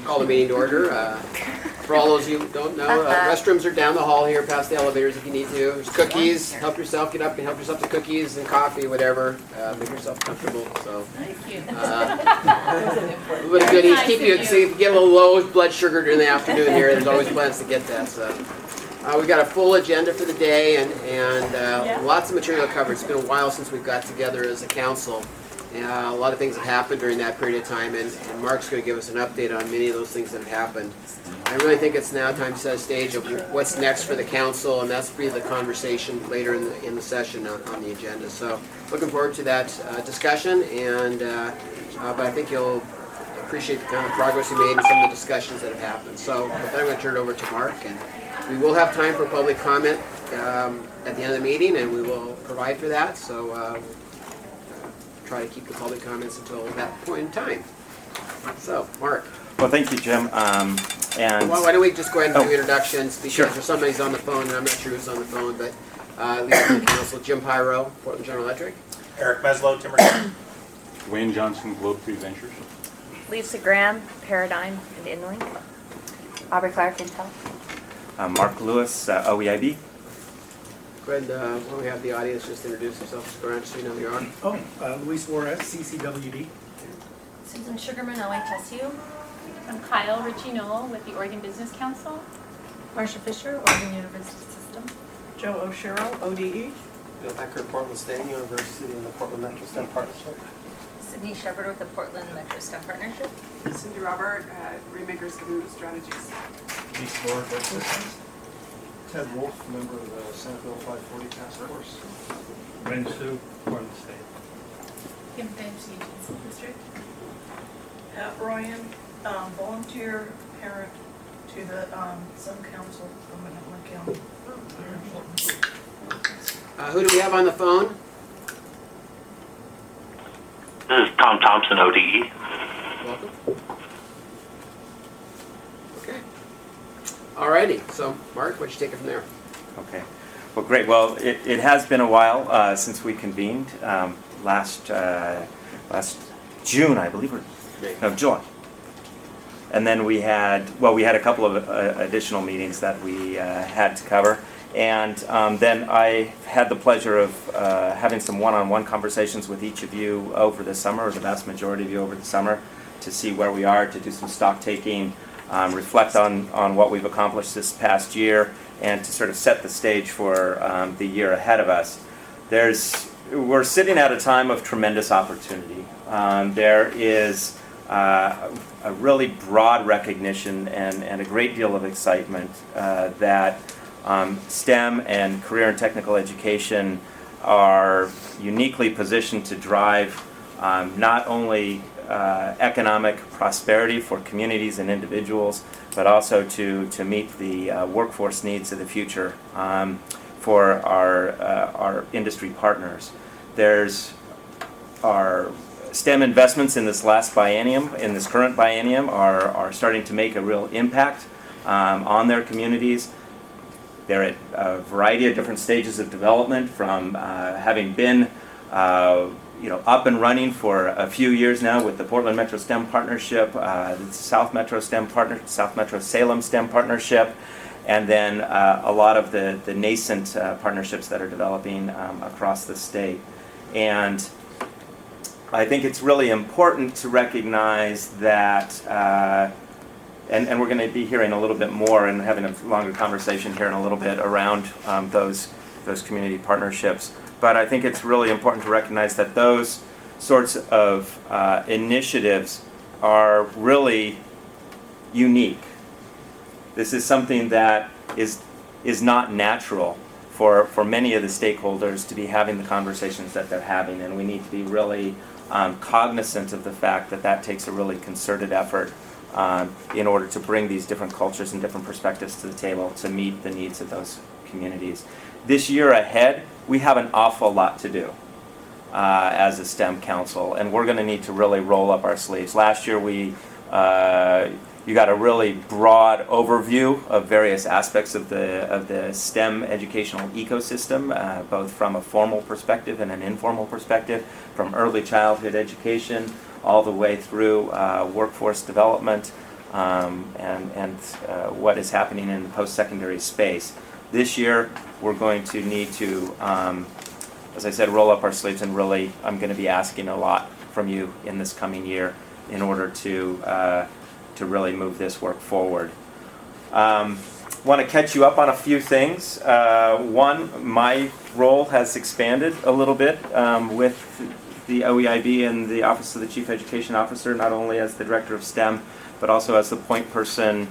Call the meeting to order. For all those who don't know, restrooms are down the hall here past the elevators if you need to. There's cookies. Help yourself. Get up and help yourself to cookies and coffee, whatever. Make yourself comfortable. So, Thank you. a little bit of goodies. Keep you, so if you get a little low blood sugar during the afternoon here, there's always plans to get that. So, we've got a full agenda for the day and lots of material covered. It's been a while since we've got together as a council. A lot of things have happened during that period of time, and Mark's going to give us an update on many of those things that have happened. I really think it's now time to set a stage of what's next for the council, and that's be the conversation later in the session on the agenda. So, looking forward to that discussion, and but I think you'll appreciate the kind of progress we made and some of the discussions that have happened. So, with that, I'm going to turn it over to Mark, and we will have time for public comment at the end of the meeting, and we will provide for that. So. Try to keep the public comments until that point in time. So, Mark. Well, thank you, Jim. And why don't we just go ahead and do introductions, because sure. there's somebody's on the phone, and I'm not sure who's on the phone, but leader of the council, Jim Pyro, Portland General Electric. Eric Meslow, Timber. Wayne Johnson, Globe 3 Ventures. Lisa Graham, Paradigm and Inlink. Aubrey Clark, Intel. Mark Lewis, OEIB. Go ahead, why don't we have the audience just introduce themselves, just go around so you know who you are. Luis Juarez, CCWD. Susan Sugarman, OHSU. I'm Kyle Ritchie-Noel with the Oregon Business Council. Marcia Fisher, Oregon University System. Joe O'Sherrill, ODE. Bill Becker, Portland State University and the Portland Metro STEM Partnership. Sydney Shepard with the Portland Metro STEM Partnership. Cindy Robert, Rainmakers Community Strategies. East Florida Drug Systems. Ted Wolf, member of the Senate Bill 540 Task Force. Ren Su, Portland State. Kim Finch, Agency District. Ryan, volunteer parent to the Sun Council from Monmouth County. Who do we have on the phone? This is Tom Thompson, ODE. Welcome. Okay. Alrighty, so Mark, why don't you take it from there? Okay. Well, great. Well, it has been a while since we convened. Last June, I believe, no, July. And then we had a couple of additional meetings that we had to cover. And then I had the pleasure of having some one-on-one conversations with each of you over the summer, or the vast majority of you over the summer, to see where we are, to do some stock taking, reflect on what we've accomplished this past year, and to sort of set the stage for the year ahead of us. We're sitting at a time of tremendous opportunity. There is a really broad recognition and a great deal of excitement that STEM and career and technical education are uniquely positioned to drive not only economic prosperity for communities and individuals, but also to meet the workforce needs of the future for our industry partners. There's our STEM investments in this current biennium are starting to make a real impact on their communities. They're at a variety of different stages of development, from having been up and running for a few years now with the Portland Metro STEM Partnership, the South Metro Salem STEM Partnership, and then a lot of the nascent partnerships that are developing across the state. And I think it's really important to recognize that, and we're going to be hearing a little bit more and having a longer conversation here in a little bit around those community partnerships. But I think it's really important to recognize that those sorts of initiatives are really unique. This is something that is not natural for many of the stakeholders to be having the conversations that they're having, and we need to be really cognizant of the fact that takes a really concerted effort in order to bring these different cultures and different perspectives to the table to meet the needs of those communities. This year ahead, we have an awful lot to do as a STEM council, and we're going to need to really roll up our sleeves. Last year, you got a really broad overview of various aspects of the STEM educational ecosystem, both from a formal perspective and an informal perspective, from early childhood education all the way through workforce development, and what is happening in the post-secondary space. This year, we're going to need to, as I said, roll up our sleeves, and really, I'm going to be asking a lot from you in this coming year in order to really move this work forward. Want to catch you up on a few things. One, my role has expanded a little bit with the OEIB and the Office of the Chief Education Officer, not only as the Director of STEM, but also as the point person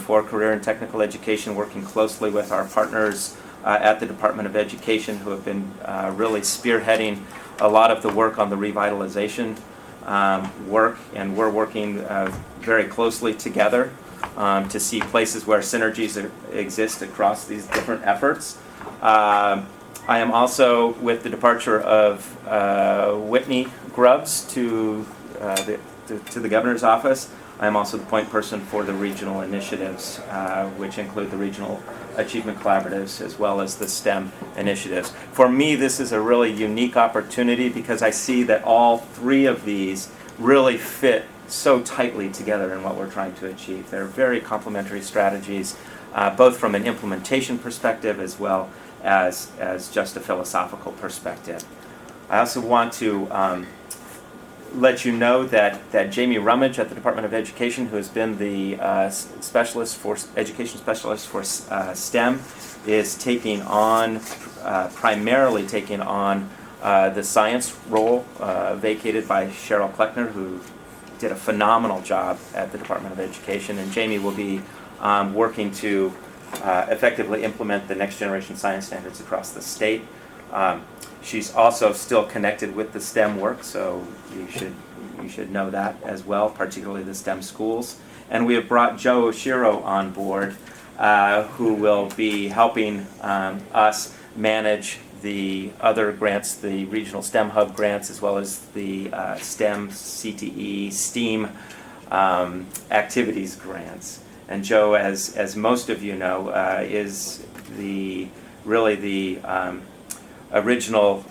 for career and technical education, working closely with our partners at the Department of Education, who have been really spearheading a lot of the work on the revitalization work, and we're working very closely together to see places where synergies exist across these different efforts. I am also, with the departure of Whitney Grubbs to the governor's office, I am also the point person for the regional initiatives, which include the regional achievement collaboratives as well as the STEM initiatives. For me, this is a really unique opportunity because I see that all three of these really fit so tightly together in what we're trying to achieve. They're very complementary strategies, both from an implementation perspective as well as just a philosophical perspective. I also want to let you know that Jamie Rummage at the Department of Education, who has been the education specialist for STEM, is taking on, primarily taking on the science role vacated by Cheryl Kleckner, who did a phenomenal job at the Department of Education. And Jamie will be working to effectively implement the next generation science standards across the state. She's also still connected with the STEM work, so you should know that as well, particularly the STEM schools. And we have brought Joe Oshiro on board, who will be helping us manage the other grants, the regional STEM hub grants, as well as the STEM, CTE, STEAM activities grants. And Joe, as most of you know, is really the original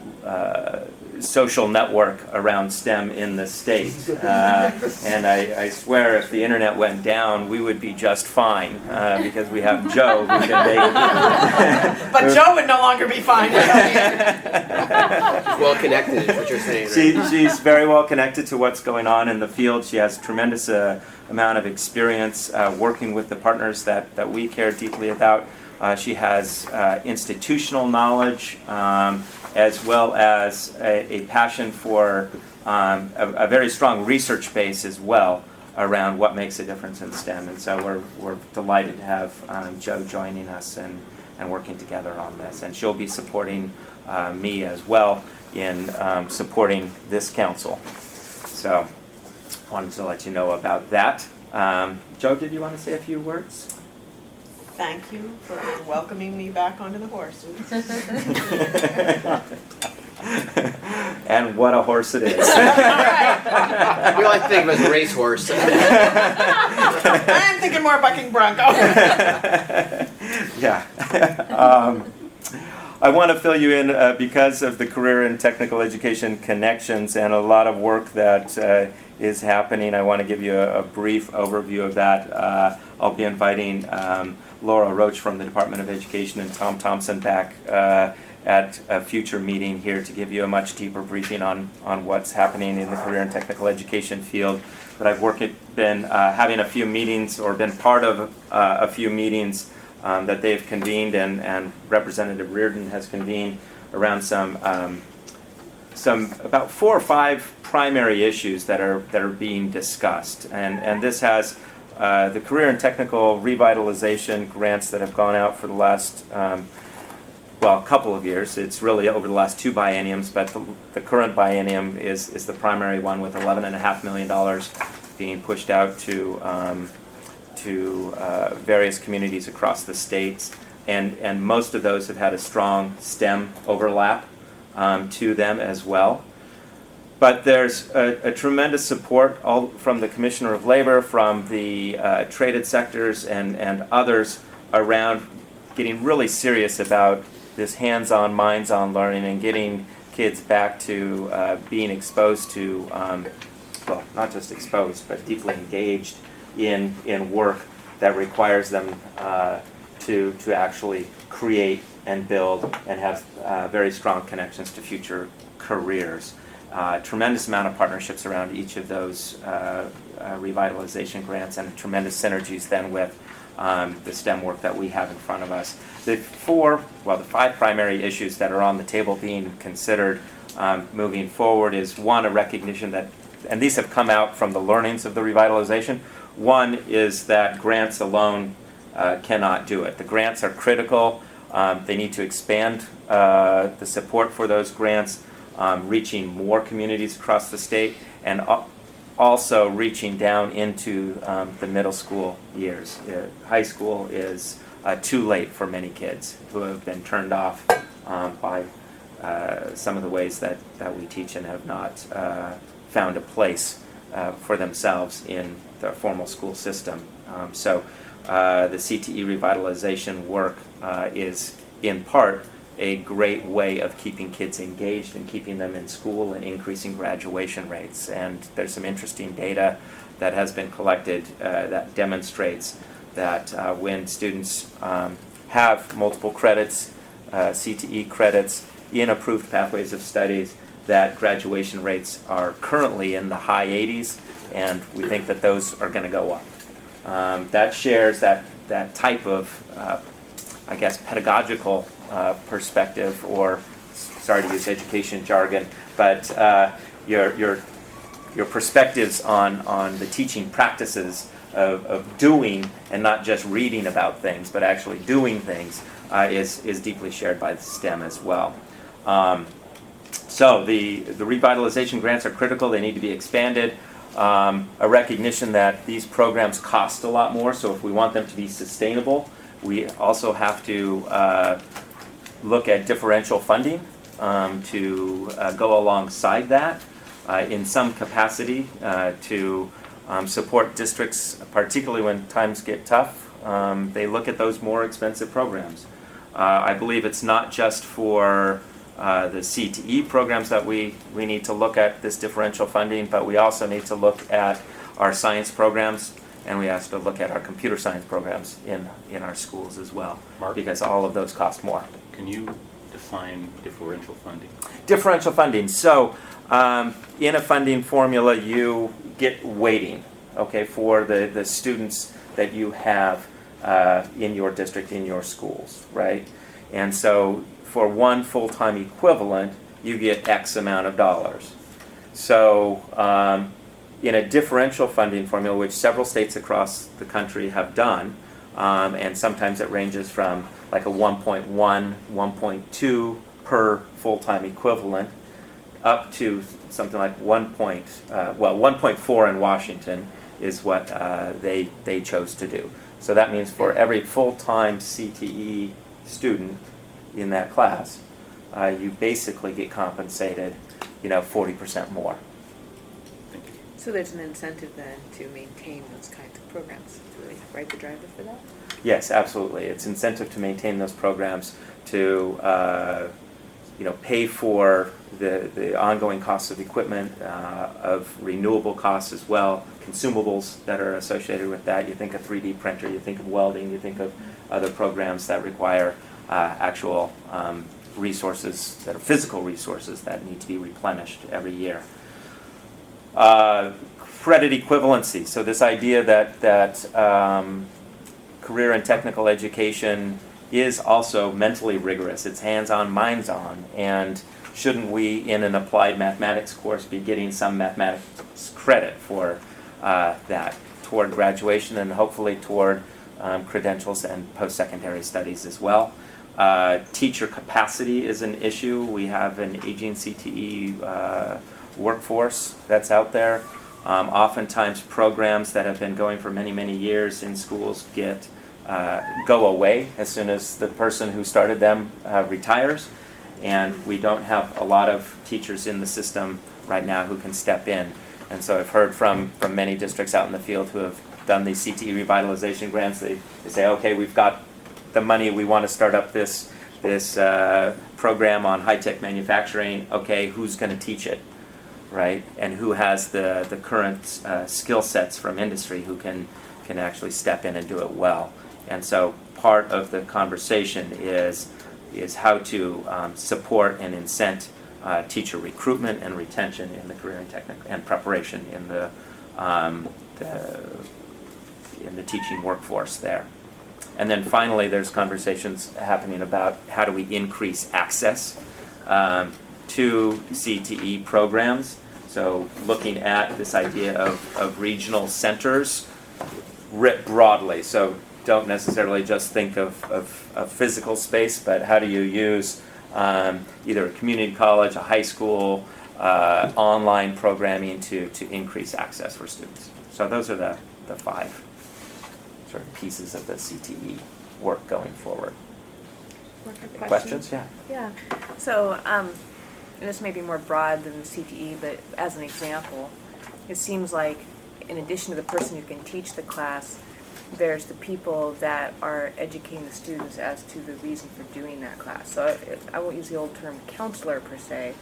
social network around STEM in the state. And I swear if the internet went down, we would be just fine because we have Joe who can make... But Joe would no longer be fine. Well connected is what you're saying, right? She's very well connected to what's going on in the field. She has tremendous amount of experience working with the partners that we care deeply about. She has institutional knowledge as well as a passion for a very strong research base as well around what makes a difference in STEM. And so we're delighted to have Joe joining us and working together on this. And she'll be supporting me as well in supporting this council. So wanted to let you know about that. Joe, did you want to say a few words? Thank you for welcoming me back onto the horse. And what a horse it is. We like to think of it as a racehorse. I'm thinking more bucking bronco. Yeah. I want to fill you in because of the career and technical education connections and a lot of work that is happening. I want to give you a brief overview of that. I'll be inviting Laura Roach from the Department of Education and Tom Thompson back at a future meeting here to give you a much deeper briefing on what's happening in the career and technical education field. But I've been having a few meetings or been part of a few meetings that they've convened and Representative Reardon has convened around some about 4 or 5 primary issues that are being discussed. And this has the career and technical revitalization grants that have gone out for the last a couple of years. It's really over the last 2 bienniums, but the current biennium is the primary one with $11.5 million being pushed out to various communities across the states, and most of those have had a strong STEM overlap to them as well. But there's a tremendous support all from the Commissioner of Labor, from the traded sectors and others around getting really serious about this hands-on, minds-on learning and getting kids back to being exposed to, well, not just exposed, but deeply engaged in work that requires them to actually create and build and have very strong connections to future careers. Tremendous amount of partnerships around each of those revitalization grants, and tremendous synergies then with the STEM work that we have in front of us. The five primary issues that are on the table being considered moving forward is, one, a recognition that, and these have come out from the learnings of the revitalization. One is that grants alone cannot do it. The grants are critical. They need to expand the support for those grants, reaching more communities across the state, and also reaching down into the middle school years. High school is too late for many kids who have been turned off by some of the ways that we teach and have not found a place for themselves in the formal school system. So the CTE revitalization work is in part a great way of keeping kids engaged and keeping them in school and increasing graduation rates. And there's some interesting data that has been collected that demonstrates that when students have multiple credits, CTE credits in approved pathways of studies, that graduation rates are currently in the high 80s, and we think that those are going to go up. That shares that type of, I guess, pedagogical perspective, or sorry to use education jargon, but your perspectives on the teaching practices of doing and not just reading about things, but actually doing things is deeply shared by the STEM as well. So the revitalization grants are critical. They need to be expanded. A recognition that these programs cost a lot more, so if we want them to be sustainable, we also have to look at differential funding to go alongside that in some capacity to support districts, particularly when times get tough. They look at those more expensive programs. I believe it's not just for the CTE programs that we need to look at this differential funding, but we also need to look at our science programs, and we have to look at our computer science programs in our schools as well, Mark? because all of those cost more. Can you define differential funding? Differential funding. So in a funding formula, you get weighting, okay, for the students that you have in your district, in your schools, right? And so for one full-time equivalent, you get X amount of dollars. So in a differential funding formula, which several states across the country have done, and sometimes it ranges from like a 1.1, 1.2 per full-time equivalent, up to something like 1.4 in Washington is what they chose to do. So that means for every full-time CTE student in that class, you basically get compensated, 40% more. So there's an incentive then to maintain those kinds of programs. Do they write the driver for that? Yes, absolutely. It's incentive to maintain those programs, to pay for the ongoing costs of equipment, of renewable costs as well, consumables that are associated with that. You think of 3D printer, you think of welding, you think of other programs that require actual resources that are physical resources that need to be replenished every year. Credit equivalency. So this idea that career and technical education is also mentally rigorous. It's hands-on, minds-on. And shouldn't we, in an applied mathematics course, be getting some mathematics credit for that toward graduation and hopefully toward credentials and post-secondary studies as well? Teacher capacity is an issue. We have an aging CTE workforce that's out there. Oftentimes programs that have been going for many, many years in schools go away as soon as the person who started them retires, and we don't have a lot of teachers in the system right now who can step in. And so I've heard from many districts out in the field who have done these CTE revitalization grants. They say, okay, we've got the money, we want to start up this program on high-tech manufacturing. Okay, who's going to teach it, right? And who has the current skill sets from industry who can can actually step in and do it well. And so part of the conversation is how to support and incent teacher recruitment and retention in the career and technical and preparation in the teaching workforce there. And then finally, there's conversations happening about how do we increase access to CTE programs. So looking at this idea of regional centers writ broadly. So don't necessarily just think of physical space, but how do you use either a community college, a high school, online programming to increase access for students. So those are the 5 sort of pieces of the CTE work going forward. Questions? Yeah. Yeah. So, and this may be more broad than the CTE, but as an example, it seems like in addition to the person who can teach the class, there's the people that are educating the students as to the reason for doing that class. So I won't use the old term counselor per se,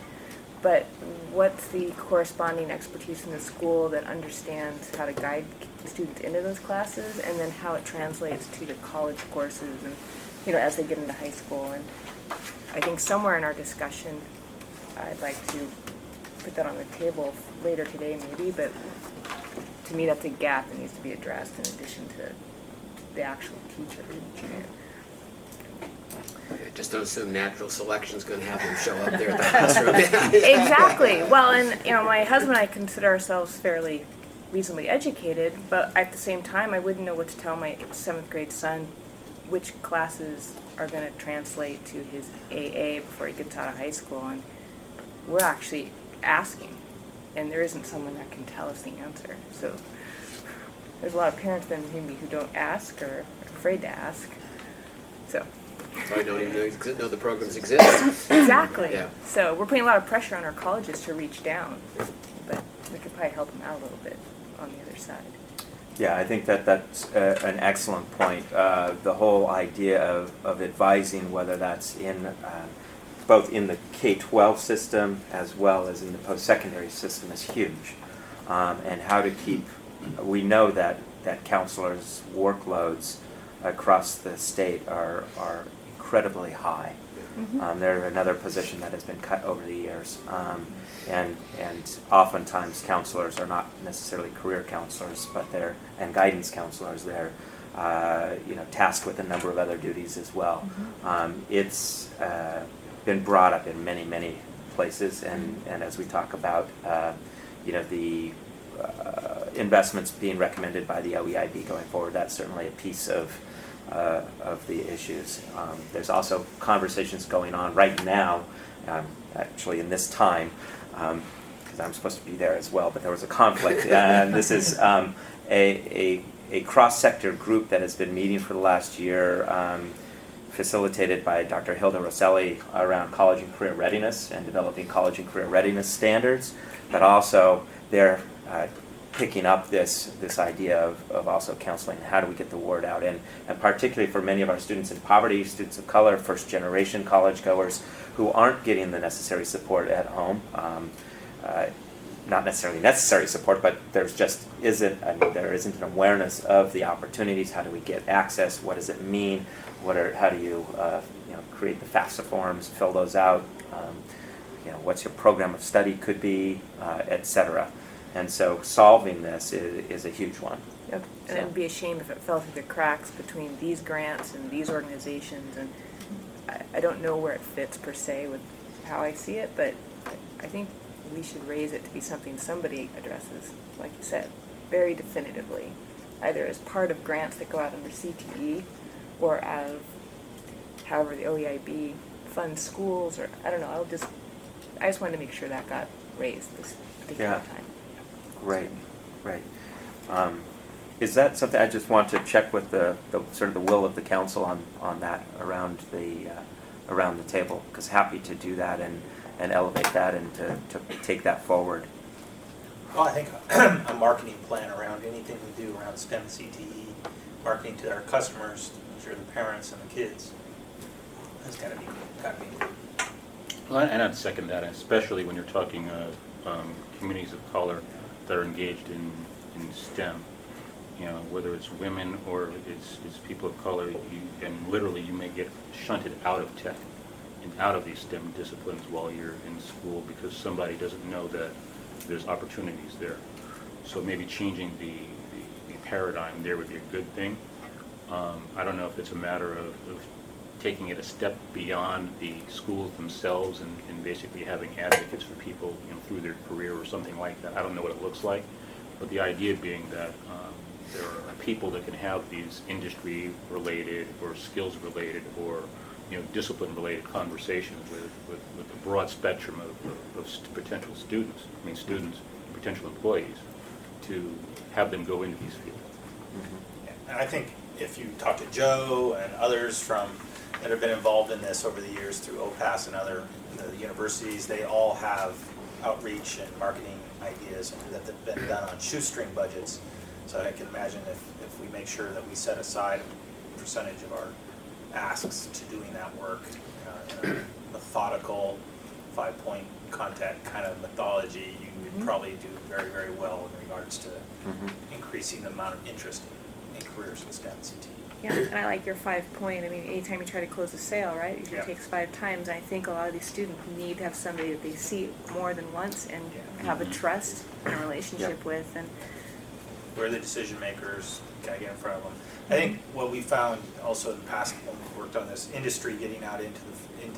but what's the corresponding expertise in the school that understands how to guide students into those classes, and then how it translates to the college courses and, as they get into high school. And I think somewhere in our discussion, I'd like to put that on the table later today maybe, but to me that's a gap that needs to be addressed in addition to the actual teacher teaching it. Just don't assume natural selection is going to have them show up there at the classroom. Exactly. Well, and my husband and I consider ourselves fairly reasonably educated, but at the same time I wouldn't know what to tell my 7th grade son which classes are going to translate to his AA before he gets out of high school. And we're actually asking, and there isn't someone that can tell us the answer. So there's a lot of parents then maybe who don't ask or are afraid to ask. So I don't even know the programs exist. exactly. Yeah. So we're putting a lot of pressure on our colleges to reach down, but we could probably help them out a little bit on the other side. Yeah, I think that's an excellent point. The whole idea of advising, whether that's in both in the K-12 system as well as in the post-secondary system, is huge. And how to keep, we know that counselors' workloads across the state are incredibly high. Mm-hmm. They're another position that has been cut over the years. And oftentimes counselors are not necessarily career counselors, but and guidance counselors. They're tasked with a number of other duties as well. Mm-hmm. It's been brought up in many places, and as we talk about the investments being recommended by the OEIB going forward, that's certainly a piece of the issues. There's also conversations going on right now, actually in this time, because I'm supposed to be there as well, but there was a conflict. And this is a cross-sector group that has been meeting for the last year, facilitated by Dr. Hilda Rosselli around college and career readiness and developing college and career readiness standards, but also they're picking up this idea of also counseling. How do we get the word out? And particularly for many of our students in poverty, students of color, first-generation college goers who aren't getting the necessary support at home. Not necessarily necessary support, but there isn't an awareness of the opportunities. How do we get access? What does it mean? How do you create the FAFSA forms, fill those out? What's your program of study could be, et cetera. And so solving this is a huge one. Yep. And it'd be a shame if it fell through the cracks between these grants and these organizations. And I don't know where it fits per se with how I see it, but I think we should raise it to be something somebody addresses, like you said, very definitively, either as part of grants that go out under CTE or as however the OEIB funds schools, or I don't know. I just wanted to make sure that got raised this particular time. Right. Is that something I just want to check with the sort of the will of the council on that around the table? Because happy to do that and elevate that and to take that forward. Well, I think a marketing plan around anything we do around STEM CTE, marketing to our customers, I'm sure the parents and the kids, has got to be included. Well, and I'd second that, especially when you're talking communities of color that are engaged in STEM. whether it's women or it's people of color, and literally you may get shunted out of tech and out of these STEM disciplines while you're in school because somebody doesn't know that there's opportunities there. So maybe changing the paradigm there would be a good thing. I don't know if it's a matter of taking it a step beyond the schools themselves and basically having advocates for people through their career or something like that. I don't know what it looks like, but the idea being that there are people that can have these industry-related or skills-related or discipline-related conversations with a broad spectrum of potential students, potential employees, to have them go into these fields. And I think if you talk to Joe and others that have been involved in this over the years through OPAS and other the universities, they all have outreach and marketing ideas that have been done on shoestring budgets. So I can imagine if we make sure that we set aside a percentage of our asks to doing that work in a methodical 5-point contact kind of methodology, you would probably do very, very well in regards to increasing the amount of interest in careers with STEM and CTE. Yeah, and I like your 5-point. I mean, anytime you try to close a sale, right, it usually Yeah. takes 5 times. I think a lot of these students need to have somebody that they see more than once and have a trust and a relationship with. And We're the decision makers, kind of get in front of them. I think what we found also in the past when we worked on this, industry getting out into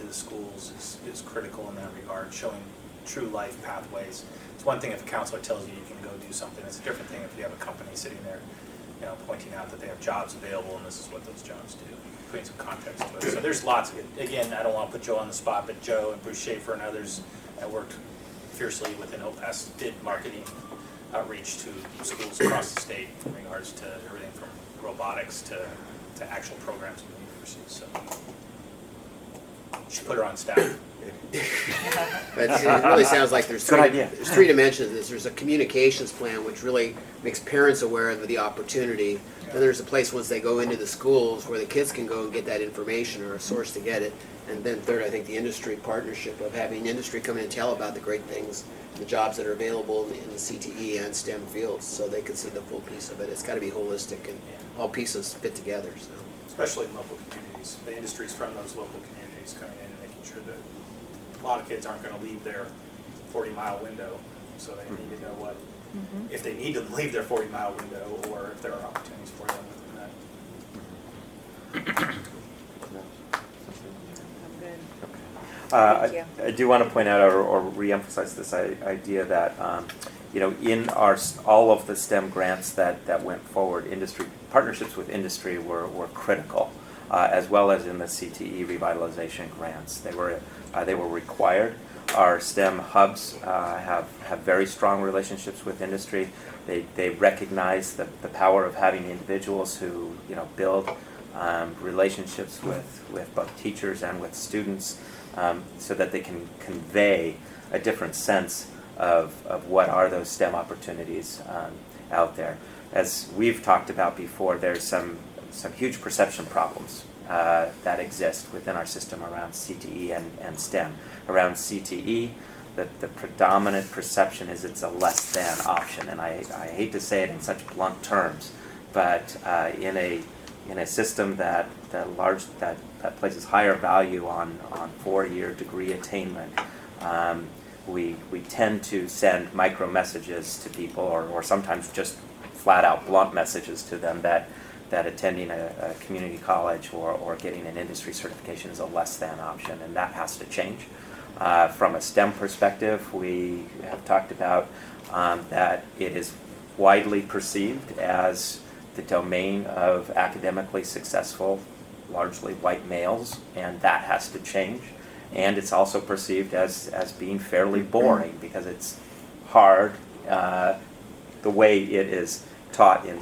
the schools is critical in that regard, showing true life pathways. It's one thing if a counselor tells you you can go do something. It's a different thing if you have a company sitting there, pointing out that they have jobs available and this is what those jobs do, putting some context to it. So there's lots of it. Again, I don't want to put Joe on the spot, but Joe and Bruce Schaefer and others that worked fiercely within OPAS did marketing outreach to schools across the state in regards to everything from robotics to actual programs in the universities. So you should put her on staff. But it really sounds like there's Good idea. there's 3 dimensions. There's a communications plan, which really makes parents aware of the opportunity. Then there's a place once they go into the schools where the kids can go and get that information or a source to get it. And then third, I think the industry partnership of having industry come in and tell about the great things, the jobs that are available in the CTE and STEM fields, so they can see the full piece of it. It's got to be holistic and all pieces fit together. So. Especially in local communities. The industry's from those local communities coming in and making sure that a lot of kids aren't going to leave their 40-mile window, so they need to know what, if they need to leave their 40-mile window or if there are opportunities for them within that. I'm good. I Thank I do want to point out or re-emphasize this idea that in all of the STEM grants that went forward, industry partnerships with industry were critical, as well as in the CTE revitalization grants. They were required. Our STEM hubs have very strong relationships with industry. They recognize the power of having individuals who build relationships with both teachers and with students, so that they can convey a different sense of what are those STEM opportunities out there. As we've talked about before, there's some huge perception problems that exist within our system around CTE and STEM. Around CTE, the predominant perception is it's a less than option, and I hate to say it in such blunt terms, but in a system that places higher value on 4-year degree attainment, we tend to send micro messages to people, or sometimes just flat out blunt messages to them that attending a community college or getting an industry certification is a less than option, and that has to change. From a STEM perspective, we have talked about that it is widely perceived as the domain of academically successful, largely white males, and that has to change. And it's also perceived as being fairly boring because it's hard. The way it is taught in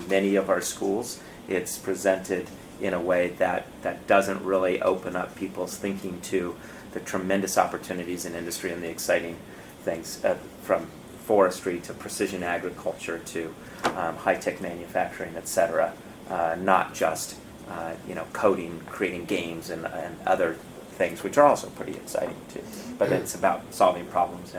many of our schools, it's presented in a way that doesn't really open up people's thinking to the tremendous opportunities in industry and the exciting things, from forestry to precision agriculture to high-tech manufacturing, etc. Not just coding, creating games, and other things, which are also pretty exciting too. But it's about solving problems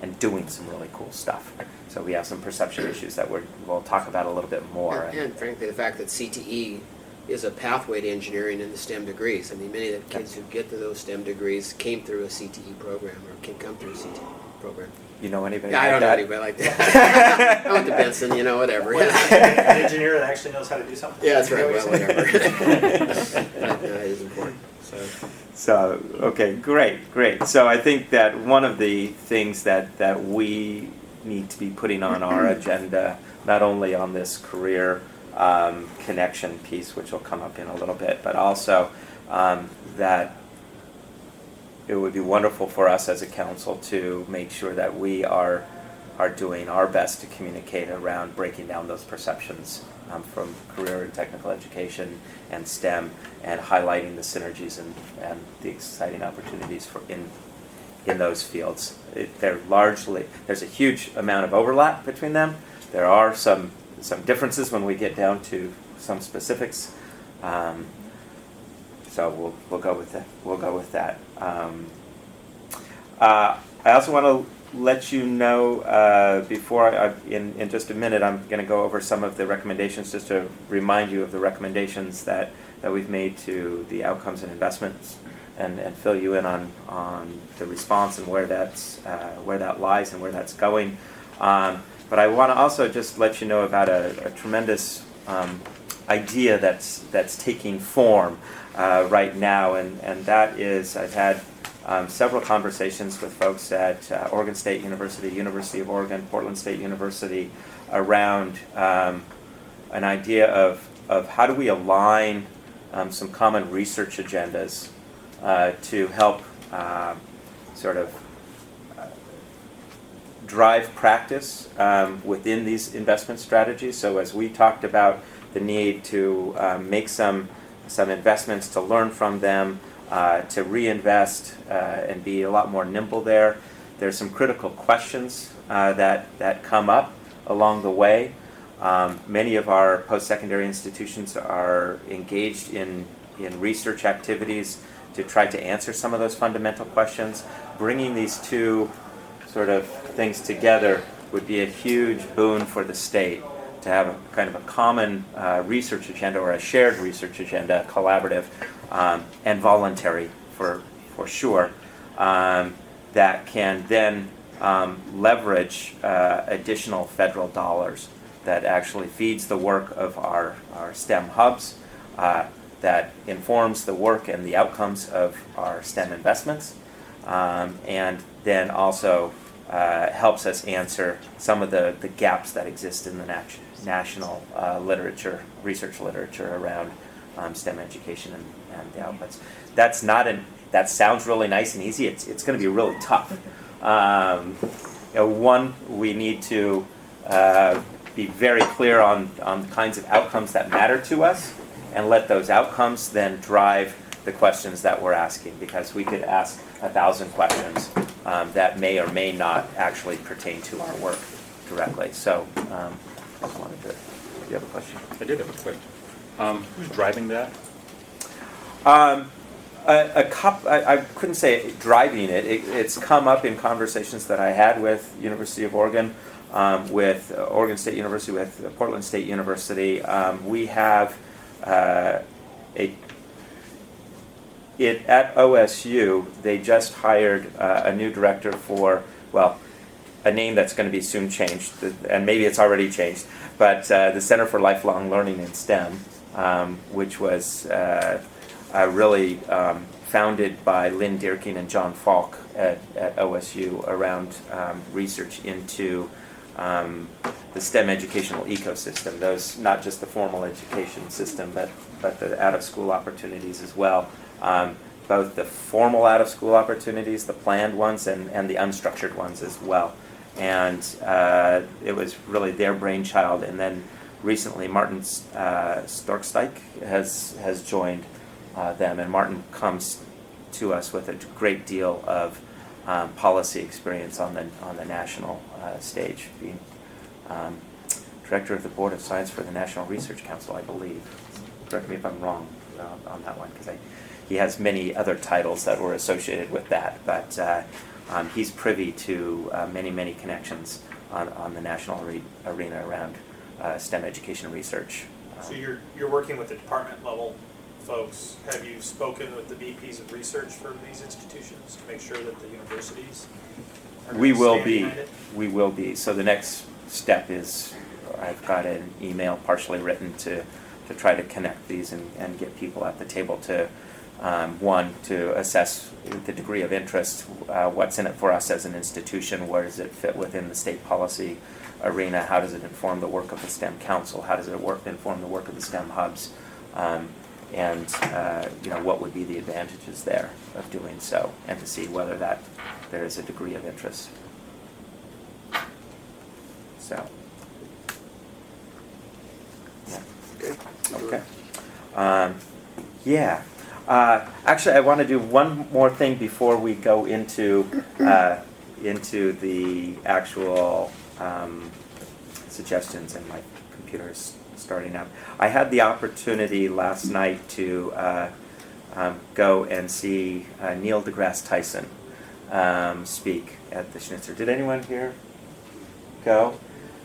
and doing some really cool stuff. So we have some perception issues that we'll talk about a little bit more. And frankly, the fact that CTE is a pathway to engineering in the STEM degrees. I mean, many of the kids who get to those STEM degrees came through a CTE program or can come through a CTE program. You know anybody Yeah, like I don't know that? anybody like that. I went to Benson, you know, whatever. An engineer that actually knows how to do something. Yeah, that's right. You know Well, what whatever. you're saying? That is important. So, okay, great. So I think that one of the things that we need to be putting on our agenda, not only on this career connection piece, which will come up in a little bit, but also that it would be wonderful for us as a council to make sure that we are doing our best to communicate around breaking down those perceptions from career and technical education and STEM, and highlighting the synergies and the exciting opportunities in those fields. There's a huge amount of overlap between them. There are some differences when we get down to some specifics. So we'll go with that. I also want to let you know before in just a minute, I'm going to go over some of the recommendations, just to remind you of the recommendations that we've made to the outcomes and investments, and fill you in on the response and where that lies and where that's going. But I want to also just let you know about a tremendous idea that's taking form right now, and that is, I've had several conversations with folks at Oregon State University, University of Oregon, Portland State University around an idea of how do we align some common research agendas to help sort of drive practice within these investment strategies. So as we talked about the need to make some investments, to learn from them, to reinvest and be a lot more nimble there. There's some critical questions that come up along the way. Many of our post-secondary institutions are engaged in research activities to try to answer some of those fundamental questions. Bringing these two sort of things together would be a huge boon for the state, to have a kind of a common research agenda, or a shared research agenda, collaborative and voluntary for sure, that can then leverage additional federal dollars that actually feeds the work of our STEM hubs, that informs the work and the outcomes of our STEM investments, and then also helps us answer some of the gaps that exist in the national research literature around STEM education and the outputs. That sounds really nice and easy. It's going to be really tough. One, we need to be very clear on the kinds of outcomes that matter to us, and let those outcomes then drive the questions that we're asking, because we could ask 1,000 questions that may or may not actually pertain to our work directly. So I just wanted to, do you have a question? I did have a question. Who's driving that? I couldn't say driving it. It's come up in conversations that I had with University of Oregon, with Oregon State University, with Portland State University. We have at OSU, they just hired a new director for, well, a name that's going to be soon changed, and maybe it's already changed, but the Center for Lifelong Learning in STEM, which was really founded by Lynn Dierking and John Falk at OSU around research into the STEM educational ecosystem. Those, not just the formal education system, but the out-of-school opportunities as well. Both the formal out-of-school opportunities, the planned ones, and the unstructured ones as well. And it was really their brainchild. And then recently, Martin Storksteig has joined them, and Martin comes to us with a great deal of policy experience on the national stage, being director of the Board of Science for the National Research Council, I believe. Correct me if I'm wrong on that one, because he has many other titles that were associated with that. But he's privy to many connections on the national arena around STEM education research. So you're working with the department level folks. Have you spoken with the VPs of research for these institutions to make sure that the universities are We will stand be. behind it? We will be. So the next step is I've got an email partially written to try to connect these and get people at the table to, one, to assess the degree of interest, what's in it for us as an institution, where does it fit within the state policy arena, how does it inform the work of the STEM Council, how does it inform the work of the STEM hubs, and what would be the advantages there of doing so, and to see whether there is a degree of interest. So, yeah. Okay. Yeah. Actually, I want to do one more thing before we go into the actual suggestions, and my computer is starting up. I had the opportunity last night to go and see Neil deGrasse Tyson speak at the Schnitzer. Did anyone here go?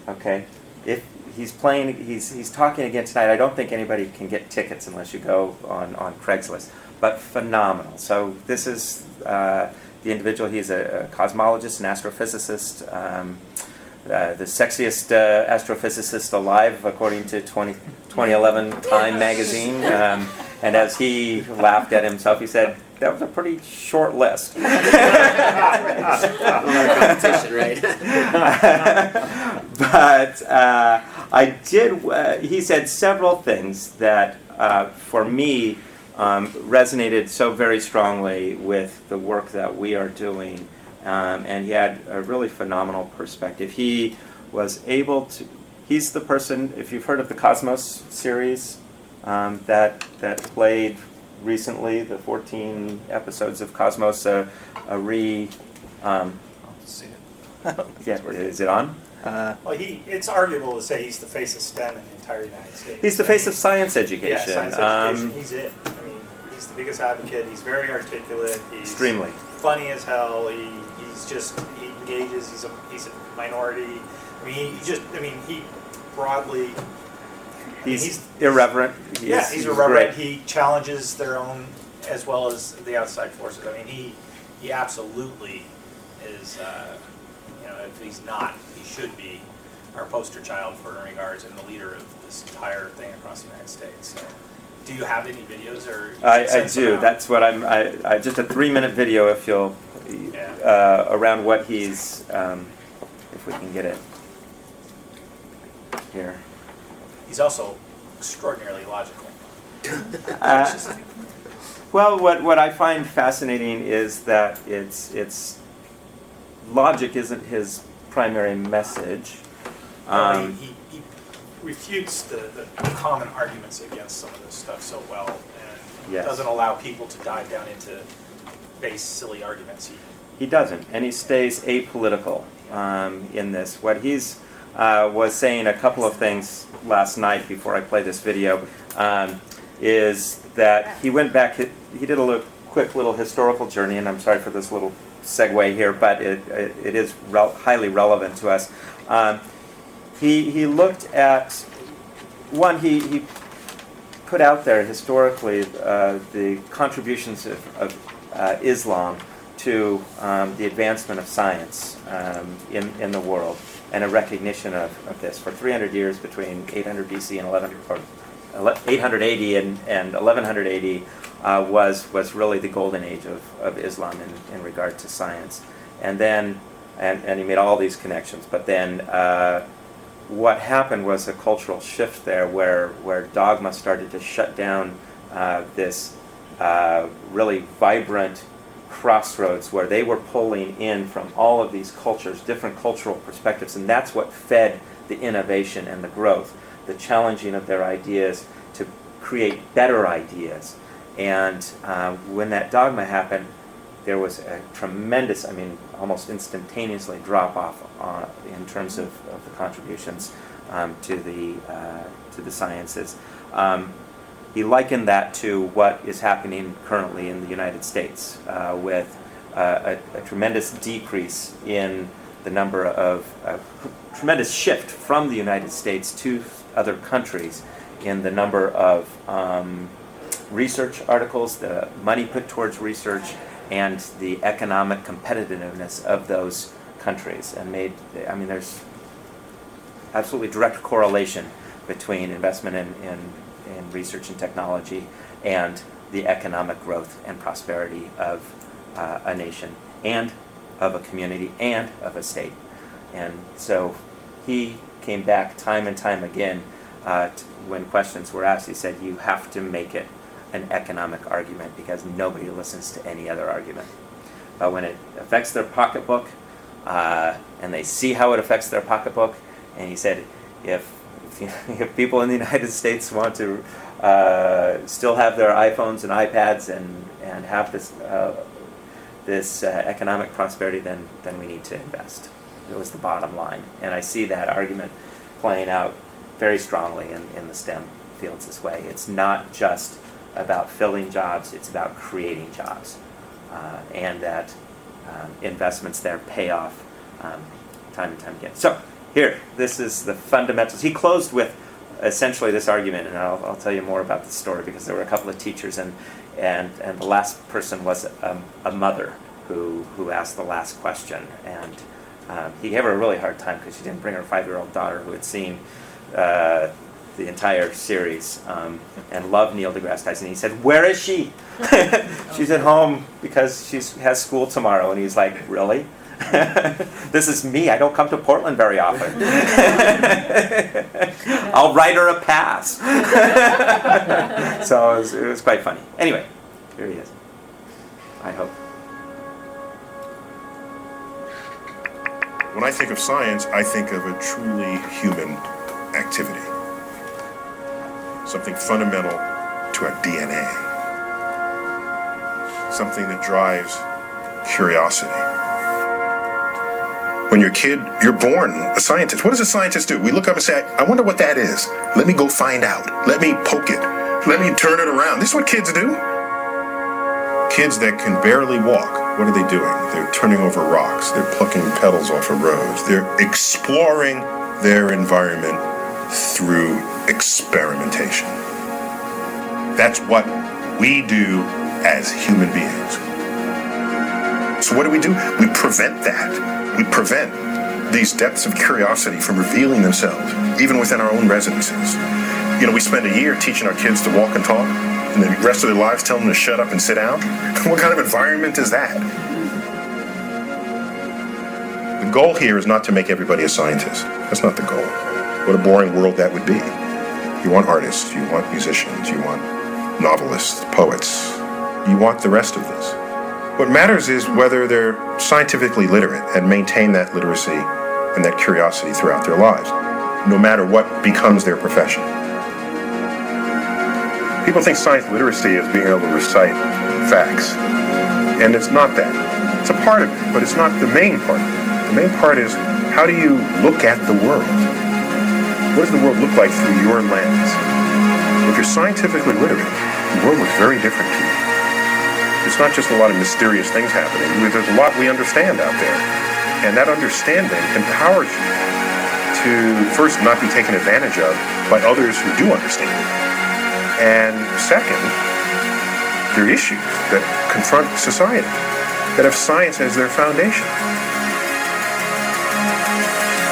Okay. If he's talking again tonight. I don't think anybody can get tickets unless you go on Craigslist. But phenomenal. So this is the individual. He's a cosmologist, an astrophysicist, the sexiest astrophysicist alive, according to 2011 Time magazine. And as he laughed at himself, he said, "That was a pretty short list." Competition, right? But I did. He said several things that, for me, resonated so very strongly with the work that we are doing, and he had a really phenomenal perspective. He was able to. He's the person. If you've heard of the Cosmos series, that played recently, the 14 episodes of Cosmos, I'll see it. Yeah, is it on? Well, it's arguable to say he's the face of STEM in the entire United States. He's the face of science Yeah, education. science education, he's it. I mean, he's the biggest advocate, he's very articulate, he's Extremely. funny as hell, he engages, he's a minority. I mean, he broadly... He's irreverent. He's irreverent. He challenges their own as well as the outside forces. I mean, he absolutely is, if he's not, he should be our poster child for regards and the leader of this entire thing across the United States. So, do you have any videos or? I do. That's what I just a 3-minute video, if you'll, around what he's, if we can get it here. He's also extraordinarily logical. Well, what I find fascinating is that it's logic isn't his primary message. He refutes the common arguments against some of this stuff so well, and doesn't allow people to dive down into base, silly arguments. He doesn't, and he stays apolitical in this. What he's was saying a couple of things last night before I play this video, is that he went back, he did a quick little historical journey, and I'm sorry for this little segue here, but it is highly relevant to us. He looked at, one, he put out there historically the contributions of Islam to the advancement of science in the world, and a recognition of this. For 300 years, between 800 BC and 880 and 1180, was really the golden age of Islam in regard to science. And then, and he made all these connections. But then, what happened was a cultural shift there, where dogma started to shut down this really vibrant crossroads, where they were pulling in from all of these cultures, different cultural perspectives, and that's what fed the innovation and the growth, the challenging of their ideas to create better ideas. And when that dogma happened, there was a tremendous, almost instantaneously drop off in terms of the contributions to the sciences. He likened that to what is happening currently in the United States with a tremendous decrease in the number of, tremendous shift from the United States to other countries in the number of research articles, the money put towards research, and the economic competitiveness of those countries. And there's absolutely direct correlation between investment in research and technology and the economic growth and prosperity of a nation and of a community and of a state. And so he came back time and time again when questions were asked. He said, you have to make it an economic argument because nobody listens to any other argument. But when it affects their pocketbook, and they see how it affects their pocketbook, and he said, if people in the United States want to still have their iPhones and iPads and have this economic prosperity, then we need to invest. It was the bottom line. And I see that argument playing out very strongly in the STEM fields this way. It's not just about filling jobs, it's about creating jobs. And that investments there pay off time and time again. So here, this is the fundamentals. He closed with essentially this argument, and I'll tell you more about the story because there were a couple of teachers, and the last person was a mother who asked the last question, and he gave her a really hard time because she didn't bring her 5-year-old daughter who had seen the entire series and loved Neil deGrasse Tyson. He said, "Where is she?" "She's at home because she has school tomorrow." And he's like, "Really?" "This is me. I don't come to Portland very often." "I'll write her a pass." So it was quite funny. Anyway, here he is. I hope. When I think of science, I think of a truly human activity. Something fundamental to our DNA. Something that drives curiosity. When you're a kid, you're born a scientist. What does a scientist do? We look up and say, I wonder what that is. Let me go find out. Let me poke it. Let me turn it around. This is what kids do. Kids that can barely walk, what are they doing? They're turning over rocks. They're plucking petals off of rose. They're exploring their environment through experimentation. That's what we do as human beings. So what do? We prevent that. We prevent these depths of curiosity from revealing themselves, even within our own residences. We spend a year teaching our kids to walk and talk, and the rest of their lives telling them to shut up and sit down. What kind of environment is that? The goal here is not to make everybody a scientist. That's not the goal. What a boring world that would be. You want artists, you want musicians, you want novelists, poets. You want the rest of this. What matters is whether they're scientifically literate and maintain that literacy and that curiosity throughout their lives, no matter what becomes their profession. People think science literacy is being able to recite facts, and it's not that. It's a part of it, but it's not the main part. The main part is, how do you look at the world? What does the world look like through your lens? If you're scientifically literate, the world looks very different to you. It's not just a lot of mysterious things happening. There's a lot we understand out there. And that understanding empowers you to first not be taken advantage of by others who do understand it. And second, there are issues that confront society that have science as their foundation.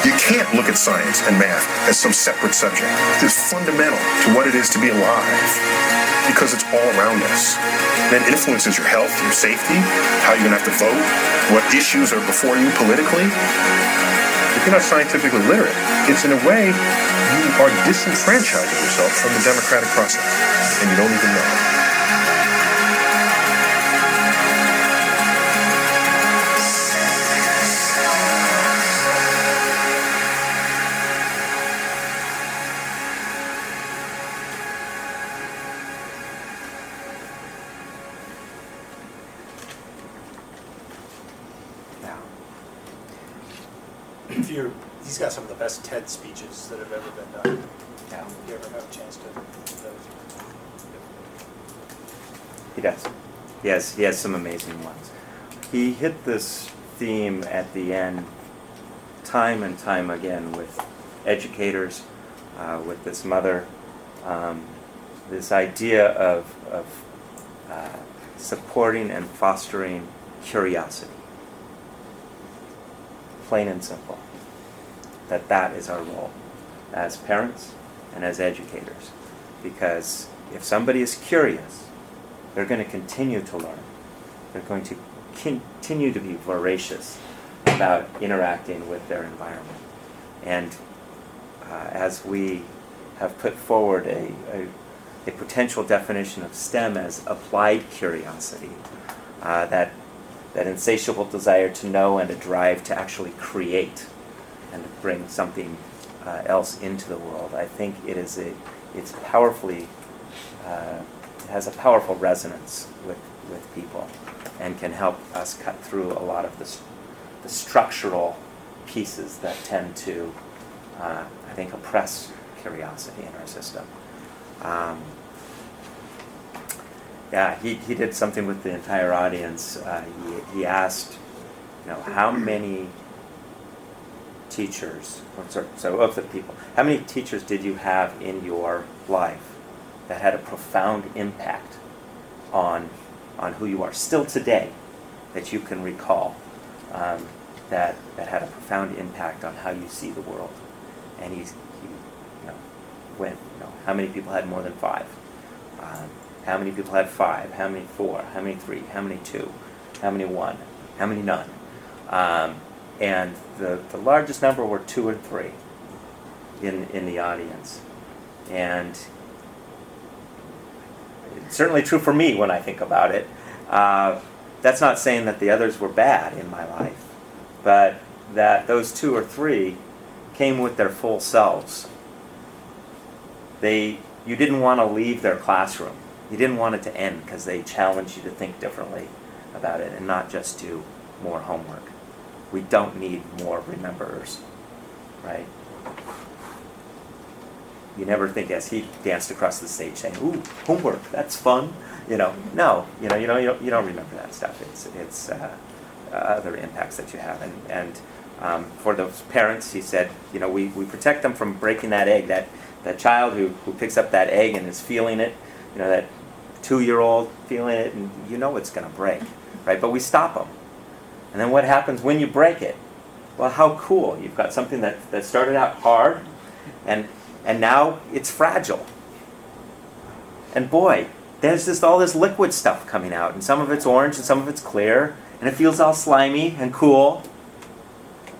You can't look at science and math as some separate subject. It's fundamental to what it is to be alive because it's all around us. And it influences your health, your safety, how you're going to have to vote, what issues are before you politically. If you're not scientifically literate, it's in a way you are disenfranchising yourself from the democratic process, and you don't even know it. He's got some of the best TED speeches that have ever been done. Yeah. You ever have a chance to those? He does. He has some amazing ones. he hit this theme at the end time and time again with educators, with this mother, this idea of supporting and fostering curiosity. Plain and simple. That is our role as parents and as educators. Because if somebody is curious, they're going to continue to learn. They're going to continue to be voracious about interacting with their environment. And as we have put forward a potential definition of STEM as applied curiosity, that insatiable desire to know and a drive to actually create and to bring something else into the world, I think it's powerfully, it has a powerful resonance with people and can help us cut through a lot of the structural pieces that tend to, I think, oppress curiosity in our system. Yeah, he did something with the entire audience. He asked, how many teachers, so of the people, how many teachers did you have in your life that had a profound impact on who you are still today, that you can recall, that had a profound impact on how you see the world? And he went, how many people had more than 5? How many people had 5? How many 4? How many 3? How many 2? How many 1? How many none? And the largest number were 2 and 3 in the audience. And it's certainly true for me when I think about it. That's not saying that the others were bad in my life, but that those 2 or 3 came with their full selves. You didn't want to leave their classroom. You didn't want it to end because they challenged you to think differently about it and not just do more homework. We don't need more rememberers, right? You never think, as he danced across the stage saying, "Ooh, homework, that's fun." No, you don't remember that stuff. It's other impacts that you have, and for those parents, he said, we protect them from breaking that egg. That child who picks up that egg and is feeling it, that 2-year-old feeling it, and it's going to break, right? But we stop them. And then what happens when you break it? Well, how cool. You've got something that started out hard, and now it's fragile. And boy, there's all this liquid stuff coming out, and some of it's orange and some of it's clear, and it feels all slimy and cool.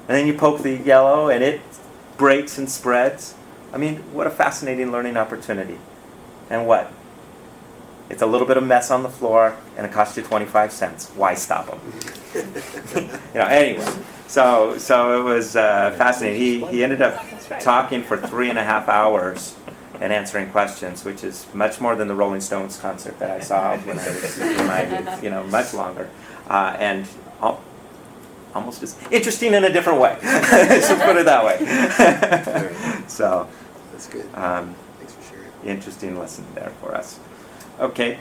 And then you poke the yellow and it breaks and spreads. I mean, what a fascinating learning opportunity. And what? It's a little bit of mess on the floor, and it costs you 25 cents. Why stop them? Anyway, so it was fascinating. He ended up talking for 3.5 hours and answering questions, which is much more than the Rolling Stones concert that I saw when I was in my youth, much longer. And almost as interesting in a different way. Let's put it that way. So, that's good. Thanks for sharing. Interesting lesson there for us. Okay.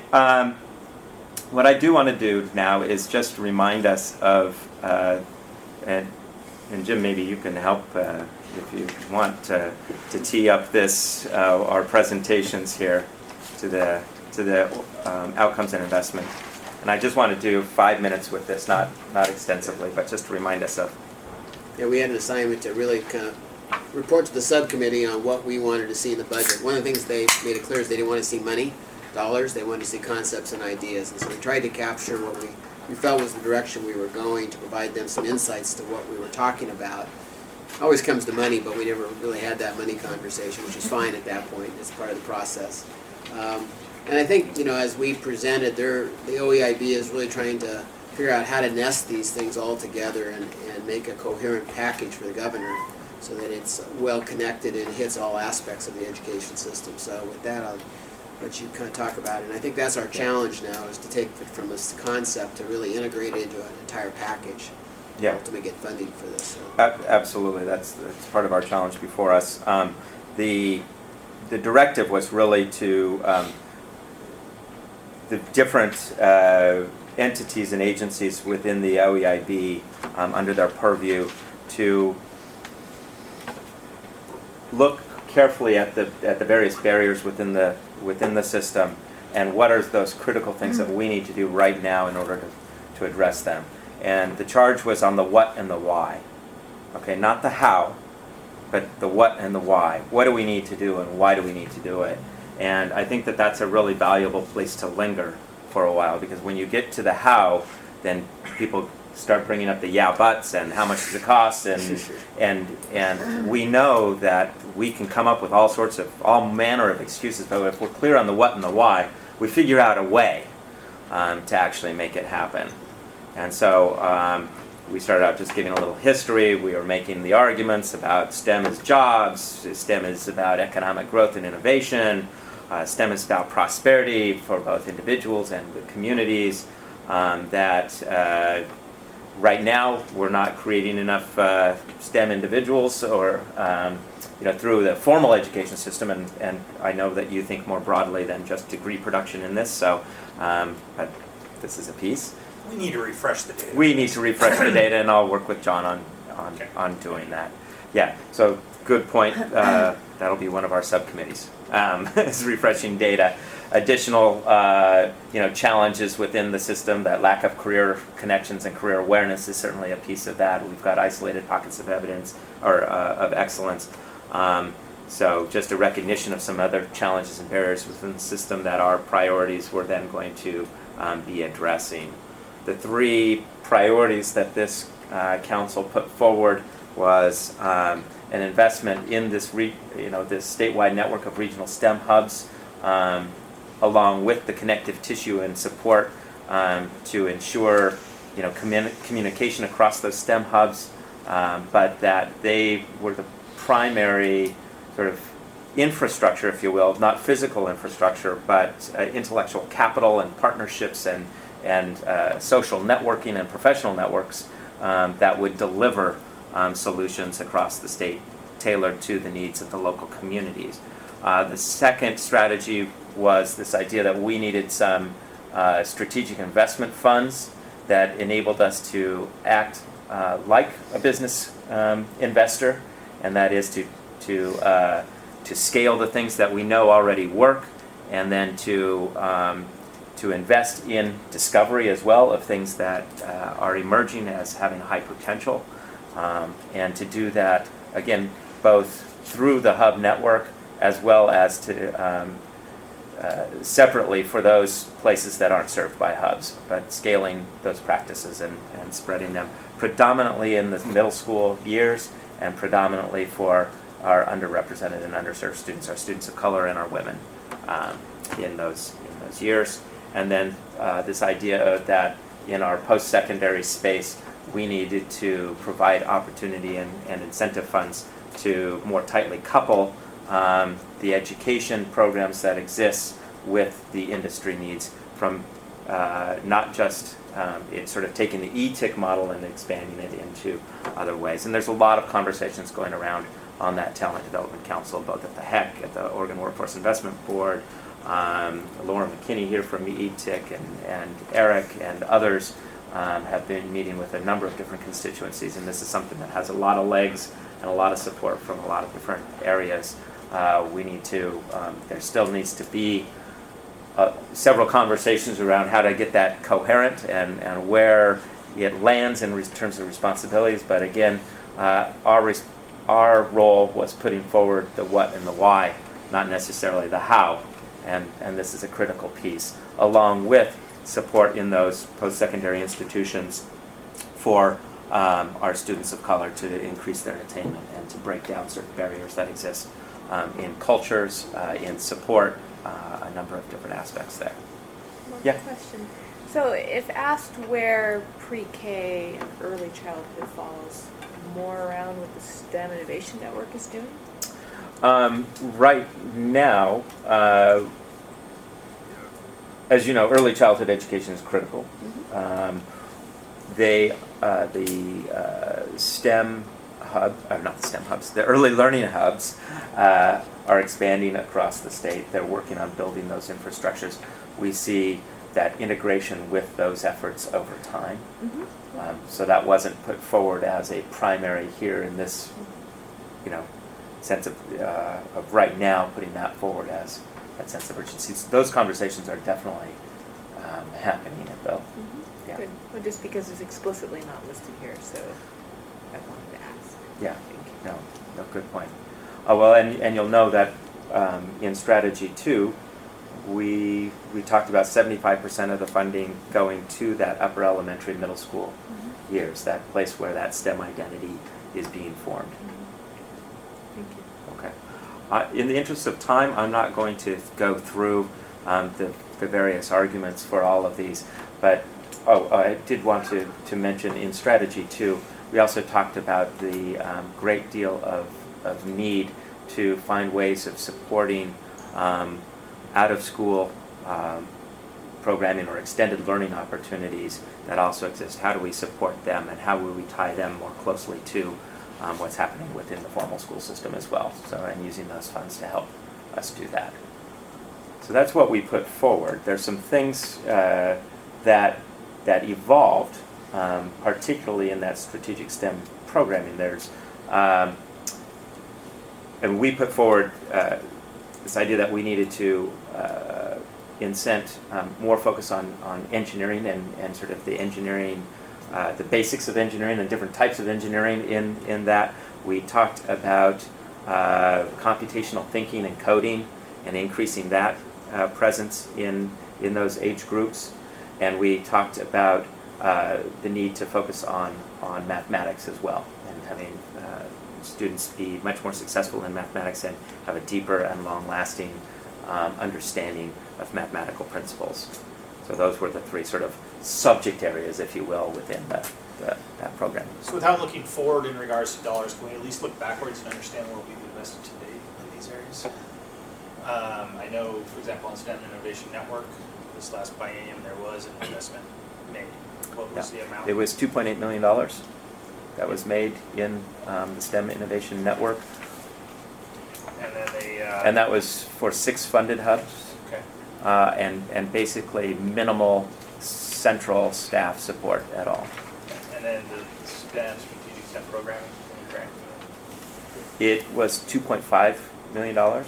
What I do want to do now is just remind us of, and Jim, maybe you can help if you want to tee up this our presentations here to the outcomes and investment. And I just want to do 5 minutes with this, not extensively, but just to remind us of. Yeah, we had an assignment to really kind of report to the subcommittee on what we wanted to see in the budget. One of the things they made it clear is they didn't want to see money, dollars. They wanted to see concepts and ideas. And so we tried to capture what we felt was the direction we were going, to provide them some insights to what we were talking about. Always comes to money, but we never really had that money conversation, which is fine at that point. It's part of the process. And I think, as we presented, the OEIB is really trying to figure out how to nest these things all together and make a coherent package for the governor so that it's well connected and hits all aspects of the education system. So with that, I'll let you kind of talk about it. And I think that's our challenge now, is to take it from this concept to really integrate it into an entire package. Yeah. Ultimately get funding for this. So. Absolutely, that's part of our challenge before us. The directive was really to the different entities and agencies within the OEIB under their purview to look carefully at the various barriers within the system, and what are those critical things that we need to do right now in order to address them. And the charge was on the what and the why. Okay, not the how, but the what and the why. What do we need to do and why do we need to do it? And I think that that's a really valuable place to linger for a while, because when you get to the how, then people start bringing up the yeah buts and how much does it cost, and we know that we can come up with all manner of excuses, but if we're clear on the what and the why, we figure out a way to actually make it happen. And so we started out just giving a little history. We were making the arguments about STEM as jobs, STEM is about economic growth and innovation, STEM is about prosperity for both individuals and the communities, that right now we're not creating enough STEM individuals or through the formal education system, and I know that you think more broadly than just degree production in this, so but this is a piece. We need to refresh the data. We need to refresh the data, and I'll work with John on doing that. Yeah, so good point. That'll be one of our subcommittees, is refreshing data. Additional challenges within the system, that lack of career connections and career awareness is certainly a piece of that. We've got isolated pockets of evidence or of excellence. So just a recognition of some other challenges and barriers within the system that our priorities were then going to be addressing. The three priorities that this council put forward was an investment in this this statewide network of regional STEM hubs, along with the connective tissue and support to ensure communication across those STEM hubs, but that they were the primary sort of infrastructure, if you will, not physical infrastructure, but intellectual capital and partnerships and social networking and professional networks that would deliver solutions across the state tailored to the needs of the local communities. The second strategy was this idea that we needed some strategic investment funds that enabled us to act like a business investor, and that is to scale the things that we know already work, and then to invest in discovery as well of things that are emerging as having high potential, and to do that again both through the hub network as well as to separately for those places that aren't served by hubs, but scaling those practices and spreading them predominantly in the middle school years and predominantly for our underrepresented and underserved students, our students of color and our women in those years. And then this idea that in our post-secondary space we needed to provide opportunity and incentive funds to more tightly couple the education programs that exist with the industry needs, from not just it's sort of taking the e-TIC model and expanding it into other ways. And there's a lot of conversations going around on that Talent Development Council, both at the HEC, at the Oregon Workforce Investment Board, Laura McKinney here from e-TIC, and Eric and others have been meeting with a number of different constituencies, and this is something that has a lot of legs and a lot of support from a lot of different areas. We need to, there still needs to be several conversations around how to get that coherent and where it lands in terms of responsibilities, but again, our role was putting forward the what and the why, not necessarily the how, and this is a critical piece, along with support in those post-secondary institutions for our students of color to increase their attainment and to break down certain barriers that exist in cultures, in support, a number of different aspects there. One question. So if asked where pre-K and early childhood falls more around what the STEM Innovation Network is doing? Right now, as you know, early childhood education is critical. Mm-hmm. The STEM hub, not the STEM hubs, the early learning hubs are expanding across the state. They're working on building those infrastructures. We see that integration with those efforts over time. Mm-hmm. So that wasn't put forward as a primary here in this, sense of right now putting that forward as that sense of urgency. So those conversations are definitely happening at Bill. Mm-hmm. Yeah. Good. Well, just because it's explicitly not listed here, so I wanted to ask. Yeah. Thank you. No, good point. Oh, well, and you'll know that in strategy 2, we talked about 75% of the funding going to that upper elementary, middle school years, that place where that STEM identity is being formed. Thank you. Okay. In the interest of time, I'm not going to go through the various arguments for all of these, but I did want to mention in strategy 2, we also talked about the great deal of need to find ways of supporting out-of-school programming or extended learning opportunities that also exist. How do we support them, and how will we tie them more closely to what's happening within the formal school system as well? So, and using those funds to help us do that. So that's what we put forward. There's some things that evolved, particularly in that strategic STEM programming. There's and we put forward this idea that we needed to incent more focus on engineering and sort of the engineering, the basics of engineering and different types of engineering in that. We talked about computational thinking and coding and increasing that presence in those age groups. And we talked about the need to focus on mathematics as well, and having students be much more successful in mathematics and have a deeper and long-lasting understanding of mathematical principles. So those were the 3 sort of subject areas, if you will, within that program. So without looking forward in regards to dollars, can we at least look backwards and understand what we've invested to date in these areas? I know, for example, on STEM Innovation Network, this last biennium, there was an investment made. What was the amount? It was $2.8 million that was made in the STEM Innovation Network. And then they... and that was for 6 funded hubs. Okay. And basically minimal central staff support at all. And then the STEM, Strategic STEM Programming grant? It was $2.5 million.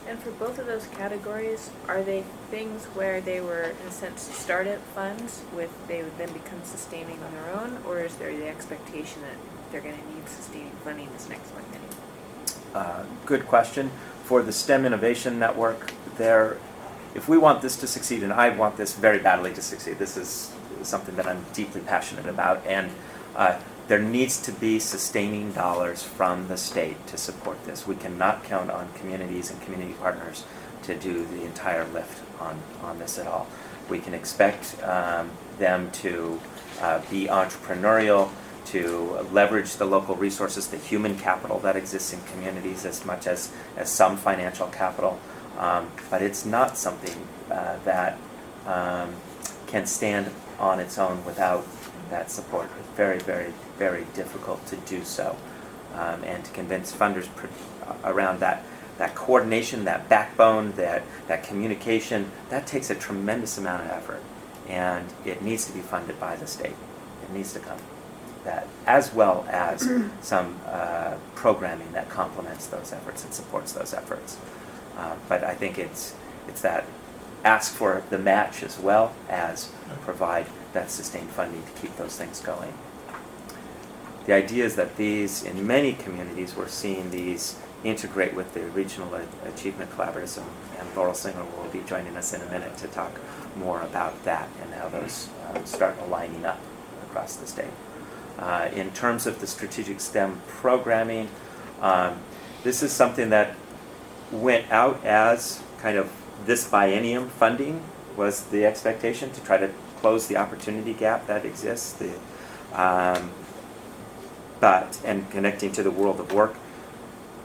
And for both of those categories, are they things where they were, in a sense, startup funds, they would then become sustaining on their own, or is there the expectation that they're going to need sustaining funding this next one? Good question. For the STEM Innovation Network, if we want this to succeed, and I want this very badly to succeed, this is something that I'm deeply passionate about, and there needs to be sustaining dollars from the state to support this. We cannot count on communities and community partners to do the entire lift on this at all. We can expect them to be entrepreneurial, to leverage the local resources, the human capital that exists in communities as much as some financial capital. But it's not something that can stand on its own without that support. It's very, very, very difficult to do so. And to convince funders around that coordination, that backbone, that communication, that takes a tremendous amount of effort. And it needs to be funded by the state. It needs to come. That, as well as some programming that complements those efforts and supports those efforts. But I think it's that ask for the match as well as provide that sustained funding to keep those things going. The idea is that these, in many communities, we're seeing these integrate with the Regional Achievement Collaboratives, and Laurel Singer will be joining us in a minute to talk more about that and how those start aligning up across the state. In terms of the strategic STEM programming, this is something that went out as kind of this biennium funding was the expectation to try to close the opportunity gap that exists. And connecting to the world of work,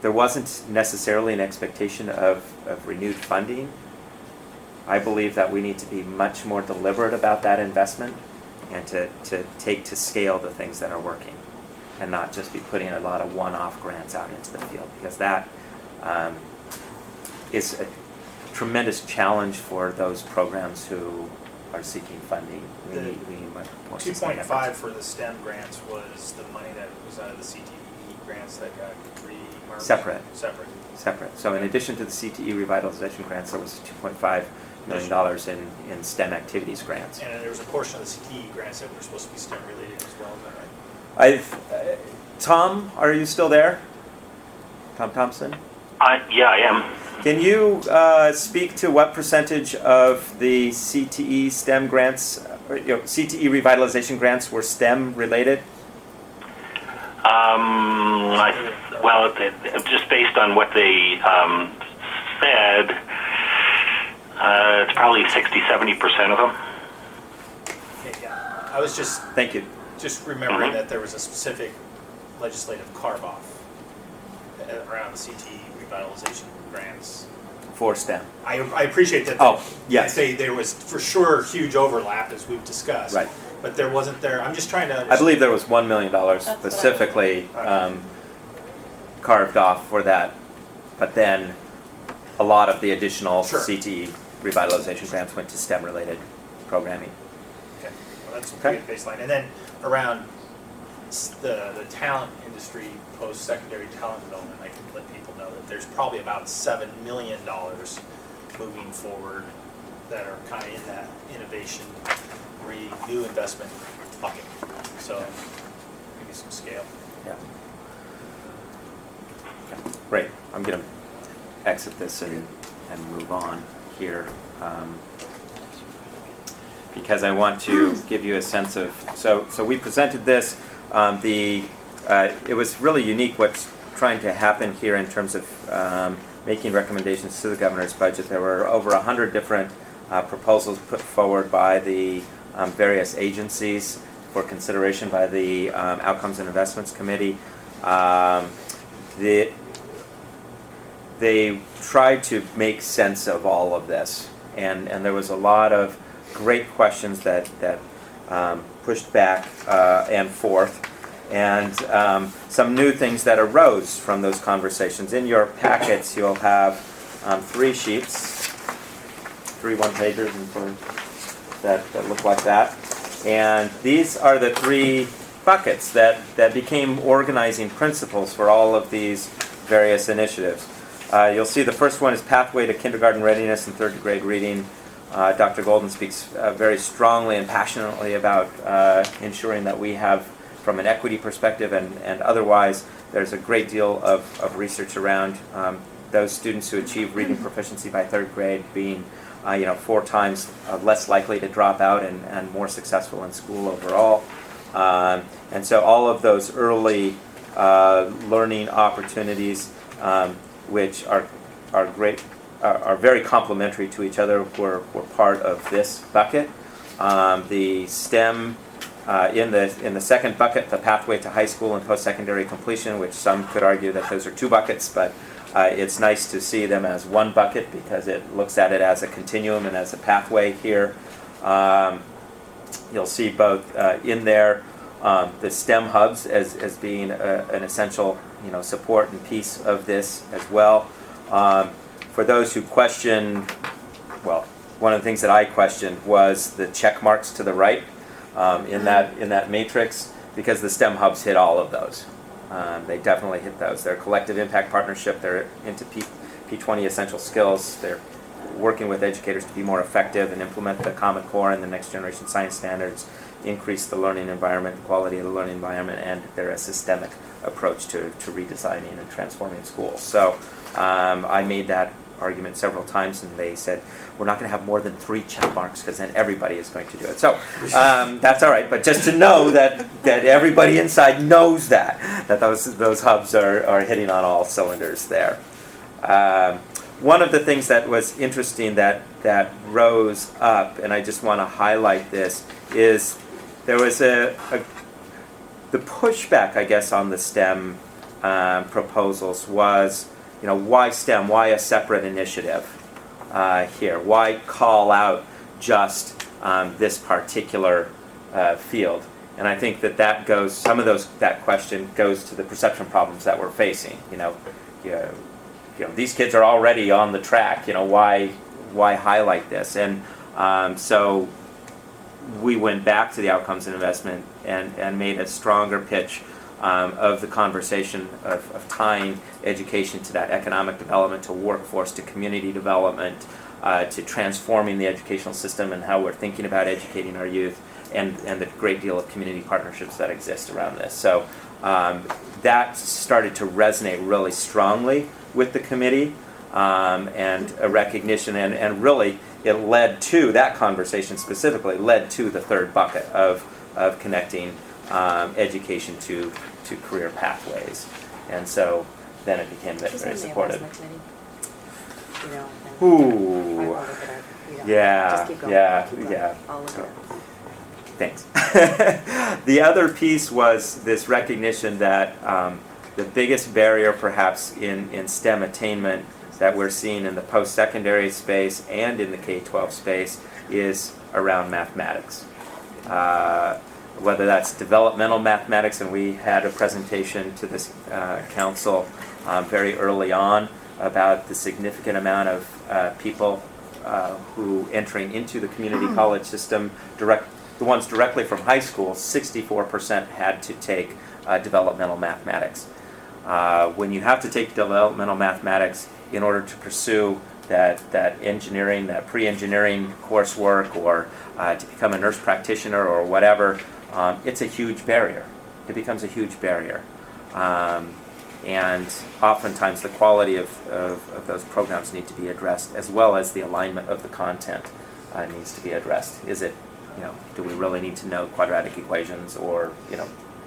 there wasn't necessarily an expectation of renewed funding. I believe that we need to be much more deliberate about that investment and to take to scale the things that are working and not just be putting a lot of one-off grants out into the field, because that is a tremendous challenge for those programs who are seeking funding. We need much more sustained 2.5 efforts. for the STEM grants was the money that was out of the CTE grants that got remarked. Separate. Separate. So in addition to the CTE revitalization grants, there was $2.5 million in STEM activities grants. And there was a portion of the CTE grants that were supposed to be STEM related as well, is that right? Tom, are you still there? Tom Thompson? Yeah, I am. Can you speak to what percentage of the CTE STEM grants, CTE revitalization grants were STEM related? Just based on what they said, it's probably 60-70% of them. Okay, yeah. I was just Thank you. just remembering that there was a specific legislative carve-off around the CTE revitalization grants. For STEM. I appreciate that. Oh, yes. There was for sure huge overlap as we've discussed. Right. But there wasn't there. I'm just trying to understand. I believe there was $1 million specifically carved off for that, but then a lot of the additional CTE revitalization grants went to STEM-related programming. Okay, well, that's a great baseline. And then around the talent industry, post-secondary talent development, I can let people know that there's probably about $7 million moving forward that are kind of in that innovation, new investment bucket. So maybe some scale. Yeah. Okay. Great. I'm going to exit this and move on here because I want to give you a sense of. So we presented this. It was really unique what's trying to happen here in terms of making recommendations to the governor's budget. There were over 100 different proposals put forward by the various agencies for consideration by the Outcomes and Investments Committee. They tried to make sense of all of this, and there was a lot of great questions that pushed back and forth, and some new things that arose from those conversations. In your packets, you'll have 3 sheets, 3 one-pagers that look like that. And these are the 3 buckets that became organizing principles for all of these various initiatives. You'll see the first one is Pathway to Kindergarten Readiness and Third Grade Reading. Dr. Golden speaks very strongly and passionately about ensuring that we have, from an equity perspective and otherwise, there's a great deal of research around those students who achieve reading proficiency by 3rd grade being 4 times less likely to drop out and more successful in school overall. And so all of those early learning opportunities, which are great, are very complementary to each other, were part of this bucket. The STEM in the second bucket, the pathway to high school and post-secondary completion, which some could argue that those are 2 buckets, but it's nice to see them as 1 bucket because it looks at it as a continuum and as a pathway here. You'll see both in there the STEM hubs as being an essential support and piece of this as well. For those who question, well, one of the things that I questioned was the check marks to the right in that matrix, because the STEM hubs hit all of those. They definitely hit those. They're collective impact partnership. They're into P20 essential skills. They're working with educators to be more effective and implement the Common Core and the next generation science standards, increase the learning environment, the quality of the learning environment, and they're a systemic approach to redesigning and transforming schools. So I made that argument several times, and they said, we're not going to have more than 3 check marks because then everybody is going to do it. So that's all right, but just to know that everybody inside knows that those hubs are hitting on all cylinders there. One of the things that was interesting that rose up, and I just want to highlight this, is there was the pushback, I guess, on the STEM proposals was, why STEM? Why a separate initiative here? Why call out just this particular field? And I think that goes, that question goes to the perception problems that we're facing. These kids are already on the track. Why why highlight this? And so we went back to the outcomes and investment and made a stronger pitch of the conversation of tying education to that economic development, to workforce, to community development, to transforming the educational system and how we're thinking about educating our youth, and the great deal of community partnerships that exist around this. So that started to resonate really strongly with the committee, and a recognition, and really it led to, that conversation specifically led to the third bucket of connecting education to career pathways. And so then it became very supportive. Ooh. Yeah. I'll look at it. Thanks. The other piece was this recognition that the biggest barrier perhaps in STEM attainment that we're seeing in the post-secondary space and in the K-12 space is around mathematics. Whether that's developmental mathematics, and we had a presentation to this council very early on about the significant amount of people who entering into the community college system, the ones directly from high school, 64% had to take developmental mathematics. When you have to take developmental mathematics in order to pursue that engineering, that pre-engineering coursework, or to become a nurse practitioner or whatever, it's a huge barrier. It becomes a huge barrier. And oftentimes the quality of those programs need to be addressed, as well as the alignment of the content needs to be addressed. Is it, do we really need to know quadratic equations, or,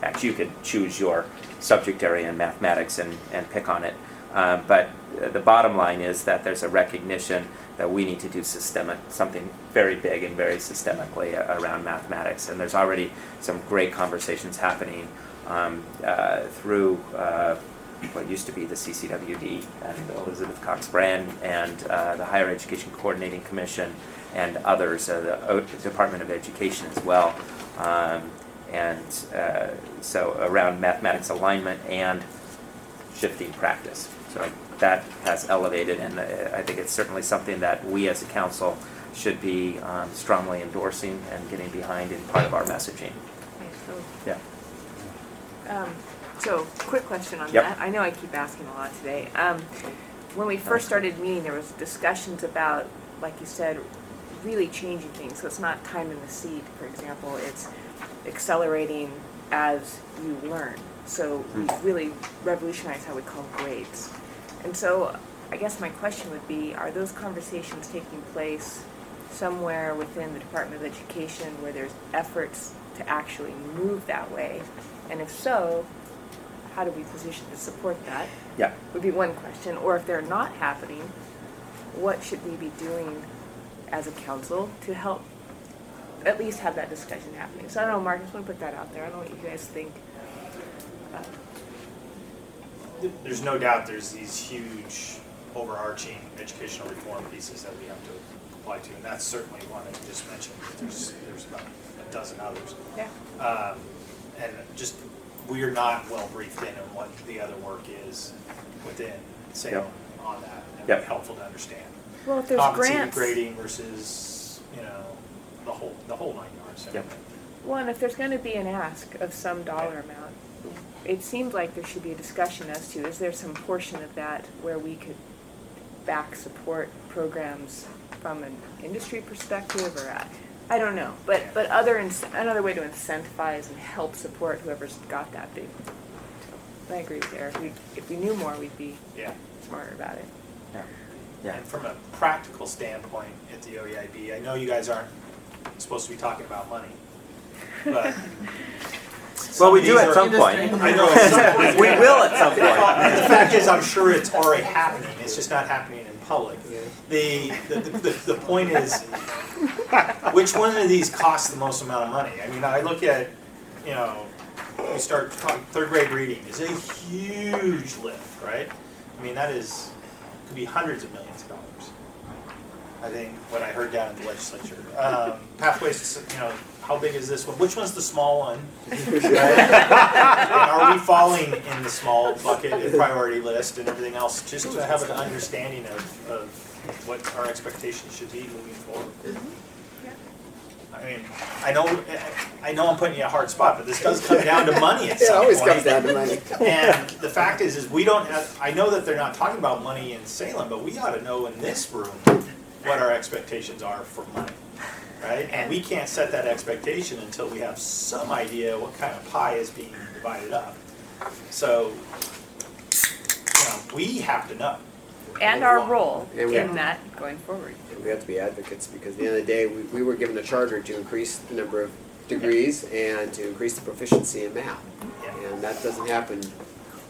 actually you could choose your subject area in mathematics and pick on it. But the bottom line is that there's a recognition that we need to do something very big and very systemically around mathematics. And there's already some great conversations happening through what used to be the CCWD and Elizabeth Cox Brand and the Higher Education Coordinating Commission and others, the Department of Education as well. So around mathematics alignment and shifting practice. So that has elevated, and I think it's certainly something that we as a council should be strongly endorsing and getting behind in part of our messaging. Yeah. So, quick question on Yep. that. I know I keep asking a lot today. When we first started meeting, there was discussions about, like you said, really changing things. So it's not time in the seat, for example. It's accelerating as you learn. So we really revolutionized how we call grades. And so I guess my question would be, are those conversations taking place somewhere within the Department of Education where there's efforts to actually move that way? And if so, how do we position to support that? Yeah. Would be one question. Or if they're not happening, what should we be doing as a council to help at least have that discussion happening? So I don't know, Mark, I just want to put that out there. I don't know what you guys think. There's no doubt there's these huge overarching educational reform pieces that we have to apply to, and that's certainly one that you just mentioned. There's about a dozen others. Yeah. And just, we are not well briefed in on what the other work is within, say, Yep. on that. And Yep. it'd be helpful to understand. Well, if there's Compensated grants. grading versus, the whole 9 yards. Yep. Well, and if there's going to be an ask of some dollar amount, it seems like there should be a discussion as to, is there some portion of that where we could back support programs from an industry perspective, or I don't know, but another way to incentivize and help support whoever's got that big. I agree with Eric. If we knew more, we'd be smarter about it. Yeah. And from a practical standpoint at the OEIB, I know you guys aren't supposed to be talking about money, but Well, we do at some point. I know at some point. We will at some point. The fact is, I'm sure it's already happening. It's just not happening in public. The point is, which one of these costs the most amount of money? I mean, I look at, we start talking, third grade reading is a huge lift, right? I mean, could be hundreds of millions of dollars. I think what I heard down in the legislature. Pathways, how big is this one? Which one's the small one? Right? And are we falling in the small bucket and priority list and everything else? Just to have an understanding of what our expectations should be moving forward. Yeah. I mean, I know I'm putting you in a hard spot, but this does come down to money at It some always point. comes down to money. And the fact is we don't have, I know that they're not talking about money in Salem, but we ought to know in this room what our expectations are for money, right? And we can't set that expectation until we have some idea what kind of pie is being divided up. So, we have to know. And our role And we- in that going forward. We have to be advocates because at the end of the day, we were given a charter to increase the number of degrees and to increase the proficiency in math. And that doesn't happen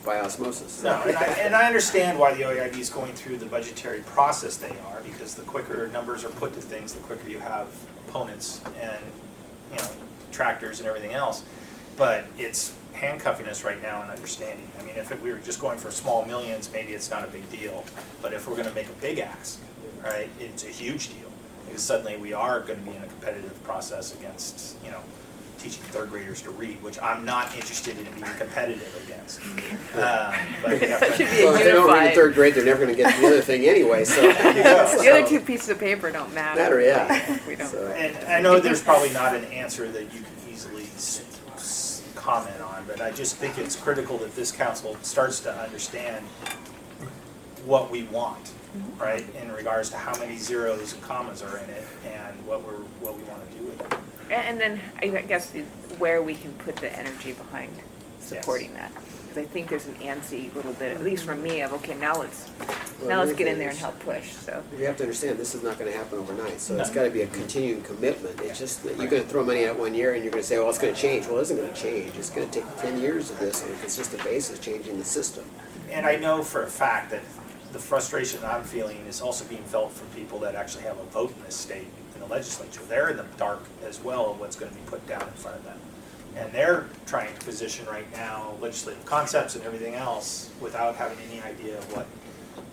by osmosis. No, and I understand why the OEIB is going through the budgetary process they are, because the quicker numbers are put to things, the quicker you have opponents and, detractors and everything else. But it's handcuffing us right now in understanding. I mean, if we were just going for small millions, maybe it's not a big deal. But if we're gonna make a big ask, right, it's a huge deal. Because suddenly we are gonna be in a competitive process against, teaching third graders to read, which I'm not interested in being competitive against. But we have That should to, be Well, if they don't read in unified. third grade, they're never gonna get the other thing anyway, so. The other two pieces of paper don't matter. yeah. We don't. So- and I know there's probably not an answer that you can easily comment on, but I just think it's critical that this council starts to understand what we want, right, in regards to how many zeros and commas are in it and what we want to do with it. And then I guess where we can put the energy behind supporting that. Because I think there's an antsy little bit, at least from me, of okay, now let's get in there and help push. So You have to understand, this is not gonna happen overnight, so it's gotta be a continuing commitment. It's just that you're gonna throw money out one year and you're gonna say, well, it's gonna change. Well, it isn't gonna change. It's gonna take 10 years of this on a consistent basis, changing the system. And I know for a fact that the frustration that I'm feeling is also being felt from people that actually have a vote in this state, in the legislature. They're in the dark as well of what's going to be put down in front of them. And they're trying to position right now legislative concepts and everything else without having any idea of what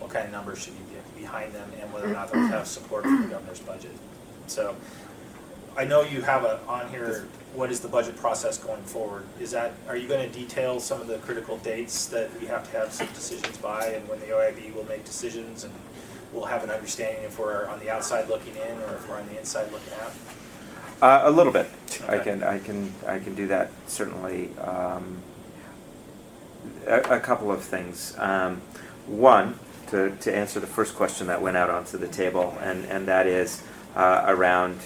kind of numbers should be behind them and whether or not they'll have support from the governor's budget. So I know you have on here, what is the budget process going forward? Are you going to detail some of the critical dates that we have to have some decisions by and when the OIB will make decisions and we'll have an understanding if we're on the outside looking in or if we're on the inside looking out? A little bit. Okay. I can do that certainly. A couple of things. One, to answer the first question that went out onto the table, and that is around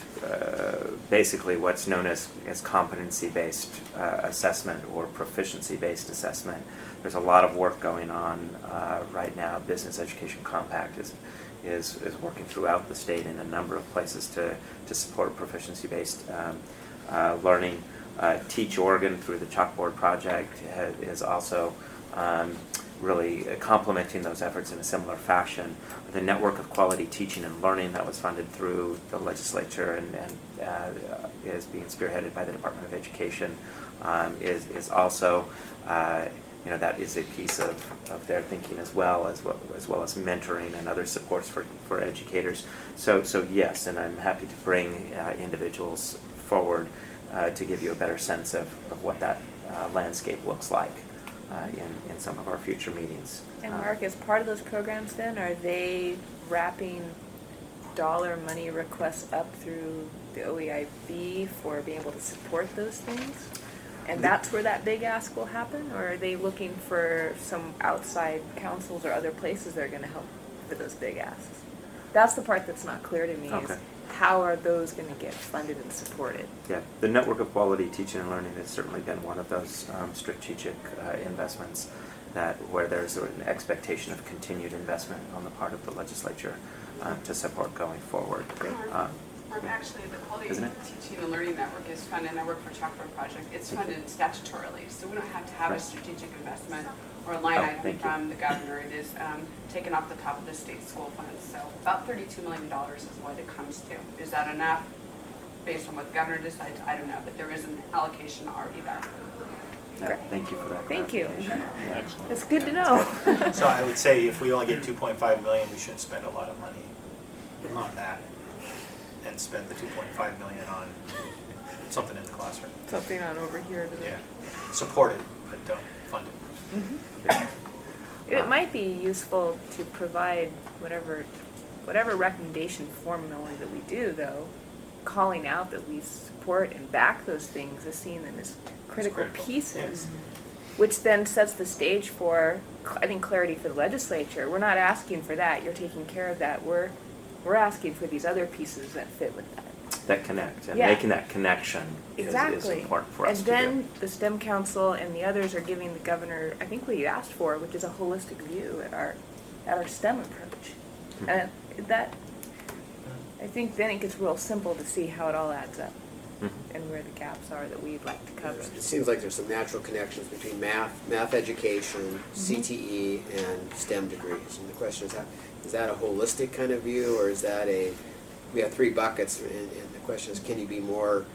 basically what's known as competency-based assessment or proficiency-based assessment. There's a lot of work going on right now. Business Education Compact is working throughout the state in a number of places to support proficiency-based learning. Teach Oregon through the Chalkboard Project is also really complementing those efforts in a similar fashion. The Network of Quality Teaching and Learning that was funded through the legislature and is being spearheaded by the Department of Education is also that is a piece of their thinking as well as mentoring and other supports for educators. So yes, and I'm happy to bring individuals forward to give you a better sense of what that landscape looks like in some of our future meetings. And Mark, as part of those programs then, are they wrapping dollar money requests up through the OEIB for being able to support those things? And that's where that big ask will happen? Or are they looking for some outside councils or other places that are going to help for those big asks? That's the part that's not clear to me Okay. is how are those going to get funded and supported? Yeah, the Network of Quality Teaching and Learning has certainly been one of those strategic investments where there's an expectation of continued investment on the part of the legislature to support going forward. Actually, the Quality Isn't it? Teaching and Learning Network is funded, and I work for Chalkboard Project. It's funded statutorily, so we don't have to have a strategic investment or a line item from the governor. It is taken off the top of the state school funds. So about $32 million is what it comes to. Is that enough? Based on what the governor decides, I don't know, but there is an allocation already there. Yeah, thank you for that. Thank you. Yeah. It's good to know. So I would say if we only get 2.5 million, we shouldn't spend a lot of money on that and spend the 2.5 million on something in the classroom. Something on over here to the... Yeah, support it, but don't fund it. It might be useful to provide whatever whatever recommendation formally that we do, though, calling out that we support and back those things as seeing them as critical pieces, which then sets the stage for, I think, clarity for the legislature. We're not asking for that. You're taking care of that. We're asking for these other pieces that fit with that. That connect, and Yeah. making that connection is Exactly. important for us and to do. then the STEM Council and the others are giving the governor, I think, what he asked for, which is a holistic view at our STEM approach. And that, I think then it gets real simple to see how it all adds up and where the gaps are that we'd like to cover. It seems like there's some natural connections between math education, CTE, and STEM degrees. And the question is that a holistic kind of view, or is that we have 3 buckets, and the question is, can you be more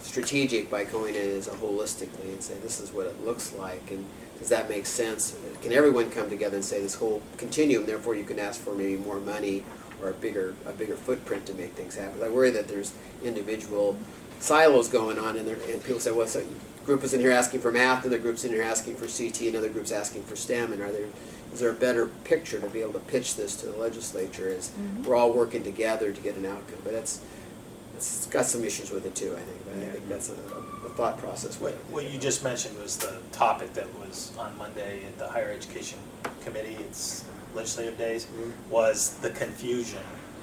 strategic by going in as a holistically and say, this is what it looks like, and does that make sense? Can everyone come together and say this whole continuum, therefore you can ask for maybe more money or a bigger footprint to make things happen? I worry that there's individual silos going on, and people say, well, so group is in here asking for math, another group's in here asking for CT, another group's asking for STEM, and is there a better picture to be able to pitch this to the legislature as we're all working together to get an outcome? But it's got some issues with it too, I think. But I think that's a thought process. What you just mentioned was the topic that was on Monday at the Higher Education Committee, its legislative days, was the confusion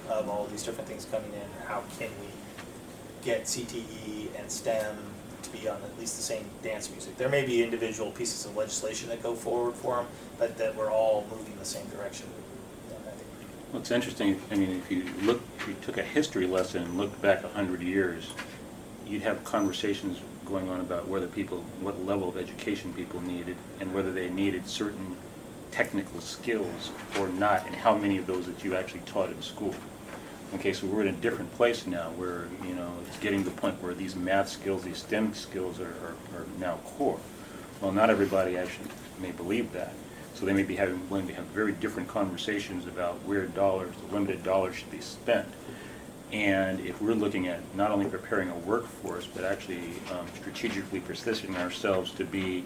of all these different things coming in. How can we get CTE and STEM to be on at least the same dance music? There may be individual pieces of legislation that go forward for them, but that we're all moving the same direction. Well, it's interesting. I mean, if you took a history lesson and looked back 100 years, you'd have conversations going on about what level of education people needed, and whether they needed certain technical skills or not, and how many of those that you actually taught in school. Okay, so we're in a different place now, where it's getting to the point where these math skills, these STEM skills are now core. Well, not everybody actually may believe that. So they may be willing to have very different conversations about where the limited dollars should be spent. And if we're looking at not only preparing a workforce, but actually strategically positioning ourselves to be,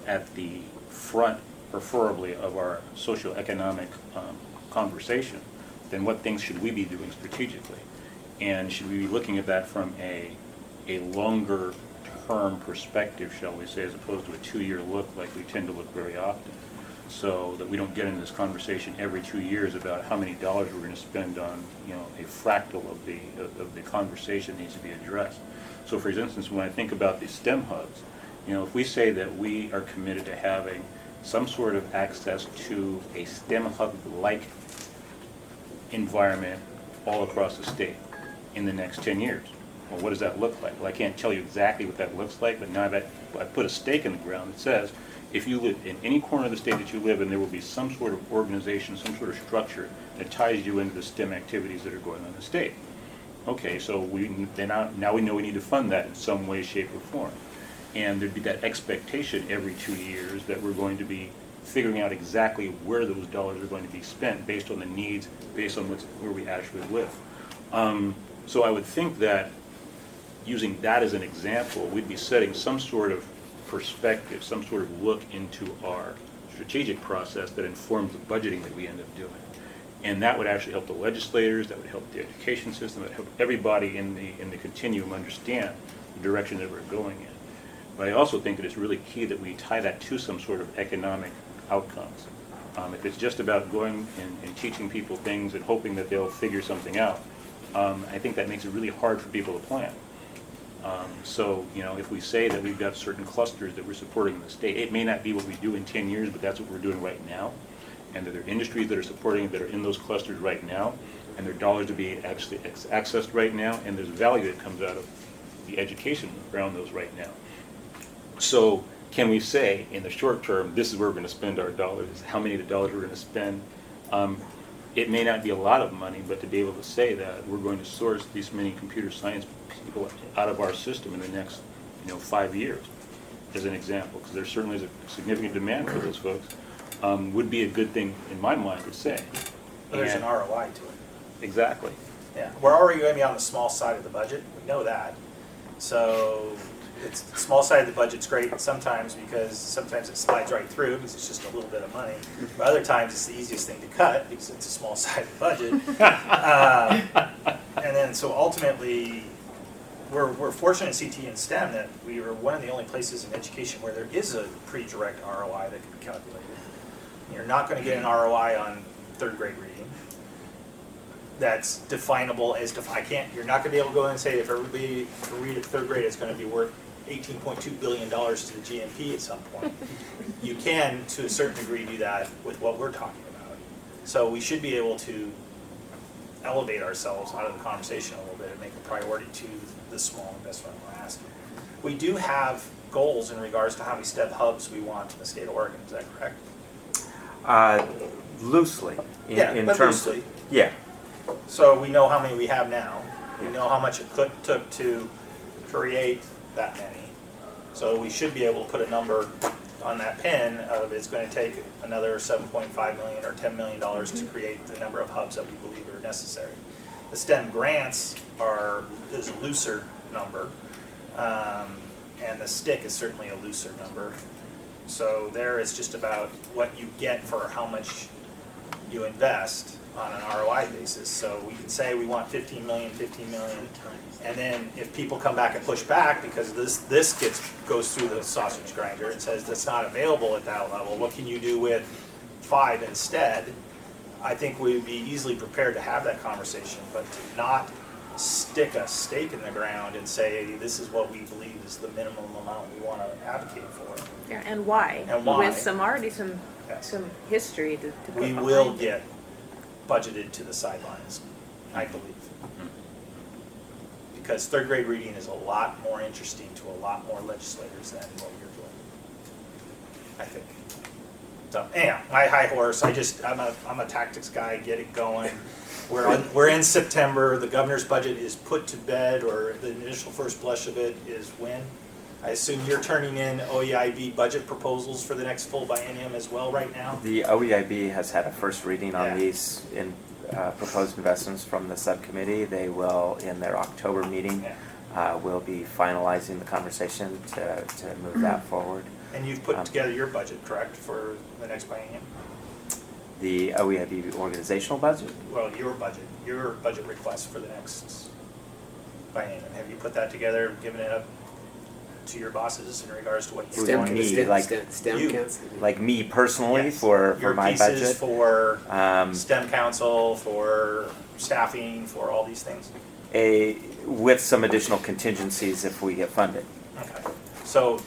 at the front, preferably, of our socioeconomic conversation, then what things should we be doing strategically? And should we be looking at that from a longer term perspective, shall we say, as opposed to a 2-year look like we tend to look very often? So that we don't get into this conversation every 2 years about how many dollars we're going to spend on, a fractal of the conversation that needs to be addressed. So, for instance, when I think about the STEM hubs, if we say that we are committed to having some sort of access to a STEM hub-like environment all across the state in the next 10 years, well, what does that look like? Well, I can't tell you exactly what that looks like, but now I put a stake in the ground that says, if you live in any corner of the state that you live in, there will be some sort of organization, some sort of structure that ties you into the STEM activities that are going on in the state. Okay, so now we know we need to fund that in some way, shape, or form. And there'd be that expectation every 2 years that we're going to be figuring out exactly where those dollars are going to be spent based on the needs, based on where we actually live. So I would think that using that as an example, we'd be setting some sort of perspective, some sort of look into our strategic process that informs the budgeting that we end up doing. And that would actually help the legislators, that would help the education system, that would help everybody in the continuum understand the direction that we're going in. But I also think that it's really key that we tie that to some sort of economic outcomes. If it's just about going and teaching people things and hoping that they'll figure something out, I think that makes it really hard for people to plan. So, if we say that we've got certain clusters that we're supporting in the state, it may not be what we do in 10 years, but that's what we're doing right now. And that there are industries that are supporting it that are in those clusters right now, and there are dollars to be actually accessed right now, and there's value that comes out of the education around those right now. So, can we say, in the short term, this is where we're going to spend our dollars, how many of the dollars we're going to spend? It may not be a lot of money, but to be able to say that we're going to source these many computer science people out of our system in the next 5 years, as an example, because there certainly is a significant demand for those folks, would be a good thing in my mind to say. But there's an ROI to it. Exactly. Yeah, we're already going to be on the small side of the budget. We know that. So it's, the small side of the budget's great sometimes because sometimes it slides right through because it's just a little bit of money. But other times it's the easiest thing to cut because it's a small side of the budget. And then so ultimately, we're fortunate in CT and STEM that we are one of the only places in education where there is a pretty direct ROI that can be calculated. You're not going to get an ROI on third grade reading. That's definable as you're not going to be able to go in and say if everybody can read at third grade, it's going to be worth $18.2 billion to the GNP at some point. You can, to a certain degree, do that with what we're talking about. So we should be able to elevate ourselves out of the conversation a little bit and make a priority to the small investment we're asking. We do have goals in regards to how many STEM hubs we want in the state of Oregon. Is that correct? Loosely. In but terms loosely. Of, yeah. So we know how many we have now. We know how much it took to create that many. So we should be able to put a number on that pin of it's going to take another $7.5 million or $10 million to create the number of hubs that we believe are necessary. The STEM grants is a looser number, and the stick is certainly a looser number. So there it's just about what you get for how much you invest on an ROI basis. So we can say we want 15 million, and then if people come back and push back because this goes through the sausage grinder and says that's not available at that level, what can you do with 5 instead? I think we'd be easily prepared to have that conversation, but to not stick a stake in the ground and say this is what we believe is the minimum amount we want to advocate for. Yeah, and why? And why? With some history to put We behind will it. get budgeted to the sidelines, I believe. Because third grade reading is a lot more interesting to a lot more legislators than what you're doing, I think. So, anyhow, my high horse, I'm a tactics guy, get it going. We're in September, the governor's budget is put to bed, or the initial first blush of it is when? I assume you're turning in OEIB budget proposals for the next full biennium as well right now? The OEIB has had a first reading on Yeah. these proposed investments from the subcommittee. They will, in their October meeting, will be finalizing the conversation to move that forward. And you've put together your budget, correct, for the next biennium? The OEIB organizational budget? Well, your budget request for the next biennium. Have you put that together, given it up to your bosses in regards to what you STEM, want? STEM You. counts. Like me personally, Yes. for Your my pieces budget? for STEM council, for staffing, for all these things? With some additional contingencies if we get funded. Okay. So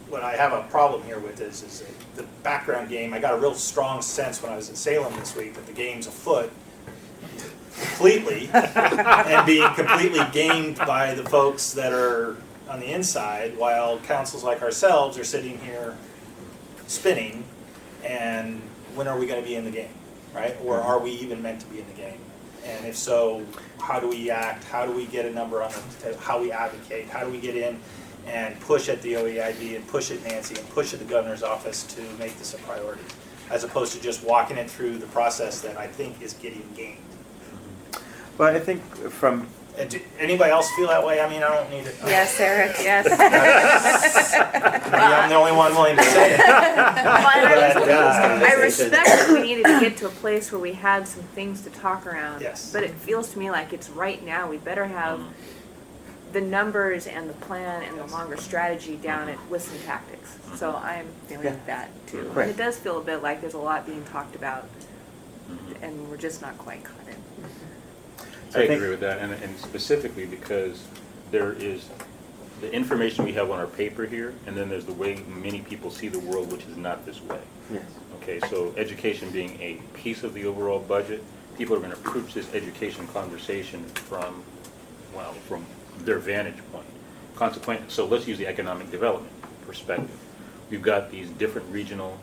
what I have a problem here with is the background game. I got a real strong sense when I was in Salem this week that the game's afoot completely and being completely gamed by the folks that are on the inside, while councils like ourselves are sitting here spinning. And when are we going to be in the game, right? Or are we even meant to be in the game? And if so, how do we act? How do we get a number on how we advocate? How do we get in and push at the OEIB and push at Nancy and push at the governor's office to make this a priority, as opposed to just walking it through the process that I think is getting gamed? Well, I think from... Anybody else feel that way? I mean, I don't need it. Yes, Eric, yes. Maybe I'm the only one willing to say it. I respect that we needed to get to a place where we had some things to talk around. Yes. But it feels to me like it's right now. We better have the numbers and the plan and the longer strategy down with some tactics. So I'm feeling that too. Right. And it does feel a bit like there's a lot being talked about and we're just not quite caught in. I agree with that, and specifically because there is the information we have on our paper here, and then there's the way many people see the world, which is not this way. Yes. Okay, so education being a piece of the overall budget, people are going to approach this education conversation from their vantage point. Consequently, so let's use the economic development perspective. We've got these different regional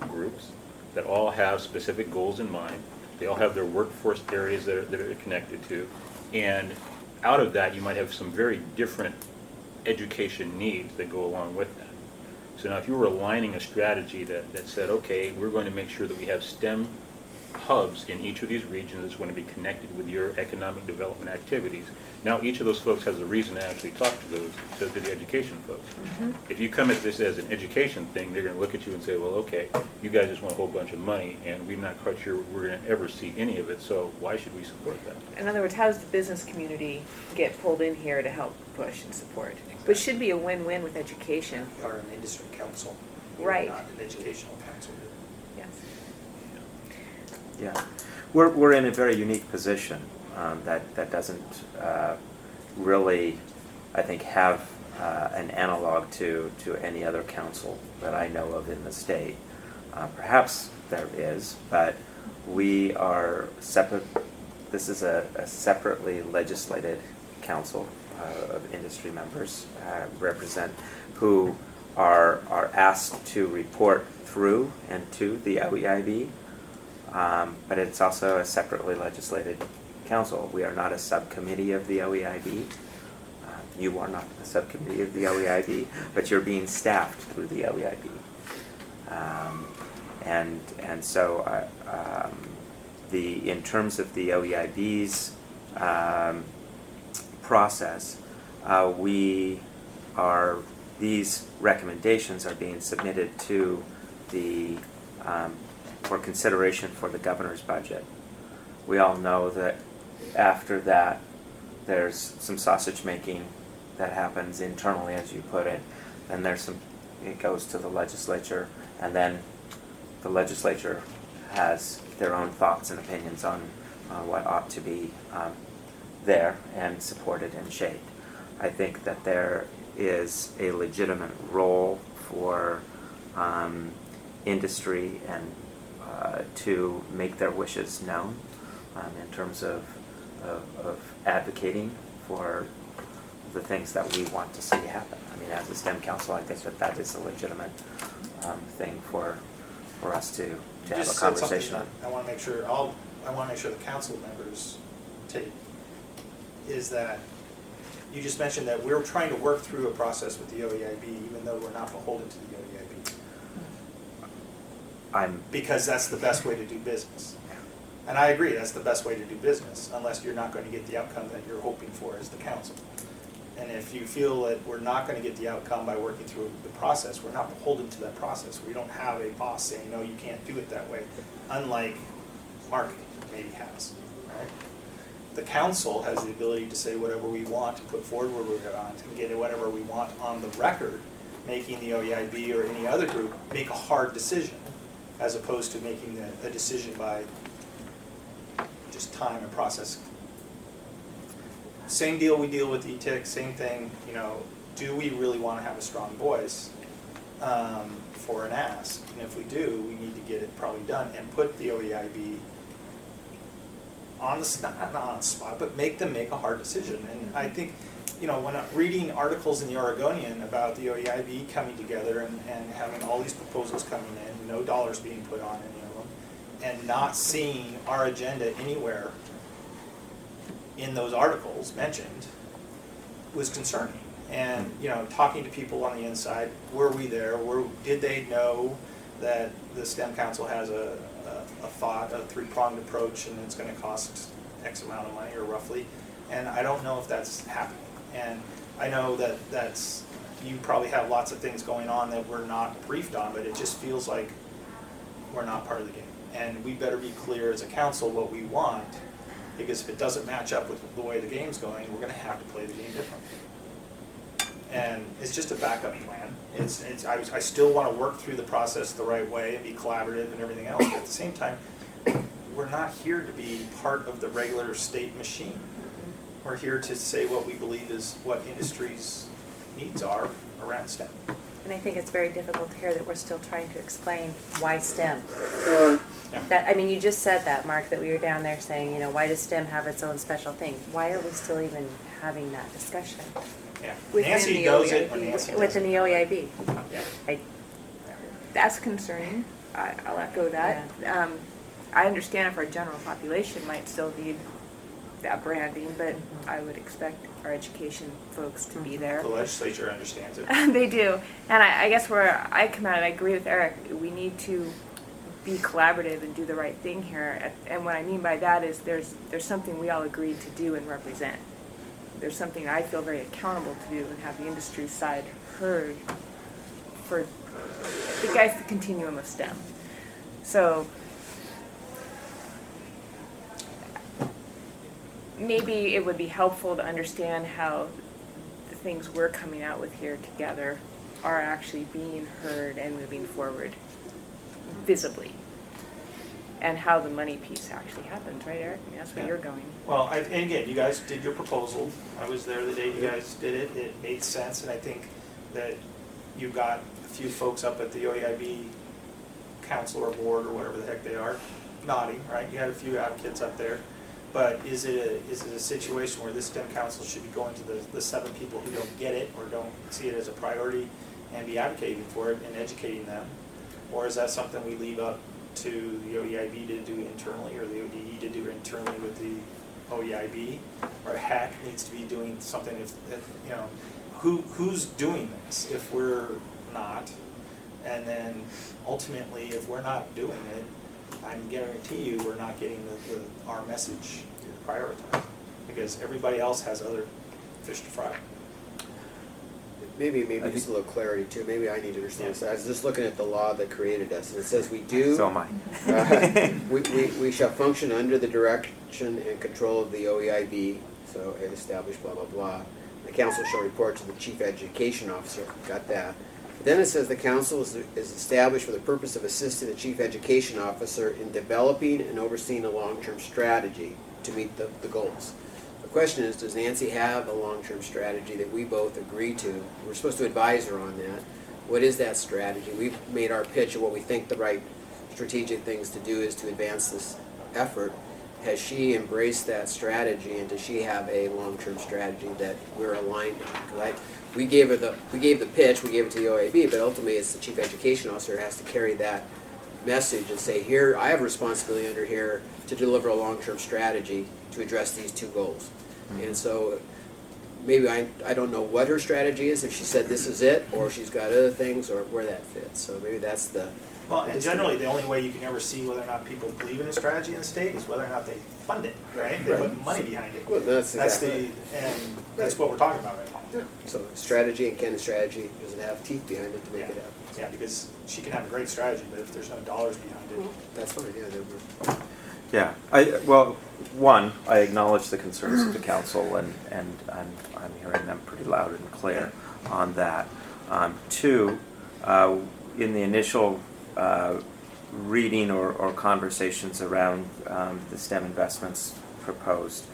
groups that all have specific goals in mind. They all have their workforce areas that are connected to. And out of that, you might have some very different education needs that go along with that. So now if you were aligning a strategy that said, okay, we're going to make sure that we have STEM hubs in each of these regions that's going to be connected with your economic development activities. Now, each of those folks has a reason to actually talk to the education folks. If you come at this as an education thing, they're going to look at you and say, well, okay, you guys just want a whole bunch of money, and we're not quite sure we're going to ever see any of it, so why should we support that? In other words, how does the business community get pulled in here to help push and support? Which should be a win-win with education. We are an industry council. Right. We're not an educational council. Yes. Yeah, we're in a very unique position that doesn't really, I think, have an analog to any other council that I know of in the state. Perhaps there is, but we are separate. This is a separately legislated council of industry members represent who are asked to report through and to the OEIB. But it's also a separately legislated council. We are not a subcommittee of the OEIB. You are not a subcommittee of the OEIB, but you're being staffed through the OEIB. And so in terms of the OEIB's process, these recommendations are being submitted to the for consideration for the governor's budget. We all know that after that, there's some sausage making that happens internally, as you put it. Then it goes to the legislature, and then the legislature has their own thoughts and opinions on what ought to be there and supported and shaped. I think that there is a legitimate role for industry and to make their wishes known in terms of advocating for the things that we want to see happen. I mean, as a STEM council, I think that is a legitimate thing for us to have a conversation on. I want to make sure the council members take is that you just mentioned that we're trying to work through a process with the OEIB, even though we're not beholden to the OEIB. Because that's the best way to do business. And I agree, that's the best way to do business, unless you're not going to get the outcome that you're hoping for as the council. And if you feel that we're not going to get the outcome by working through the process, we're not beholden to that process. We don't have a boss saying, no, you can't do it that way, unlike marketing maybe has. Right? The council has the ability to say whatever we want, to put forward what we want, and get whatever we want on the record, making the OEIB or any other group make a hard decision, as opposed to making a decision by just time and process. Same deal we deal with ETIC, same thing, do we really want to have a strong voice for an ask? And if we do, we need to get it probably done and put the OEIB on the not on the spot, but make them make a hard decision. And I think, when I'm reading articles in the Oregonian about the OEIB coming together and having all these proposals coming in, no dollars being put on any of them, and not seeing our agenda anywhere in those articles mentioned was concerning. And talking to people on the inside, were we there? Did they know that the STEM Council has a three-pronged approach, and it's going to cost X amount of money, or roughly? And I don't know if that's happening. And I know that you probably have lots of things going on that we're not briefed on, but it just feels like we're not part of the game. And we better be clear as a council what we want, because if it doesn't match up with the way the game's going, we're going to have to play the game differently. And it's just a backup plan. I still want to work through the process the right way and be collaborative and everything else, but at the same time, we're not here to be part of the regular state machine. We're here to say what we believe is what industry's needs are around STEM. And I think it's very difficult to hear that we're still trying to explain why STEM. Yeah. You just said that, Mark, that we were down there saying, why does STEM have its own special thing? Why are we still even having that discussion? Yeah. Within Nancy the knows OEIB, it when Nancy within the OEIB. Yeah. That's concerning. I'll echo that. Yeah. I understand if our general population might still need that branding, but I would expect our education folks to be there. The legislature understands it. They do. And I guess where I come out, and I agree with Eric, we need to be collaborative and do the right thing here. And what I mean by that is there's something we all agreed to do and represent. There's something I feel very accountable to do and have the industry side heard for the guys, the continuum of STEM. So maybe it would be helpful to understand how the things we're coming out with here together are actually being heard and moving forward visibly, and how the money piece actually happens, right, Eric? I mean, that's where you're going. Well, and again, you guys did your proposal. I was there the day you guys did it. It made sense, and I think that you got a few folks up at the OEIB council or board or whatever the heck they are nodding, right? You had a few advocates up there. But is it a situation where this STEM council should be going to the 7 people who don't get it or don't see it as a priority and be advocating for it and educating them? Or is that something we leave up to the OEIB to do internally, or the ODE to do internally with the OEIB? Or heck, needs to be doing something if you know, who's doing this if we're not? And then ultimately, if we're not doing it, I guarantee you we're not getting our message prioritized, because everybody else has other fish to fry. Maybe just a little clarity too. Maybe I need to understand this. I was just looking at the law that created us, and it says we do. So am I. We shall function under the direction and control of the OEIB, so it established blah blah blah. The council shall report to the chief education officer. Got that. But then it says the council is established for the purpose of assisting the chief education officer in developing and overseeing a long-term strategy to meet the goals. The question is, does Nancy have a long-term strategy that we both agree to? We're supposed to advise her on that. What is that strategy? We've made our pitch of what we think the right strategic things to do is to advance this effort. Has she embraced that strategy, and does she have a long-term strategy that we're aligned on? Because we gave the pitch, we gave it to the OAB, but ultimately it's the chief education officer who has to carry that message and say, here, I have a responsibility under here to deliver a long-term strategy to address these 2 goals. And so maybe I don't know what her strategy is, if she said this is it, or she's got other things, or where that fits. So maybe that's the... Well, and generally, the only way you can ever see whether or not people believe in a strategy in the state is whether or not they fund it, right? They put money behind it. Well, that's what we're talking about right now. Yeah. So strategy, and can the strategy, does it have teeth behind it to make it happen? Yeah, because she can have a great strategy, but if there's no dollars behind it. That's fine, Yeah, one, I acknowledge the concerns of the council, and I'm hearing them pretty loud and clear on that. 2, in the initial reading or conversations around the STEM investments proposed,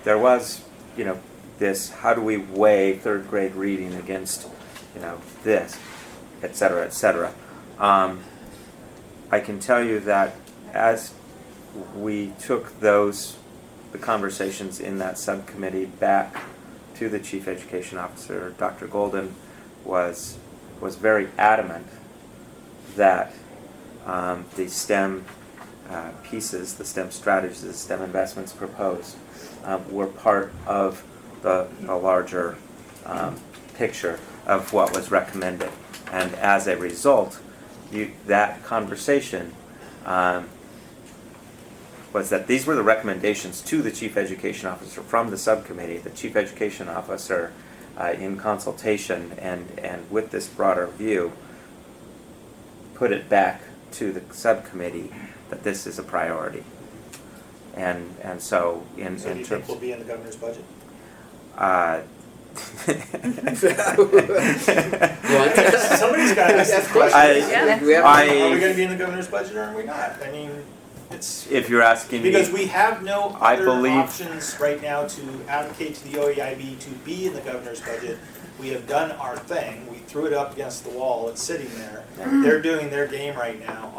there was, this, how do we weigh 3rd grade reading against, this, et cetera, et cetera. I can tell you that as we took the conversations in that subcommittee back to the chief education officer, Dr. Golden was very adamant that the STEM pieces, the STEM strategies, the STEM investments proposed were part of the larger picture of what was recommended. And as a result, that conversation was that these were the recommendations to the chief education officer from the subcommittee. The chief education officer, in consultation and with this broader view, put it back to the subcommittee that this is a priority. And so in So do you think we'll be in the governor's budget? Somebody's got to ask this question. Are we going to be in the governor's budget, or are we not? I mean, it's... If you're asking me... Because we have no other options right now to advocate to the OEIB to be in the governor's budget. We have done our thing. We threw it up against the wall. It's sitting there. They're doing their game right now.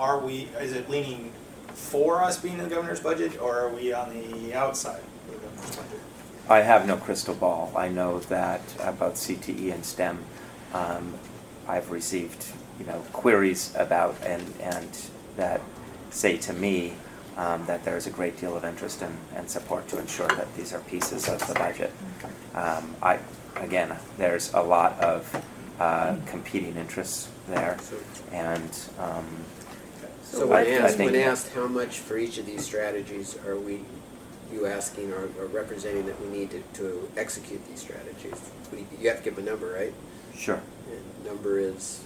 Is it leaning for us being in the governor's budget, or are we on the outside of the governor's budget? I have no crystal ball. I know that about CTE and STEM, I've received, queries about and that say to me that there's a great deal of interest and support to ensure that these are pieces of the budget. Again, there's a lot of competing interests there, and So what when I think- asked how much for each of these strategies are you asking or representing that we need to execute these strategies? You have to give a number, right? Sure. And number is...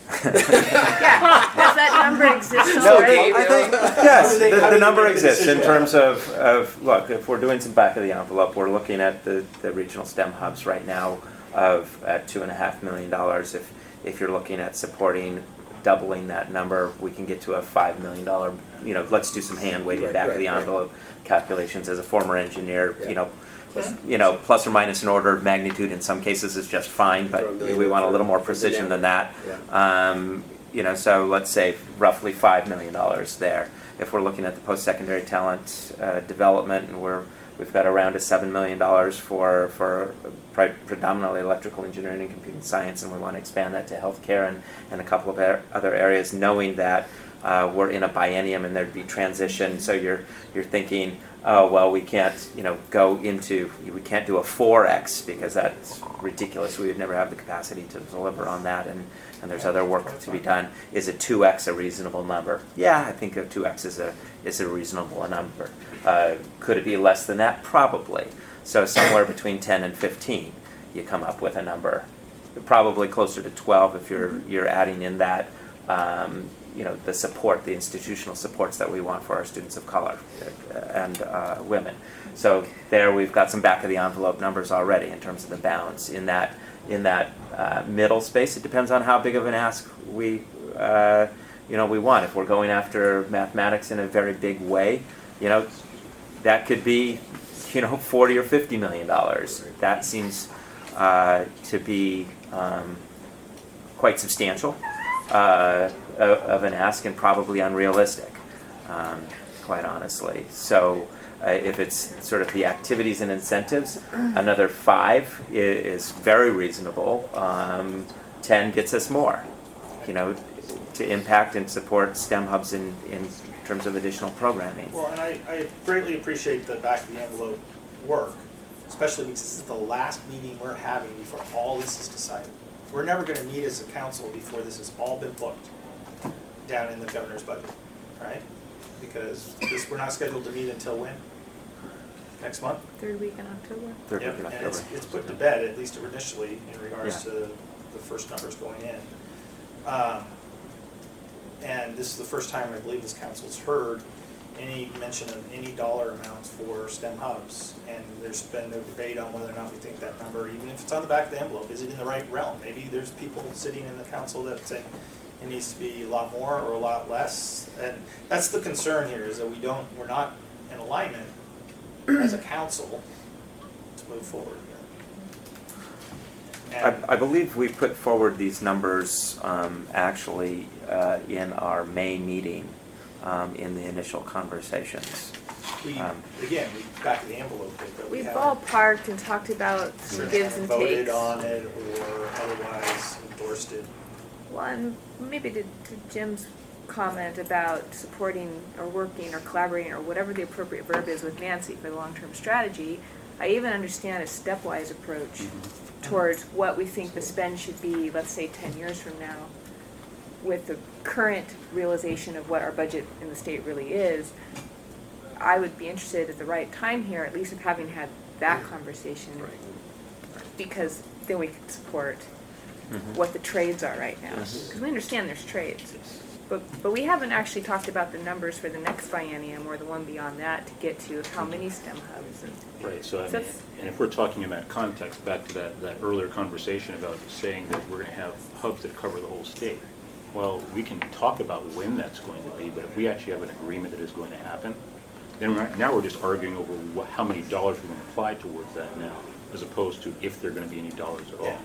Yeah, does that number exist No, already? I think, yes, the number exists in terms of, look, if we're doing some back of the envelope, we're looking at the regional STEM hubs right now at $2.5 million. If you're looking at supporting doubling that number, we can get to a $5 million, let's do some hand waving back of the envelope calculations. As a former engineer, plus or minus an order of magnitude in some cases is just fine, but we want a little more precision than that. So let's say roughly $5 million there. If we're looking at the post-secondary talent development, and we've got around $7 million for predominantly electrical engineering and computing science, and we want to expand that to healthcare and a couple of other areas, knowing that we're in a biennium and there'd be transition. So you're thinking, oh well, we can't we can't do a 4x because that's ridiculous. We would never have the capacity to deliver on that, and there's other work to be done. Is a 2x a reasonable number? Yeah, I think a 2x is a reasonable number. Could it be less than that? Probably. So somewhere between 10 and 15, you come up with a number. Probably closer to 12 if you're adding in that. The support, the institutional supports that we want for our students of color and women. So there we've got some back of the envelope numbers already in terms of the balance in that middle space. It depends on how big of an ask we want. If we're going after mathematics in a very big way, that could be 40 or $50 million. That seems to be quite substantial. Of an ask and probably unrealistic, quite honestly. So if it's sort of the activities and incentives, another 5 is very reasonable. 10 gets us more, to impact and support STEM hubs in terms of additional programming. Well, and I greatly appreciate the back of the envelope work, especially because this is the last meeting we're having before all this is decided. We're never going to meet as a council before this has all been booked down in the governor's budget, right? Because we're not scheduled to meet until when? Next month? Third week in October. Third week in And October. it's put to bed, at least initially, in regards to the first numbers going in. And this is the first time I believe this council's heard any mention of any dollar amounts for STEM hubs. And there's been no debate on whether or not we think that number, even if it's on the back of the envelope, is it in the right realm? Maybe there's people sitting in the council that say it needs to be a lot more or a lot less. And that's the concern here, is that we're not in alignment as a council to move forward here. And I believe we put forward these numbers actually in our May meeting in the initial conversations. again, we back of the envelope it, but we We've haven't all parked and talked about some gives and voted takes. on it or otherwise endorsed it. One, maybe to Jim's comment about supporting or working or collaborating or whatever the appropriate verb is with Nancy for the long-term strategy, I even understand a stepwise approach towards what we think the spend should be, let's say 10 years from now, with the current realization of what our budget in the state really is. I would be interested at the right time here, at least of having had that conversation, because then we can support what the trades are right now. Because we understand there's trades. But we haven't actually talked about the numbers for the next biennium or the one beyond that to get to how many STEM hubs. Right, so I mean, that's- and if we're talking in that context, back to that earlier conversation about saying that we're going to have hubs that cover the whole state. Well, we can talk about when that's going to be, but if we actually have an agreement that is going to happen, then now we're just arguing over how many dollars we're going to apply towards that now, as opposed to if there are going to be any dollars at all. Yeah.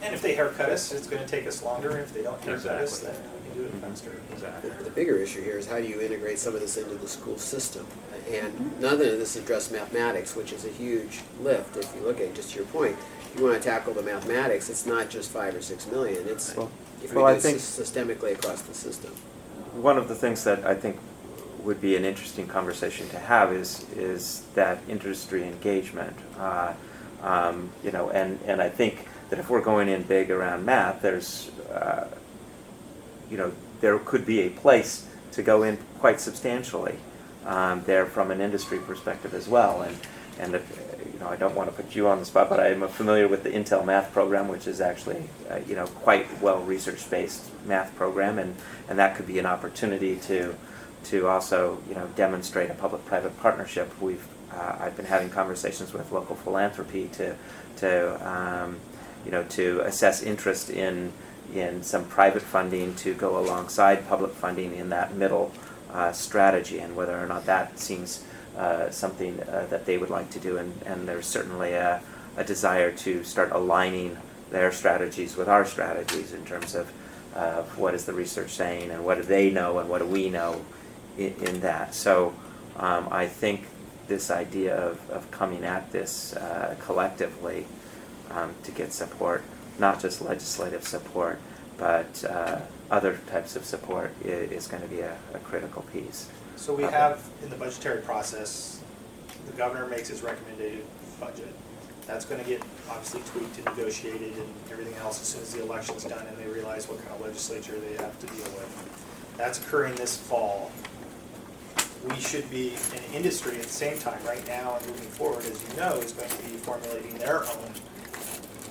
And if they haircut us, it's going to take us longer. If they don't haircut us, Exactly. then we can do it faster. Exactly. The bigger issue here is how do you integrate some of this into the school system? And none of this addressed mathematics, which is a huge lift. If you look at it, just to your point, if you want to tackle the mathematics, it's not just 5 or 6 million. It's if we I do it think systemically across the system. one of the things that I think would be an interesting conversation to have is that industry engagement. And I think that if we're going in big around math, there's, there could be a place go in quite substantially there from an industry perspective as well. And you know, I don't want to put you on the spot, but I am familiar with the Intel math program, which is actually you know, quite well research-based math program, and that could be an opportunity to also, you know, demonstrate a public-private partnership. I've been having conversations with local philanthropy to you know, to assess interest in some private funding to go alongside public funding in that middle strategy, and whether or not that seems something that they would like to do. And there's certainly a desire to start aligning their strategies with our strategies in terms of what is the research saying, and what do they know, and what do we know in that. So I think this idea of coming at this collectively to get support, not just legislative support, but other types of support is going to be a critical piece. So we have, in the budgetary process, the governor makes his recommended budget. That's going to get obviously tweaked and negotiated and everything else as soon as the election's done and they realize what kind of legislature they have to deal with. That's occurring this fall. We should be, in industry at the same time, right now and moving forward, as you know, is going to be formulating their own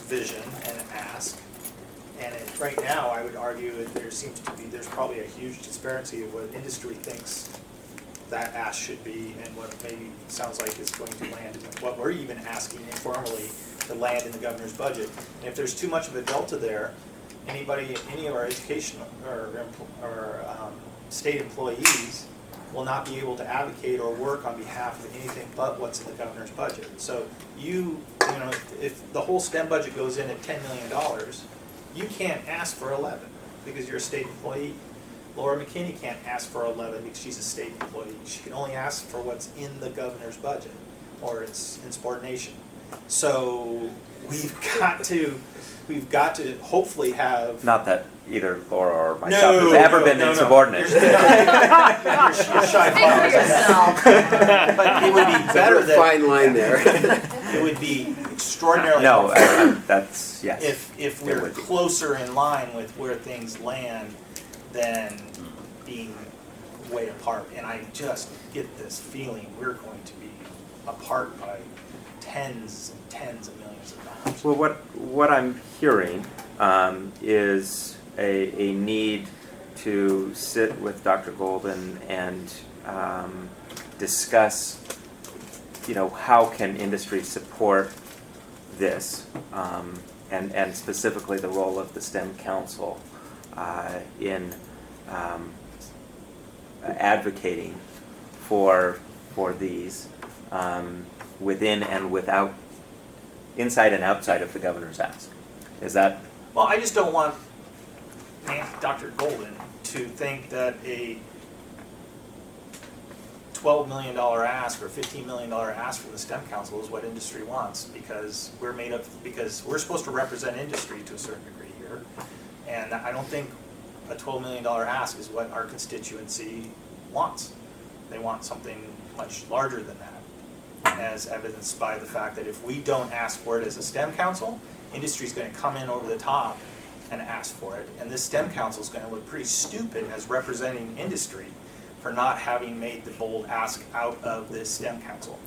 vision and ask. And right now, I would argue that there's probably a huge disparity of what industry thinks that ask should be and what maybe sounds like is going to land, what we're even asking informally to land in the governor's budget. And if there's too much of a delta there, any of our education or state employees will not be able to advocate or work on behalf of anything but what's in the governor's budget. So you know, if the whole STEM budget goes in at $10 million, you can't ask for 11 because you're a state employee. Laura McKinney can't ask for 11 because she's a state employee. She can only ask for what's in the governor's budget or its insubordination. So we've got to hopefully have. Not that either Laura or myself has ever been insubordinate. You're shy Speak for yourself. But it would be better There's a fine line there. it would be extraordinarily No, helpful that's, yes. if we're closer in line with where things land than being way apart. And I just get this feeling we're going to be apart by tens and tens of millions of dollars. Well, what I'm hearing is a need to sit with Dr. Golden and discuss, you know, how can industry support this, and specifically the role of the STEM Council in advocating for these within and without, inside and outside of the governor's ask. Is that? Well, I just don't want Dr. Golden to think that a $12 million ask or $15 million ask from the STEM Council is what industry wants, because we're supposed to represent industry to a certain degree here, and I don't think a $12 million ask is what our constituency wants. They want something much larger than that, as evidenced by the fact that if we don't ask for it as a STEM Council, industry's going to come in over the top and ask for it, and this STEM Council is going to look pretty stupid as representing industry for not having made the bold ask out of this STEM Council,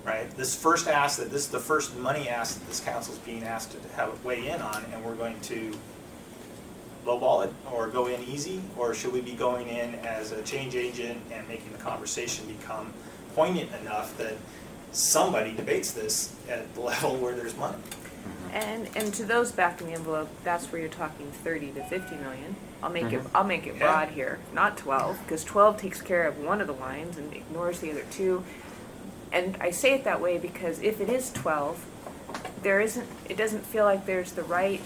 right? This first ask, this is the first money ask that this council is being asked to have weigh in on, and we're going to lowball it or go in easy, or should we be going in as a change agent and making the conversation become poignant enough that somebody debates this at the level where there's money? And to those back in the envelope, that's where you're talking 30 to 50 million. I'll make it broad here, not 12, because 12 takes care of one of the lines and ignores the other two. And I say it that way because if it is 12, it doesn't feel like there's the right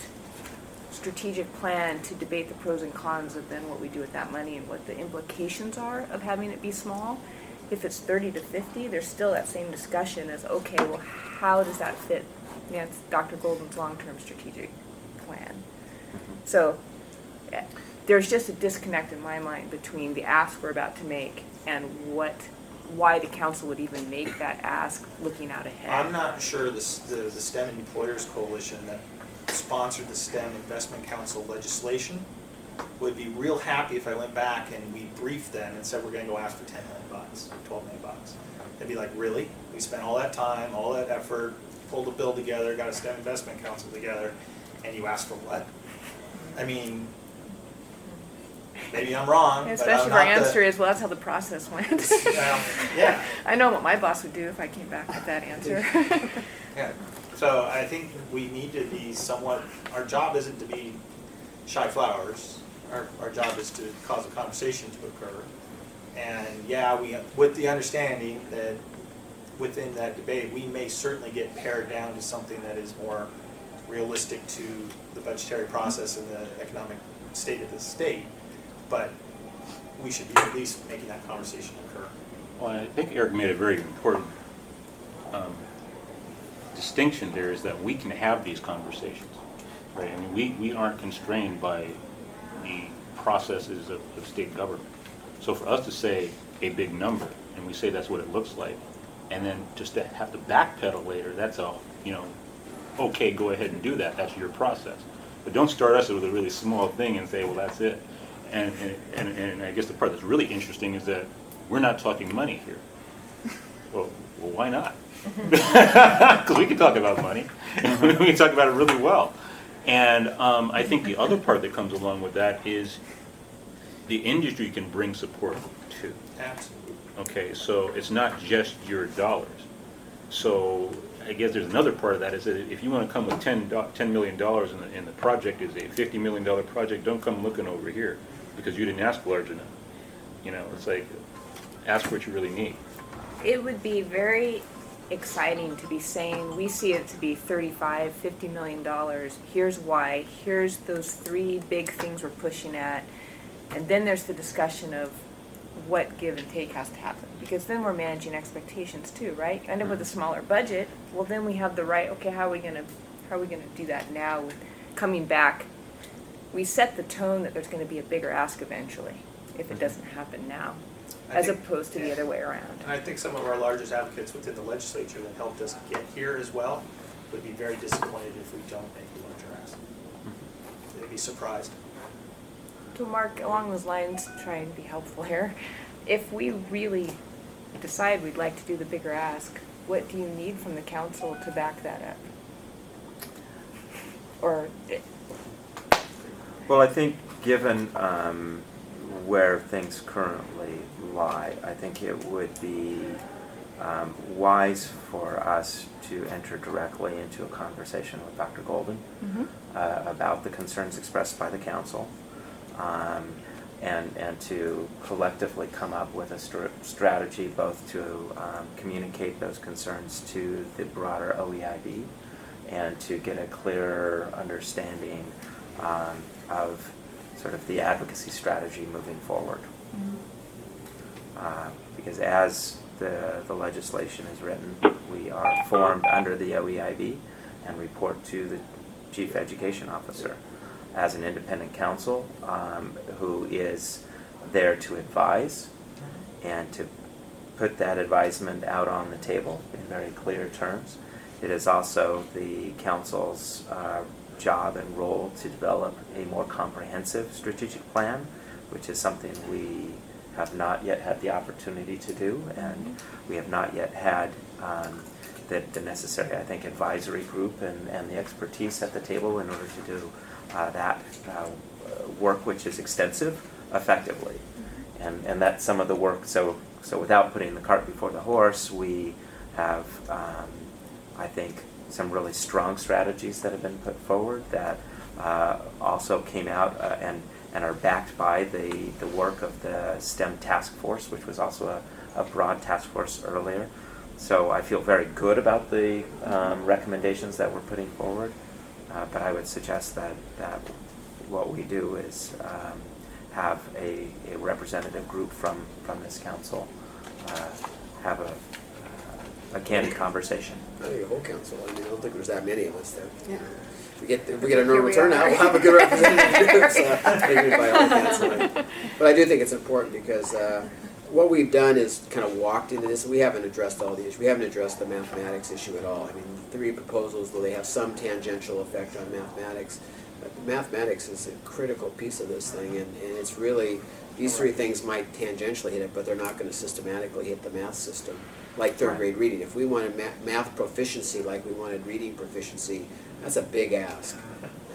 strategic plan to debate the pros and cons of then what we do with that money and what the implications are of having it be small. If it's 30 to 50, there's still that same discussion as, okay, well, how does that fit? Yeah, it's Dr. Golden's long-term strategic plan. So there's just a disconnect in my mind between the ask we're about to make and why the council would even make that ask looking out ahead. I'm not sure the STEM Employers Coalition that sponsored the STEM Investment Council legislation would be real happy if I went back and we briefed them and said we're going to go ask for $10 million, $12 million. They'd be like, really? We spent all that time, all that effort, pulled a bill together, got a STEM investment council together, and you asked for what? I mean, maybe I'm wrong, Yeah, but especially I'm if our not answer is, well, that's how the process went. yeah. I know what my boss would do if I came back with that answer. Yeah. So I think we need to be somewhat, our job isn't to be shy flowers. Our job is to cause a conversation to occur. And yeah, with the understanding that within that debate, we may certainly get pared down to something that is more realistic to the budgetary process and the economic state of the state. But we should be at least making that conversation occur. Well, I think Eric made a very important distinction there, is that we can have these conversations, right? I mean, we aren't constrained by the processes of state government. So for us to say a big number, and we say that's what it looks like, and then just to have to backpedal later, that's all, okay, go ahead and do that, that's your process. But don't start us with a really small thing and say, well, that's it. And I guess the part that's really interesting is that we're not talking money here. Well, why not? Because we can talk about money. We can talk about it really well. And I think the other part that comes along with that is the industry can bring support too. Absolutely. Okay, so it's not just your dollars. So I guess there's another part of that, is that if you want to come with $10 million and the project is a $50 million project, don't come looking over here because you didn't ask large enough. It's like, ask what you really need. It would be very exciting to be saying, we see it to be $35–50 million. Here's why. Here's those 3 big things we're pushing at. And then there's the discussion of what give and take has to happen. Because then we're managing expectations too, right? End up with a smaller budget. Well, then we have the right, okay, how are we gonna do that now? Coming back, we set the tone that there's gonna be a bigger ask eventually, if it doesn't happen now, as opposed to the other way around. And I think some of our largest advocates within the legislature that helped us get here as well would be very disappointed if we don't make a larger ask. They'd be surprised. To Mark, along those lines, trying to be helpful here, if we really decide we'd like to do the bigger ask, what do you need from the council to back that up? Or Well, I think given where things currently lie, I think it would be wise for us to enter directly into a conversation with Dr. Golden about the concerns expressed by the council, and to collectively come up with a strategy both to communicate those concerns to the broader OEIB and to get a clearer understanding of sort of the advocacy strategy moving forward. Because as the legislation is written, we are formed under the OEIB and report to the Chief Education Officer as an independent counsel who is there to advise and to put that advisement out on the table in very clear terms. It is also the council's job and role to develop a more comprehensive strategic plan, which is something we have not yet had the opportunity to do, and we have not yet had the necessary, I think, advisory group and the expertise at the table in order to do that work, which is extensive, effectively. And that's some of the work. So without putting the cart before the horse, we have, I think, some really strong strategies that have been put forward that also came out and are backed by the work of the STEM task force, which was also a broad task force earlier. So I feel very good about the recommendations that we're putting forward, but I would suggest that what we do is have a representative group from this council have a candid conversation. I think a whole council. I don't think there's that many of us that. If we get a normal turnout, we'll have a good representative. So maybe by all council. But I do think it's important because what we've done is kind of walked into this. We haven't addressed all the issues. We haven't addressed the mathematics issue at all. I mean, 3 proposals, though they have some tangential effect on mathematics, mathematics is a critical piece of this thing, and it's really, these three things might tangentially hit it, but they're not going to systematically hit the math system. Like third grade reading. If we wanted math proficiency like we wanted reading proficiency, that's a big ask.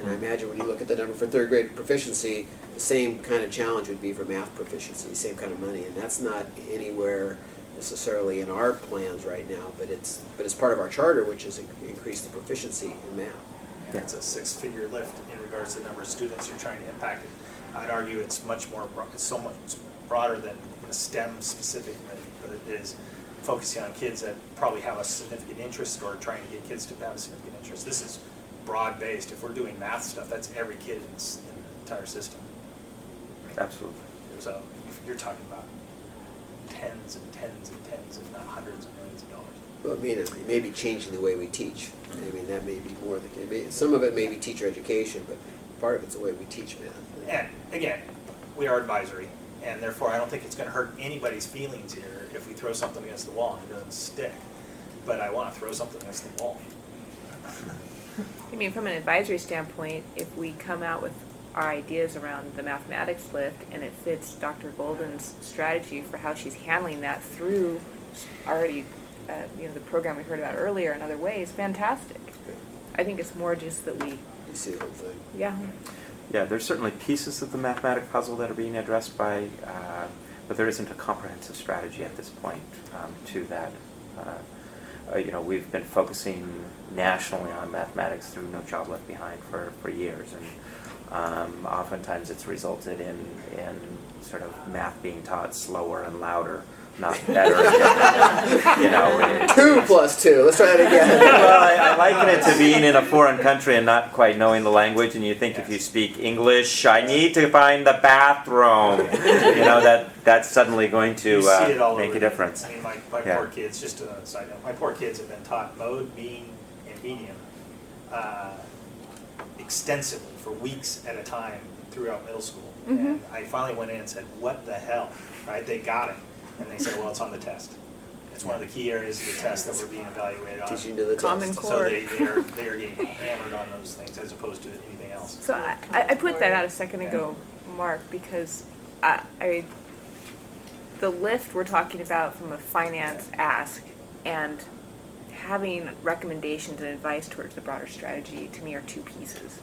And I imagine when you look at the number for third grade proficiency, the same kind of challenge would be for math proficiency, same kind of money. And that's not anywhere necessarily in our plans right now, but it's part of our charter, which is increase the proficiency in math. It's a six-figure lift in regards to the number of students you're trying to impact. I'd argue it's much more, it's so much broader than the STEM specific, but it is focusing on kids that probably have a significant interest or trying to get kids to have a significant interest. This is broad-based. If we're doing math stuff, that's every kid in the entire system. Absolutely. So if you're talking about tens and tens and tens, if not hundreds of millions of dollars. Well, I mean, it may be changing the way we teach. I mean, that may be more some of it may be teacher education, but part of it's the way we teach math. And again, we are advisory, and therefore I don't think it's going to hurt anybody's feelings here if we throw something against the wall and it doesn't stick. But I want to throw something against the wall. I mean, from an advisory standpoint, if we come out with our ideas around the mathematics lift and it fits Dr. Golden's strategy for how she's handling that through already, the program we heard about earlier and other ways, fantastic. I think it's more just that we see the whole thing. Yeah. Yeah, there's certainly pieces of the mathematic puzzle that are being addressed by, but there isn't a comprehensive strategy at this point to that. We've been focusing nationally on mathematics through No Child Left Behind for years, and oftentimes it's resulted in sort of math being taught slower and louder, not better. 2 plus 2. Let's try that again. Well, I liken it to being in a foreign country and not quite knowing the language, and you think if you speak English, I need to find the bathroom. That's suddenly going to make a difference. I mean, my poor kids, just a side note, my poor kids have been taught mode, mean, and median extensively for weeks at a time throughout middle school. Mm-hmm. And I finally went in and said, what the hell, right? They got it. And they said, well, it's on the test. It's one of the key areas of the test that we're being evaluated on. Teaching to the Common test. Core. So they are getting hammered on those things as opposed to anything else. So I put that out a second ago, Mark, because the lift we're talking about from a finance ask and having recommendations and advice towards the broader strategy, to me, are two pieces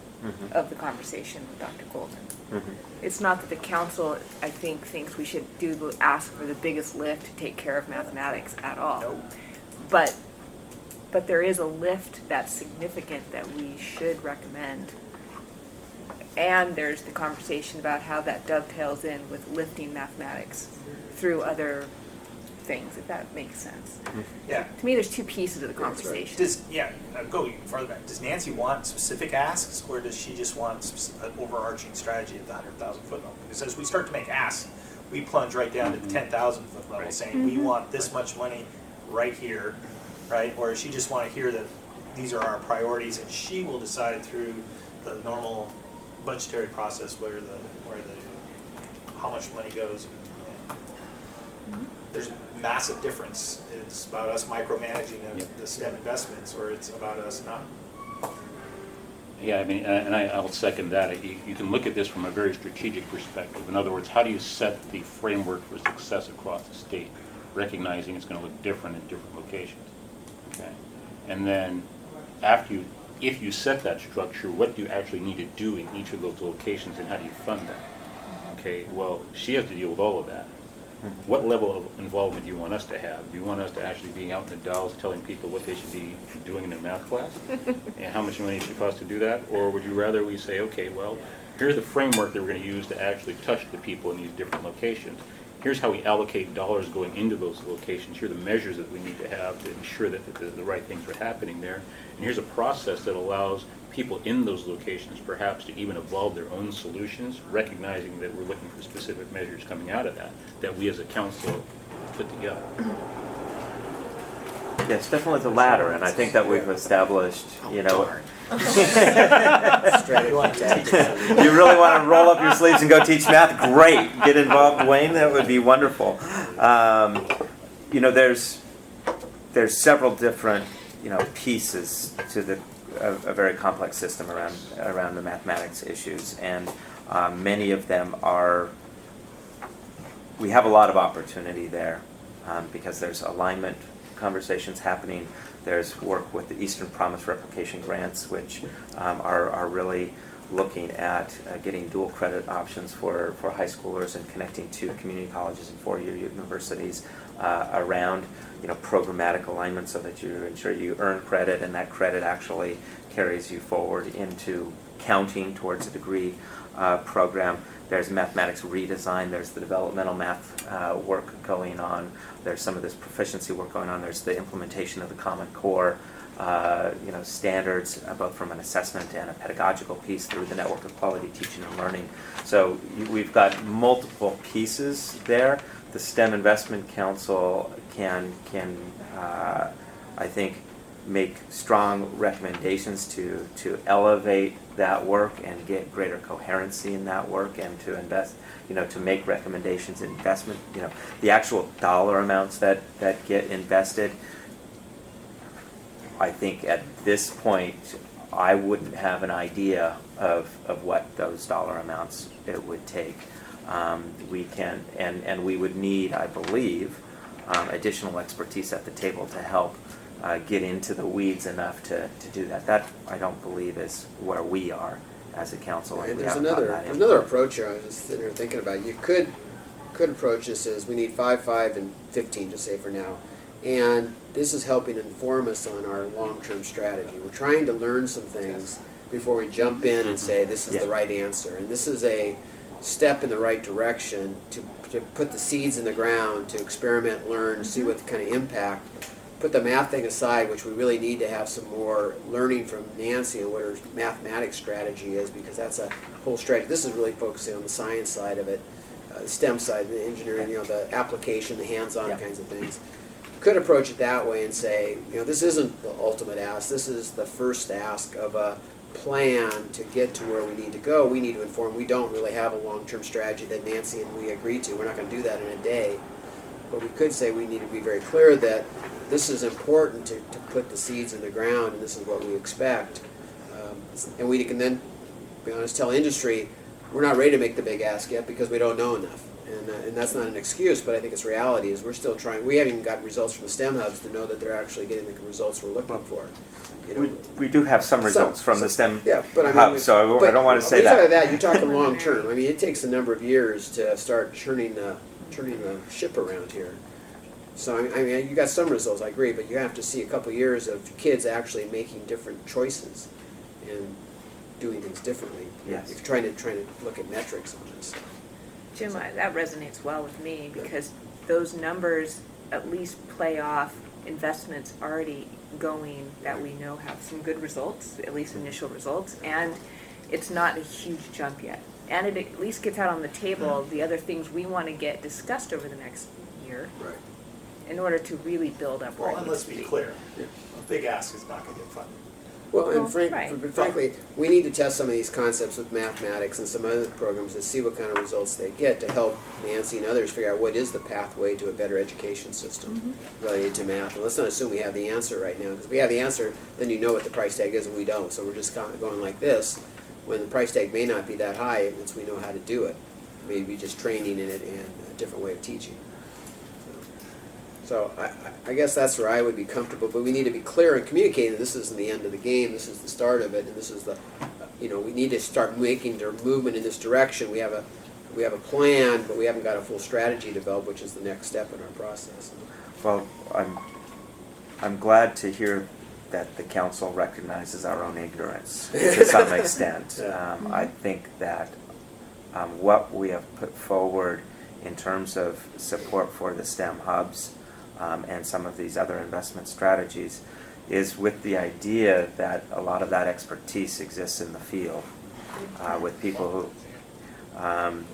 of the conversation with Dr. Golden. Mm-hmm. It's not that the council, I think, thinks we should ask for the biggest lift to take care of mathematics at all. Nope. But there is a lift that's significant that we should recommend. And there's the conversation about how that dovetails in with lifting mathematics through other things, if that makes sense. Yeah. To me, there's two pieces of the conversation. Go even farther back. Does Nancy want specific asks, or does she just want an overarching strategy at the 100,000-foot level? Because as we start to make asks, we plunge right down to the 10,000-foot level, saying we want this much money right here, right? Or does she just want to hear that these are our priorities, and she will decide through the normal budgetary process where how much money goes. There's a massive difference. It's about us micromanaging the STEM investments, or it's about us not. Yeah, I mean, and I'll second that. You can look at this from a very strategic perspective. In other words, how do you set the framework for success across the state, recognizing it's going to look different in different locations? Okay, and then if you set that structure, what do you actually need to do in each of those locations, and how do you fund that? Okay, well, she has to deal with all of that. What level of involvement do you want us to have? Do you want us to actually be out in the dolls telling people what they should be doing in their math class and how much money it should cost to do that? Or would you rather we say, okay, well, here's the framework that we're going to use to actually touch the people in these different locations. Here's how we allocate dollars going into those locations. Here are the measures that we need to have to ensure that the right things are happening there. And here's a process that allows people in those locations perhaps to even evolve their own solutions, recognizing that we're looking for specific measures coming out of that we as a council put together. Yeah, it's definitely the latter, and I think that we've established, You really want to roll up your sleeves and go teach math? Great. Get involved, Wayne. That would be wonderful. There's several different, pieces to the a very complex system around the mathematics issues, and many of them are. We have a lot of opportunity there because there's alignment conversations happening. There's work with the Eastern Promise Replication Grants, which are really looking at getting dual credit options for high schoolers and connecting to community colleges and four-year universities around programmatic alignment, so that you ensure you earn credit and that credit actually carries you forward into counting towards a degree program. There's mathematics redesign, there's the developmental math work going on, there's some of this proficiency work going on, there's the implementation of the Common Core standards, both from an assessment and a pedagogical piece through the network of quality teaching and learning. So we've got multiple pieces there. The STEM Investment Council can I think, make strong recommendations to elevate that work and get greater coherency in that work, and to invest, to make recommendations in investment, the actual dollar amounts that get invested. I think at this point, I wouldn't have an idea of what those dollar amounts it would take. We can, and we would need, I believe, additional expertise at the table to help get into the weeds enough to do that. That, I don't believe, is where we are as a council. And there's another approach here I was just sitting here thinking about. You could approach this as we need 5, 5, and 15, just say for now. And this is helping inform us on our long-term strategy. We're trying to learn some things before we jump in and say this is the right answer. And this is a step in the right direction to put the seeds in the ground, to experiment, learn, see what kind of impact. Put the math thing aside, which we really need to have some more learning from Nancy on what her mathematics strategy is, because that's a whole strategy. This is really focusing on the science side of it, the STEM side, the engineering, the application, the hands-on kinds of things. Could approach it that way and say, this isn't the ultimate ask. This is the first ask of a plan to get to where we need to go. We need to inform. We don't really have a long-term strategy that Nancy and we agreed to. We're not going to do that in a day. But we could say we need to be very clear that this is important to put the seeds in the ground, and this is what we expect. And we can then, be honest, tell industry, we're not ready to make the big ask yet because we don't know enough. And that's not an excuse, but I think it's reality, is we're still trying. We haven't even got results from the STEM hubs to know that they're actually getting the results we're looking for. We do have some results from the STEM but hub, so I don't want to say that. You're talking long term. I mean, it takes a number of years to start turning the ship around here. So I mean, you got some results, I agree, but you have to see a couple of years of kids actually making different choices and doing things differently. Yes. If you're trying to look at metrics on this. Jim, that resonates well with me, because those numbers at least play off investments already going that we know have some good results, at least initial results, and it's not a huge jump yet. And it at least gets out on the table the other things we want to get discussed over the next year, Right. in order to really build up where Well, it and needs let's to be clear, a big ask is not going to get funded. Well, and right. frankly, we need to test some of these concepts with mathematics and some other programs and see what kind of results they get to help Nancy and others figure out what is the pathway to a better education system related to math. And let's not assume we have the answer right now, because if we have the answer, then you know what the price tag is, and we don't. So we're just kind of going like this, when the price tag may not be that high once we know how to do it. Maybe just training in it and a different way of teaching. So I guess that's where I would be comfortable, but we need to be clear in communicating that this isn't the end of the game, this is the start of it, and this is the, we need to start making the movement in this direction. We have a plan, but we haven't got a full strategy developed, which is the next step in our process. Well, I'm glad to hear that the council recognizes our own ignorance to some extent. I think that what we have put forward in terms of support for the STEM hubs and some of these other investment strategies is with the idea that a lot of that expertise exists in the field with people who,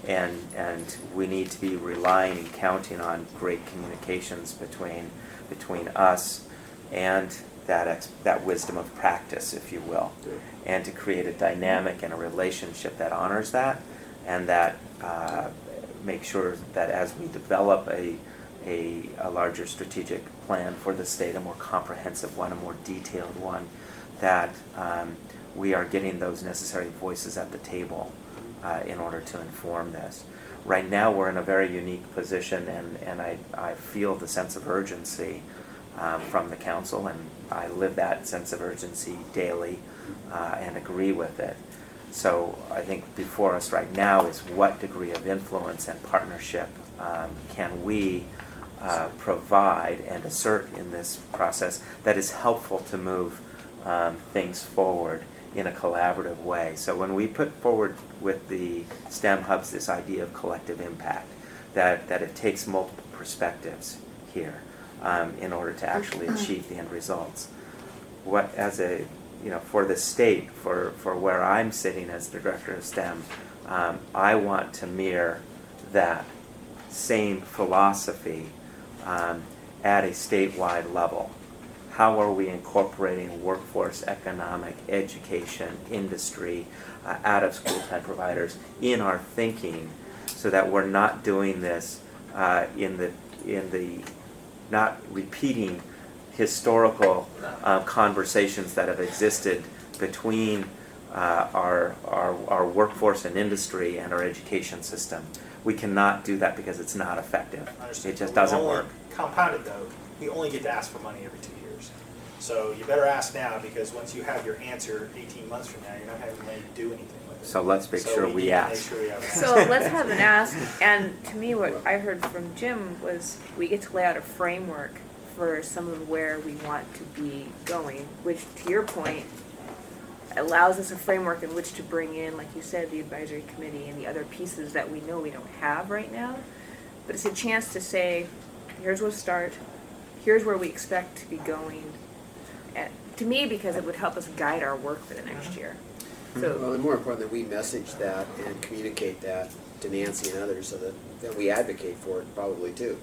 and we need to be relying and counting on great communications between us and that wisdom of practice, if you will, and to create a dynamic and a relationship that honors that, and that make sure that as we develop a larger strategic plan for the state, a more comprehensive one, a more detailed one, that we are getting those necessary voices at the table in order to inform this. Right now, we're in a very unique position, and I feel the sense of urgency from the council, and I live that sense of urgency daily and agree with it. So I think before us right now is what degree of influence and partnership can we provide and assert in this process that is helpful to move things forward in a collaborative way. So when we put forward with the STEM hubs this idea of collective impact, that it takes multiple perspectives here in order to actually achieve the end results. What as a for the state, for where I'm sitting as the director of STEM, I want to mirror that same philosophy at a statewide level. How are we incorporating workforce, economic, education, industry, out-of-school type providers in our thinking, so that we're not doing this in the not repeating historical conversations that have existed between our workforce and industry and our education system. We cannot do that because it's not effective. It just doesn't work. Compounded though, we only get to ask for money every 2 years. So you better ask now, because once you have your answer 18 months from now, you're not having money to do anything with it. So let's make sure we ask. So let's have an ask, and to me what I heard from Jim was we get to lay out a framework for some of where we want to be going, which to your point allows us a framework in which to bring in, like you said, the advisory committee and the other pieces that we know we don't have right now. But it's a chance to say, here's where to start, here's where we expect to be going. And to me, because it would help us guide our work for the next year. So, Well, and more important that we message that and communicate that to Nancy and others, so that we advocate for it probably too.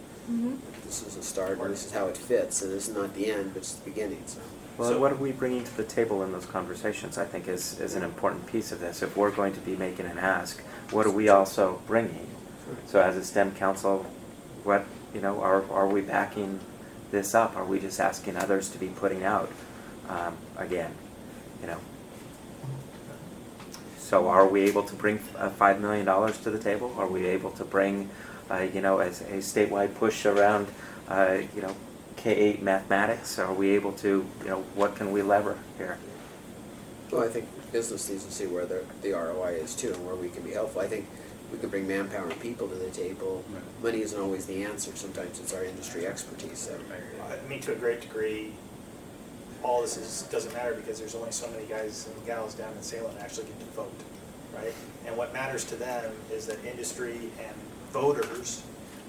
This is a start, and this is how it fits, and this is not the end, but it's the beginning. Well, what are we bringing to the table in those conversations, I think, is an important piece of this. If we're going to be making an ask, what are we also bringing? So as a STEM council, what, are we backing this up? Are we just asking others to be putting out, again, So are we able to bring $5 million to the table? Are we able to bring, as a statewide push around, K-8 mathematics? Are we able to, what can we lever here? Well, I think business needs to see where the ROI is too, and where we can be helpful. I think we can bring manpower and people to the table. Money isn't always the answer. Sometimes it's our industry expertise. So. I mean, to a great degree, all this doesn't matter, because there's only so many guys and gals down in Salem that actually get to vote, right? And what matters to them is that industry and voters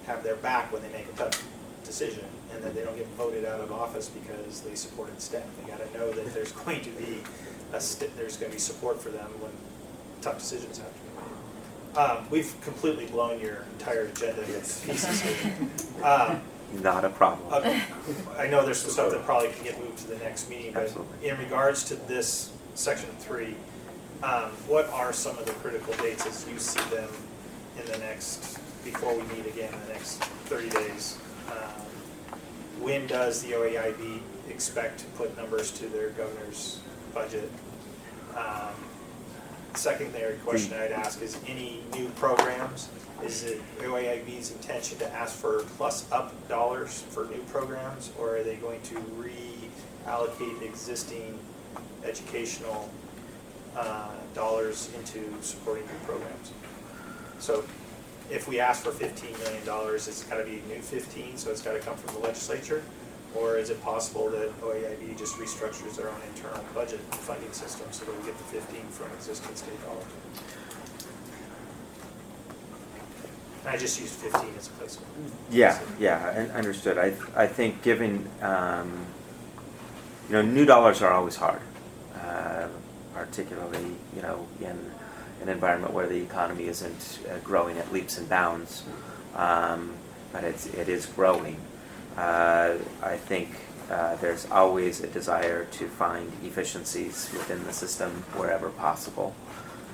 have their back when they make a tough decision, and that they don't get voted out of office because they supported STEM. They got to know that there's going to be support for them when tough decisions have to be made. We've completely blown your entire agenda with pieces here. Not a problem. I know there's some stuff that probably can get moved to the next meeting, but Absolutely. in regards to this section 3, what are some of the critical dates as you see them before we meet again in the next 30 days? When does the OAIB expect to put numbers to their governor's budget? Secondary question I'd ask is, any new programs? Is it OAIB's intention to ask for plus-up dollars for new programs, or are they going to reallocate existing educational dollars into supporting new programs? So if we ask for $15 million, it's got to be new 15, so it's got to come from the legislature? Or is it possible that OAIB just restructures their own internal budget and funding system so that we get the 15 from existing state dollars? I just used 15 as a placeholder. Yeah, understood. I think given, new dollars are always hard, particularly, in an environment where the economy isn't growing at leaps and bounds, but it is growing. I think there's always a desire to find efficiencies within the system wherever possible,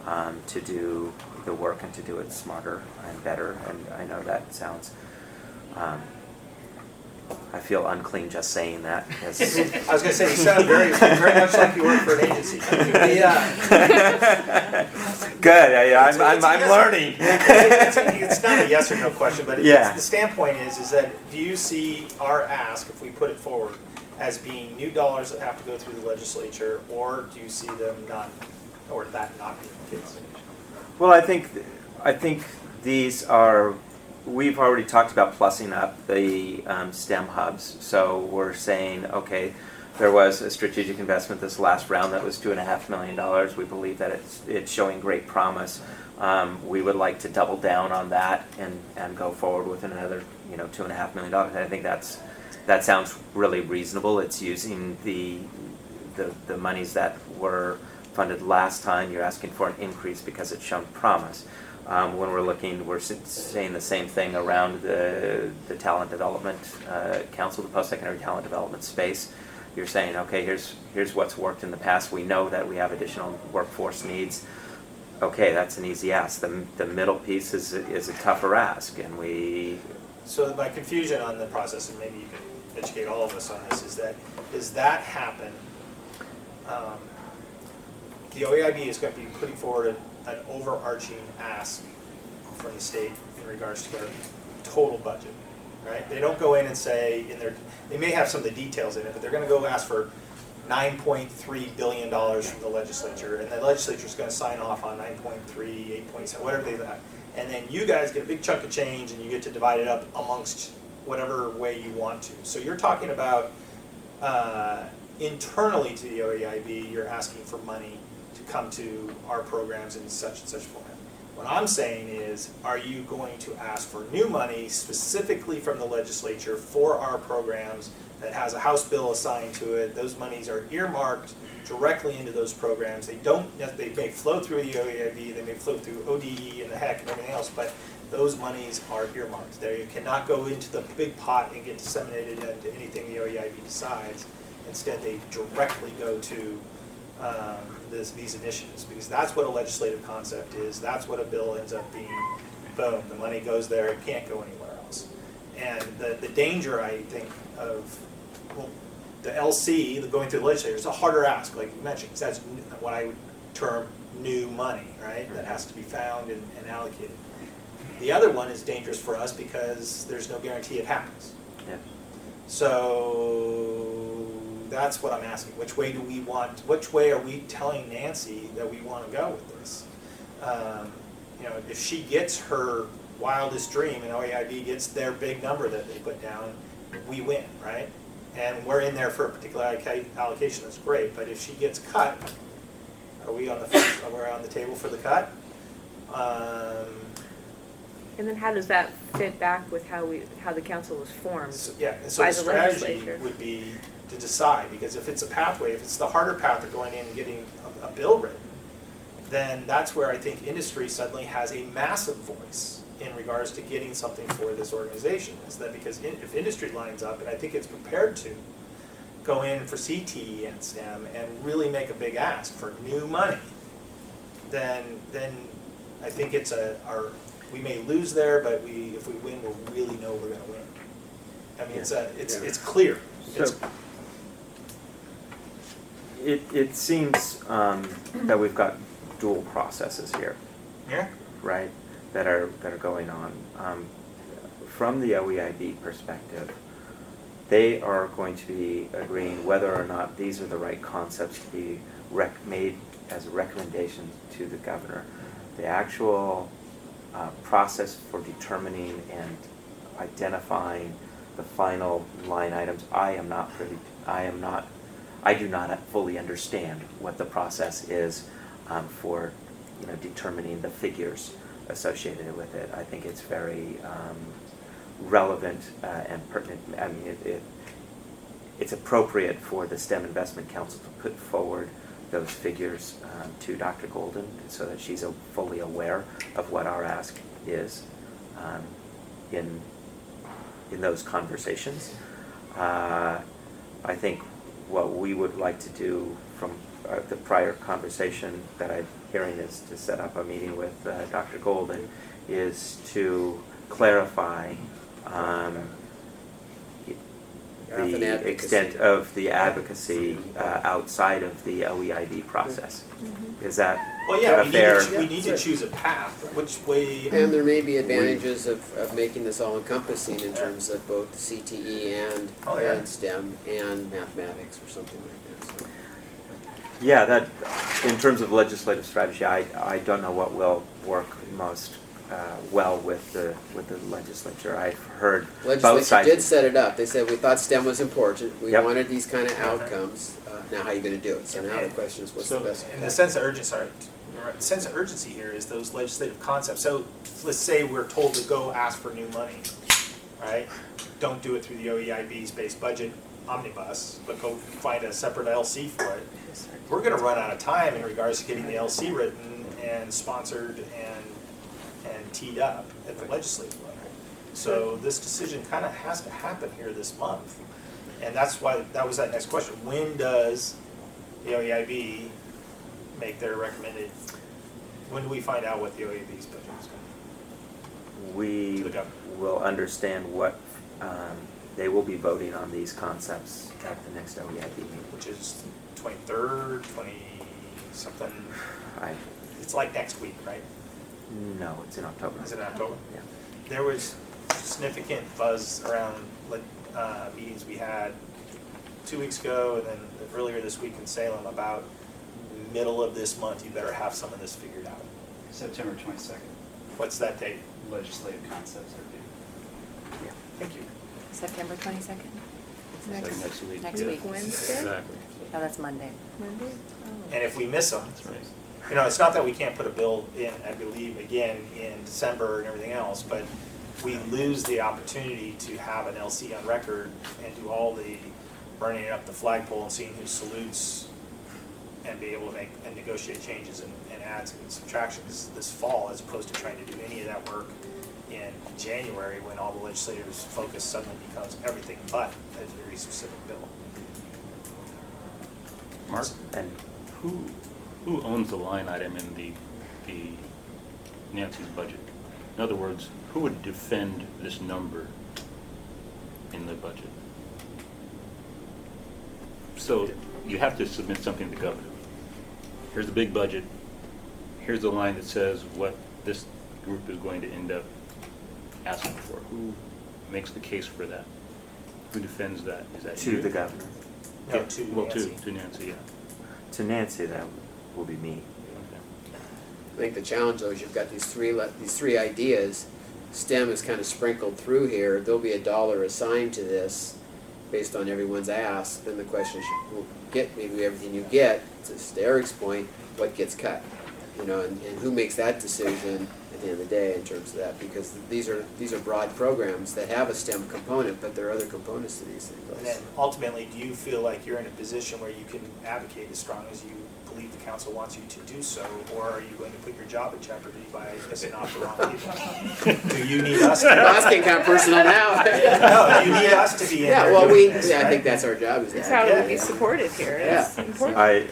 to do the work and to do it smarter and better. And I know that sounds I feel unclean just saying that. Because I was going to say, you sound very, very much like you work for an agency. Good, I'm learning. It's not a yes or no question, but Yeah. the standpoint is that do you see our ask, if we put it forward, as being new dollars that have to go through the legislature, or do you see them not, or that not being the case? Well, I think these are, we've already talked about plussing up the STEM hubs. So we're saying, okay, there was a strategic investment this last round that was $2.5 million. We believe that it's showing great promise. We would like to double down on that and go forward with another, $2.5 million. I think that sounds really reasonable. It's using the monies that were funded last time. You're asking for an increase because it's shown promise. When we're looking, we're saying the same thing around the talent development council, the post-secondary talent development space. You're saying, okay, here's what's worked in the past. We know that we have additional workforce needs. Okay, that's an easy ask. The middle piece is a tougher ask, and we. So my confusion on the process, and maybe you can educate all of us on this, is that happen? The OEIB is going to be putting forward an overarching ask from the state in regards to their total budget, right? They don't go in and say, they may have some of the details in it, but they're going to go ask for $9.3 billion from the legislature, and the legislature is going to sign off on 9.3, 8.7, whatever they have. And then you guys get a big chunk of change, and you get to divide it up amongst whatever way you want to. So you're talking about internally to the OEIB, you're asking for money to come to our programs in such and such format. What I'm saying is, are you going to ask for new money specifically from the legislature for our programs that has a House bill assigned to it? Those monies are earmarked directly into those programs. They may flow through the OEIB, they may flow through ODE and the HEC and everything else, but those monies are earmarked. They cannot go into the big pot and get disseminated into anything the OEIB decides. Instead, they directly go to these initiatives, because that's what a legislative concept is. That's what a bill ends up being. Boom, the money goes there. It can't go anywhere else. And the danger, I think, of the LC, the going through the legislature, is a harder ask, like you mentioned, because that's what I would term new money, right? That has to be found and allocated. The other one is dangerous for us because there's no guarantee it happens. Yeah. So that's what I'm asking. Which way are we telling Nancy that we want to go with this? If she gets her wildest dream and OEIB gets their big number that they put down, we win, right? And we're in there for a particular allocation, that's great. But if she gets cut, are we on the table for the cut? And then how does that fit back with how the council was formed? So the by the strategy legislature? would be to decide, because if it's a pathway, if it's the harder path of going in and getting a bill written, then that's where I think industry suddenly has a massive voice in regards to getting something for this organization. Is that because if industry lines up, and I think it's prepared to go in for CTE and STEM and really make a big ask for new money, then I think we may lose there, but if we win, we'll really know we're going to win. I mean, it's clear. It seems that we've got dual processes here. Yeah. Right, that are going on. From the OEIB perspective, they are going to be agreeing whether or not these are the right concepts to be made as a recommendation to the governor. The actual process for determining and identifying the final line items, I do not fully understand what the process is for determining the figures associated with it. I think it's very relevant and pertinent. I mean, it's appropriate for the STEM Investment Council to put forward those figures to Dr. Golden so that she's fully aware of what our ask is in those conversations. I think what we would like to do from the prior conversation that I'm hearing is to set up a meeting with Dr. Golden, is to clarify Of an the advocacy. extent of the advocacy outside of the OEIB process. Is that Well, yeah, a fair? we need to choose a path, which way. And there may be advantages of making this all encompassing in terms of both CTE and, Oh, yeah. and STEM and mathematics or something like that. So. Yeah, that, in terms of legislative strategy, I don't know what will work most well with the legislature. I've heard both Legislature sides. did set it up. They said we thought STEM was important. We Yep. wanted these kind of outcomes. Now how are you going to do it? So now the question is what's the best? And the sense of urgency, sorry, the sense of urgency here is those legislative concepts. So let's say we're told to go ask for new money, right? Don't do it through the OEIB's base budget omnibus, but go find a separate LC for it. We're going to run out of time in regards to getting the LC written and sponsored and teed up at the legislative level. So this decision kind of has to happen here this month. And that's why, that was that next question. When does the OEIB make their recommended, when do we find out what the OEIB's budget is going to We be? To the governor. will understand what they will be voting on these concepts at the next OEIB meeting. Which is 23rd, 20-something. I, It's like next week, right? no, it's in October. Is it October? Yeah. There was significant buzz around meetings we had 2 weeks ago and then earlier this week in Salem about middle of this month, you better have some of this figured out. September 22nd, What's that date? legislative concepts are due. Yeah. Thank you. September 22nd? It's like next week. Next Yeah. week. Wednesday? Exactly. Oh, that's Monday. Monday? And if we miss them, That's right. you know, it's not that we can't put a bill in, I believe, again, in December and everything else, but we lose the opportunity to have an LC on record and do all the burning up the flagpole and seeing who salutes and be able to make and negotiate changes and adds and subtractions this fall, as opposed to trying to do any of that work in January when all the legislators' focus suddenly becomes everything but a very specific bill. Mark, And who owns the line item in the Nancy's budget? In other words, who would defend this number in the budget? So you have to submit something to the governor. Here's the big budget. Here's the line that says what this group is going to end up asking for. Who makes the case for that? Who defends that? Is that to you? the governor. No, to Nancy. To Nancy, yeah. To Nancy, that will be me. I think the challenge though is you've got these three ideas. STEM is kind of sprinkled through here. There'll be $1 assigned to this based on everyone's ask. Then the question is, we'll get maybe everything you get. To Eric's point, what gets cut? You know, and who makes that decision at the end of the day in terms of that? Because these are broad programs that have a STEM component, but there are other components to these things. And then ultimately, do you feel like you're in a position where you can advocate as strong as you believe the council wants you to do so, or are you going to put your job in jeopardy by pissing off the wrong people? Do you need us to? I'm asking kind of personal now. No, you need us to be in Yeah, there well, doing this, I right? think that's our job. Is That's to how it would advocate. be supported here. Yeah. It's important. I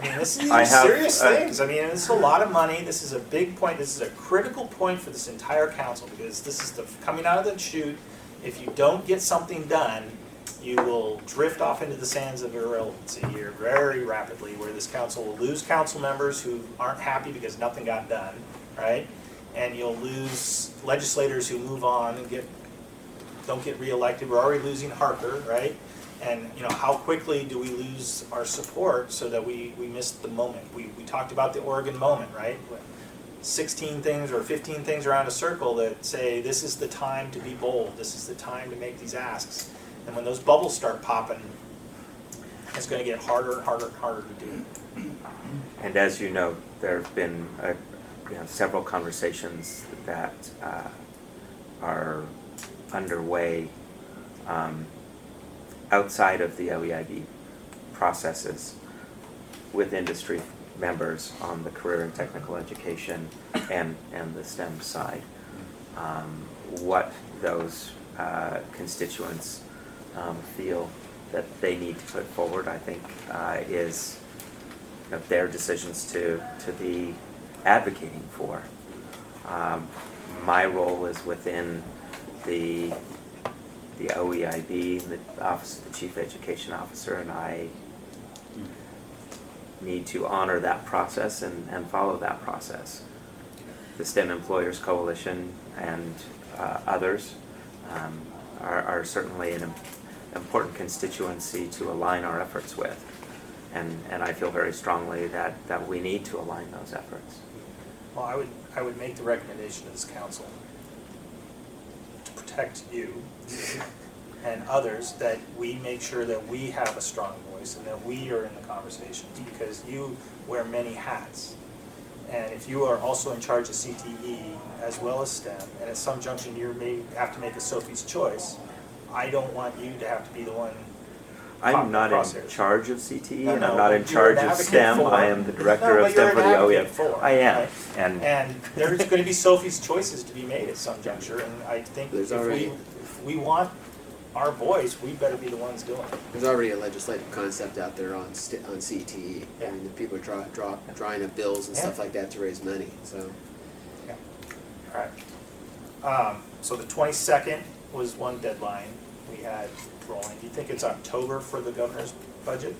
mean, these I are have, serious things. I mean, this is a lot of money. This is a big point. This is a critical point for this entire council because this is the coming out of the chute. If you don't get something done, you will drift off into the sands of irrelevancy here very rapidly, where this council will lose council members who aren't happy because nothing got done, right? And you'll lose legislators who move on and don't get reelected. We're already losing Harker, right? And you know, how quickly do we lose our support so that we miss the moment? We talked about the Oregon moment, right? 16 things or 15 things around a circle that say this is the time to be bold, this is the time to make these asks. And when those bubbles start popping, it's going to get harder and harder and harder to do. And as you know, there have been several conversations that are underway outside of the OEIB processes with industry members on the career and technical education and the STEM side. What those constituents feel that they need to put forward, I think, is their decisions to be advocating for. My role is within the the OEIB, the Office of the Chief Education Officer, and I need to honor that process and follow that process. The STEM Employers Coalition and others are certainly an important constituency to align our efforts with. And I feel very strongly that we need to align those efforts. Well, I would make the recommendation to this council to protect you and others, that we make sure that we have a strong voice and that we are in the conversations, because you wear many hats. And if you are also in charge of CTE as well as STEM, and at some junction you may have to make a Sophie's choice, I don't want you to have to be the one. I'm not in charge of CTE, No, and no, I'm not in but you're an charge of advocate STEM. for- I am the director No, of but you're STEM for an the advocate OEM. for, I am, right? And there's going to be Sophie's choices to be made at some juncture, and I think There's if already- we want our voice, we better be the ones doing it. There's already a legislative concept out there on CTE. Yeah. I mean, the people are drawing up bills and stuff Yeah. like that to raise money, so. Yeah. All right. So the 22nd was one deadline we had rolling. Do you think it's October for the governor's budget?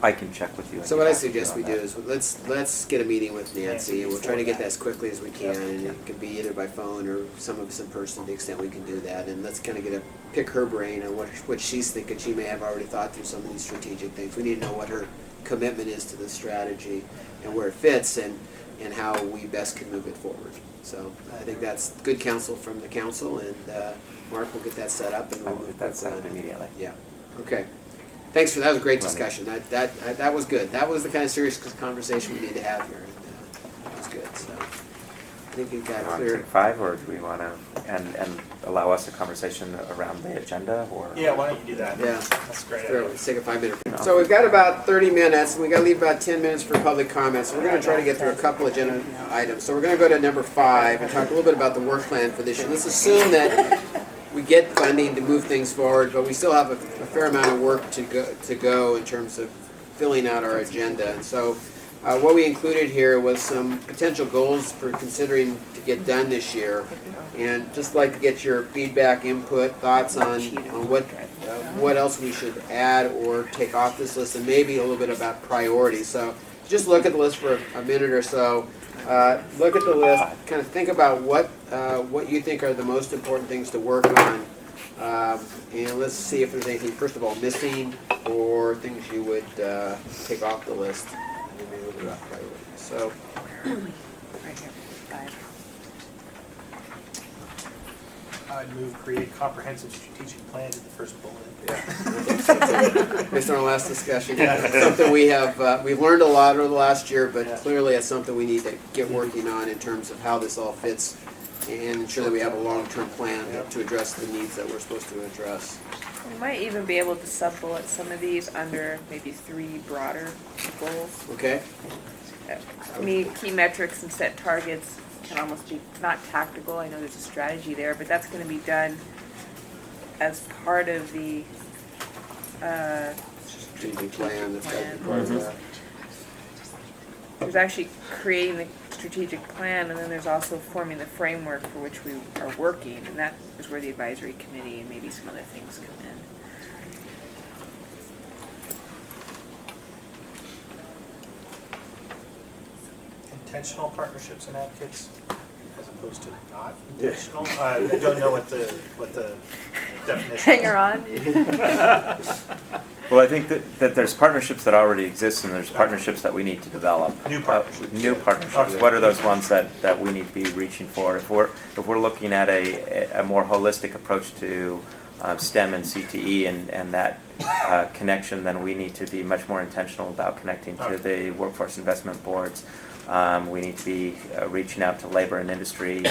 I can check with you. So what I suggest we do is, let's get a meeting with Nancy, and we'll try to get before that as quickly as we can, and it can be either by phone or some of us in person to the extent we can do that, and let's kind of pick her brain on what she's thinking. She may have already thought through some of these strategic things. We need to know what her commitment is to the strategy and where it fits, and how we best can move it forward. So I think that's good counsel from the council, and Mark will get that set up, and we'll move that set up on. immediately. Yeah. Okay. Thanks that was a great discussion. That was good. That was the kind of serious conversation we need to have here. And, that was good. So I think it Do got you want to clear. take 5, or do we want to and allow us a conversation around the agenda, or? Yeah, why don't you do that? Yeah. That's a great. Sure, idea. let's take a 5-minute. So we've got about 30 minutes, and we got to leave about 10 minutes for public comments. So we're going to try to get through a couple of agenda items. So we're going to go to number 5 and talk a little bit about the work plan for this year. Let's assume that we get funding to move things forward, but we still have a fair amount of work to go in terms of filling out our agenda. And so what we included here was some potential goals for considering to get done this year, and just like to get your feedback, input, thoughts on what else we should add or take off this list, and maybe a little bit about priorities. So just look at the list for a minute or so. Look at the list, kind of think about what you think are the most important things to work on, and let's see if there's anything, first of all, missing, or things you would take off the list. And maybe we'll do that priority. So, Right here, 5. I'd move create comprehensive strategic plan to the first bullet. based on our last discussion, something we've learned a lot over the last year, but clearly it's something we need to get working on in terms of how this all fits, and ensure that we have a long-term plan to address the needs that we're supposed to address. We might even be able to sub-bullet some of these under maybe 3 broader goals. Okay? To me, key metrics and set targets can almost be not tactical. I know there's a strategy there, but that's going to be done as part of the Strategic plan, that's got to be part of that. There's actually creating the strategic plan, and then there's also forming the framework for which we are working, and that is where the advisory committee and maybe some other things come in. Intentional partnerships and advocates, as opposed to not intentional. I don't know what the definition. Hang her on. Well, I think that there's partnerships that already exist, and there's partnerships that we need to develop. New partnerships. New partnerships. Okay. What are those ones that we need to be reaching for? If we're looking at a more holistic approach to STEM and CTE and that connection, then we need to be much more intentional about connecting to the workforce investment boards. We need to be reaching out to labor and industry,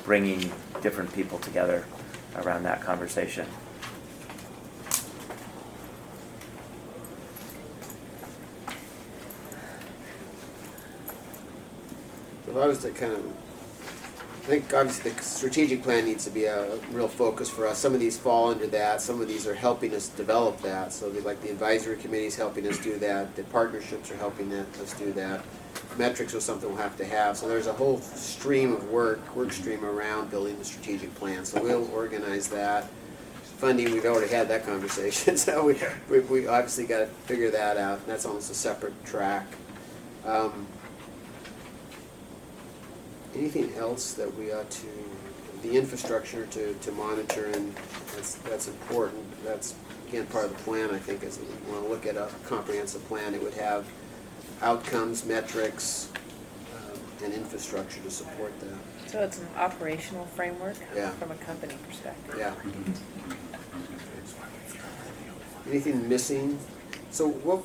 bringing different people together around that conversation. If I was to I think obviously the strategic plan needs to be a real focus for us. Some of these fall under that. Some of these are helping us develop that. So like the advisory committee is helping us do that. The partnerships are helping us do that. metrics was something we'll have to have. So there's a whole stream of work stream around building the strategic plan. So we'll organize that. Funding, we've already had that conversation, so we obviously got to figure that out. And that's almost a separate track. Anything else that we ought to, the infrastructure to monitor, and that's important. That's, again, part of the plan, I think, is that we want to look at a comprehensive plan. It would have outcomes, metrics, and infrastructure to support that. So it's an operational framework Yeah. from a company perspective. Yeah. Anything missing? So what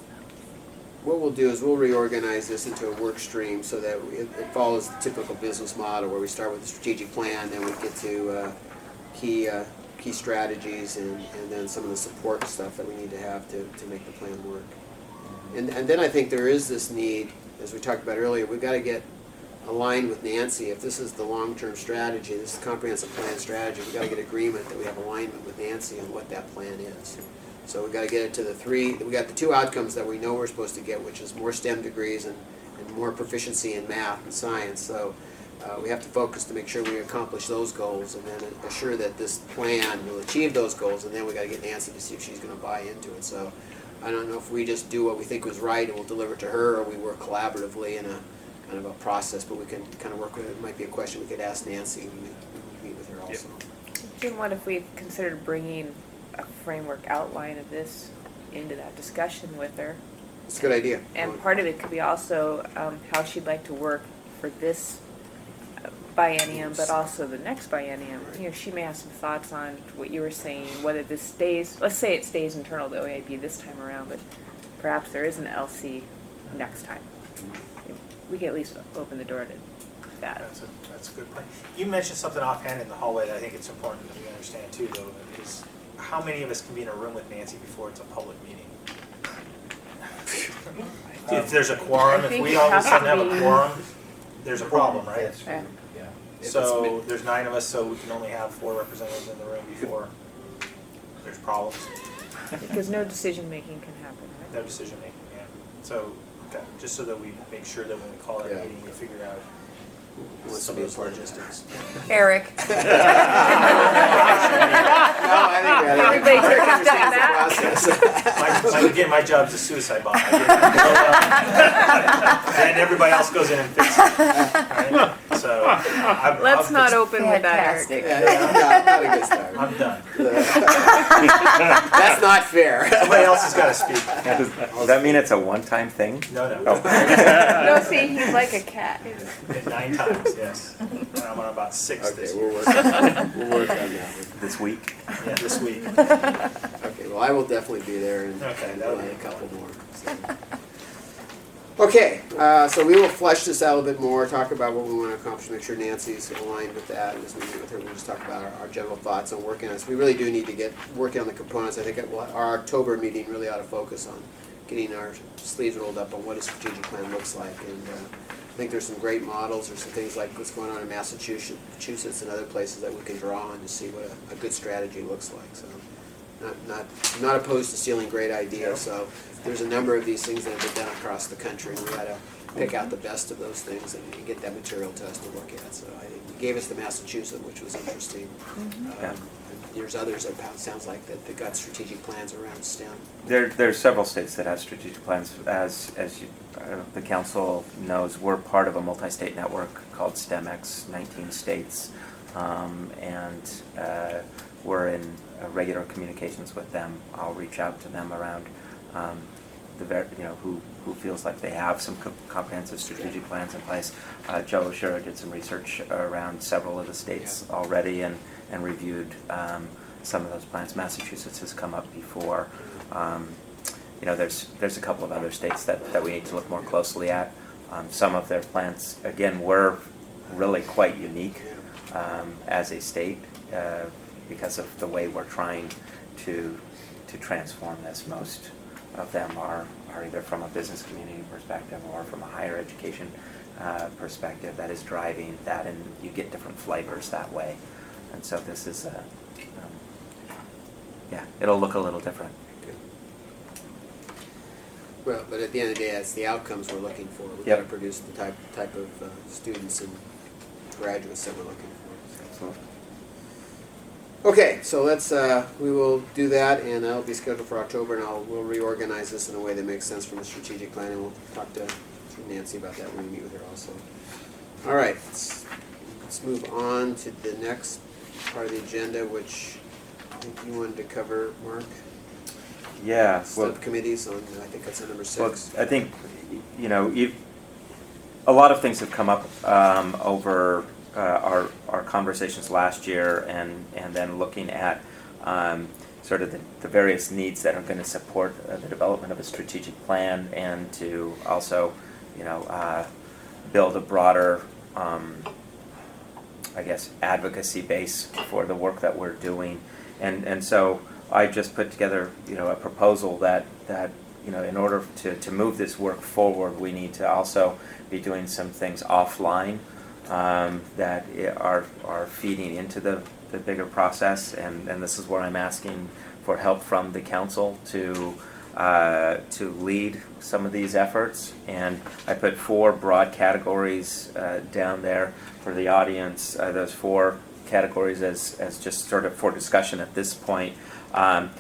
we'll do is we'll reorganize this into a work stream so that it follows the typical business model where we start with the strategic plan, then we get to key strategies, and then some of the support stuff that we need to have to make the plan work. And then I think there is this need, as we talked about earlier, we've got to get aligned with Nancy. If this is the long-term strategy, this is the comprehensive plan strategy, we've got to get agreement that we have alignment with Nancy on what that plan is. So we've got to get it to we got the two outcomes that we know we're supposed to get, which is more STEM degrees and more proficiency in math and science. So we have to focus to make sure we accomplish those goals, and then assure that this plan will achieve those goals, and then we got to get Nancy to see if she's going to buy into it. So I don't know if we just do what we think was right and we'll deliver it to her, or we work collaboratively in a kind of a process, but we can kind of work with it. It might be a question we could ask Nancy when we meet with her also. Jim, what if we considered bringing a framework outline of this into that discussion with her? It's a good idea. And part of it could be also how she'd like to work for this biennium, but also the next biennium. You know, she may have some thoughts on what you were saying, whether this stays, let's say it stays internal to OAB this time around, but perhaps there is an LC next time. We can at least open the door to that. That's a good point. You mentioned something offhand in the hallway that I think it's important that we understand too, though, is how many of us can be in a room with Nancy before it's a public meeting? If there's a quorum, if we all of a sudden have a quorum, there's a problem, right? That's true, yeah. So there's 9 of us, so we can only have 4 representatives in the room before there's problems. Because no decision making can happen, right? No decision making, yeah. So, okay, just so that we make sure that when we call that meeting, we figure out some of those logistics. Eric. No, I think Everybody understands the that. process. Again, my job's a suicide bomb. Then everybody else goes in and fixes it. Right? So Let's not open with that, Eric. Not a good start. I'm done. That's not fair. Somebody else has got to speak. Does that mean it's a one-time thing? No. Oh. No, see, he's like a cat. 9 times, yes. And I'm on about 6 this Okay, year. we'll work on that. This week? Yeah, this week. Okay, well, I will definitely be there, and Okay, and that'll be a couple more. So. Okay, so we will flesh this out a little bit more, talk about what we want to accomplish, make sure Nancy's aligned with that. As we meet with her, we'll just talk about our general thoughts on working on this. We really do need to get working on the components. I think our October meeting really ought to focus on getting our sleeves rolled up on what a strategic plan looks like. And I think there's some great models. There's some things like what's going on in Massachusetts and other places that we can draw on to see what a good strategy looks like. So, not opposed to stealing great ideas. So there's a number of these things that have been done across the country, and we got to pick out the best of those things and get that material to us to look at. So I think you gave us the Massachusetts, which was interesting. Yeah. There's others that sounds like that got strategic plans around STEM. There's several states that have strategic plans. As you, the council knows, we're part of a multi-state network called STEMX, 19 states, and we're in regular communications with them. I'll reach out to them around who feels like they have some comprehensive strategic plans in place. Joe Oshiro did some research around several of the states already and reviewed some of those plans. Massachusetts has come up before. There's a couple of other states that we need to look more closely at. Some of their plans, again, were really quite unique as a state because of the way we're trying to transform this. Most of them are either from a business community perspective or from a higher education perspective that is driving that, and you get different flavors that way. And so this is, it'll look a little different. Well, but at the end of the day, that's the outcomes we're looking for. We've Yep. got to produce the type of students and graduates that we're looking for. Absolutely. Okay, so let's, we will do that, and that'll be scheduled for October, and we'll reorganize this in a way that makes sense from a strategic plan, and we'll talk to Nancy about that when we meet with her also. All right, let's move on to the next part of the agenda, which I think you wanted to cover, Mark. Yeah. Well, Subcommittees on, I think that's on number 6. well, I think, you know, a lot of things have come up over our conversations last year, and then looking at sort of the various needs that are going to support the development of a strategic plan, and to also, you know, build a broader, I guess, advocacy base for the work that we're doing. And so I just put together, you know, a proposal that you know, in order to move this work forward, we need to also be doing some things offline that are feeding into the bigger process, and this is where I'm asking for help from the council to lead some of these efforts. And I put 4 broad categories down there for the audience. Those 4 categories, as just sort of for discussion at this point, are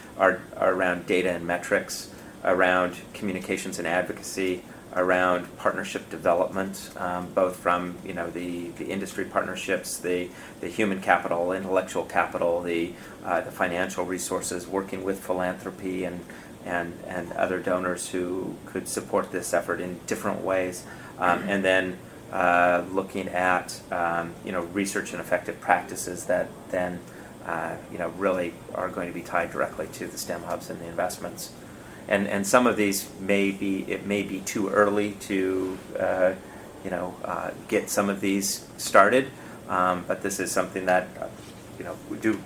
around data and metrics, around communications and advocacy, around partnership development, both from, you know, the industry partnerships, the human capital, intellectual capital, the financial resources, working with philanthropy and other donors who could support this effort in different ways, and then looking at you know, research and effective practices that then you know, really are going to be tied directly to the STEM hubs and the investments. And some of these may be too early to you know, get some of these started, but this is something that you know,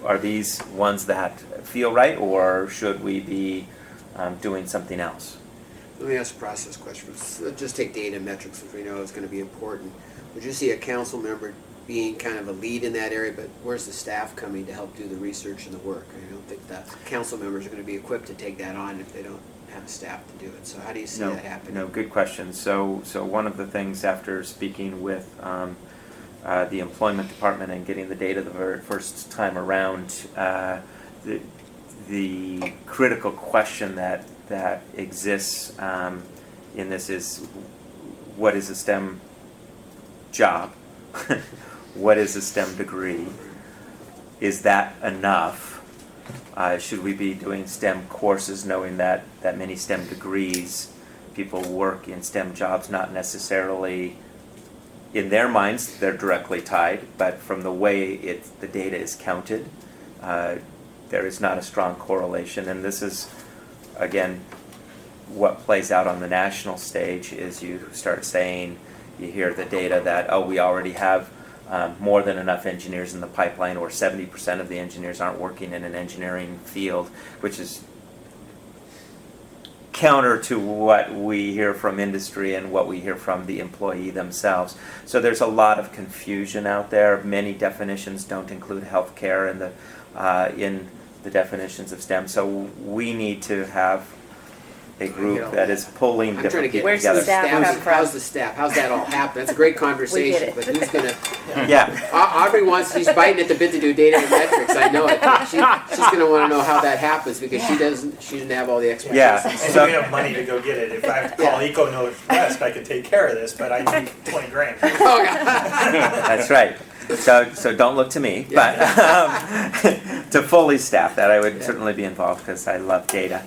are these ones that feel right, or should we be doing something else? Let me ask a process question. Let's just take data and metrics, which we know is going to be important. Would you see a council member being kind of a lead in that area, but where's the staff coming to help do the research and the work? I don't think that council members are going to be equipped to take that on if they don't have staff to do it. So how do you see that happening? No, good question. So one of the things, after speaking with the employment department and getting the data the very first time around, the critical question that exists in this is, what is a STEM job? What is a STEM degree? Is that enough? Should we be doing STEM courses, knowing that many STEM degrees, people work in STEM jobs, not necessarily in their minds they're directly tied, but from the way the data is counted, there is not a strong correlation. And this is, again, what plays out on the national stage is you start saying, you hear the data that, oh, we already have more than enough engineers in the pipeline, or 70% of the engineers aren't working in an engineering field, which is counter to what we hear from industry and what we hear from the employee themselves. So there's a lot of confusion out there. Many definitions don't include healthcare in the definitions of STEM. So we need to have a group that is pulling different people Where's the together. staff come from? How's the staff? How's that all happen? That's a great conversation, but who's gonna? Yeah. Audrey she's biting at the bit to do data and metrics. I know it. She's gonna want to know how that happens, because she didn't have all the expertise. Yeah. And So- we have money to go get it. If I have to call Eco Northwest, I could take care of this, but I need 20 grand. Oh, God. That's right. So don't look to me, but to fully staff that, I would certainly be involved, because I love data.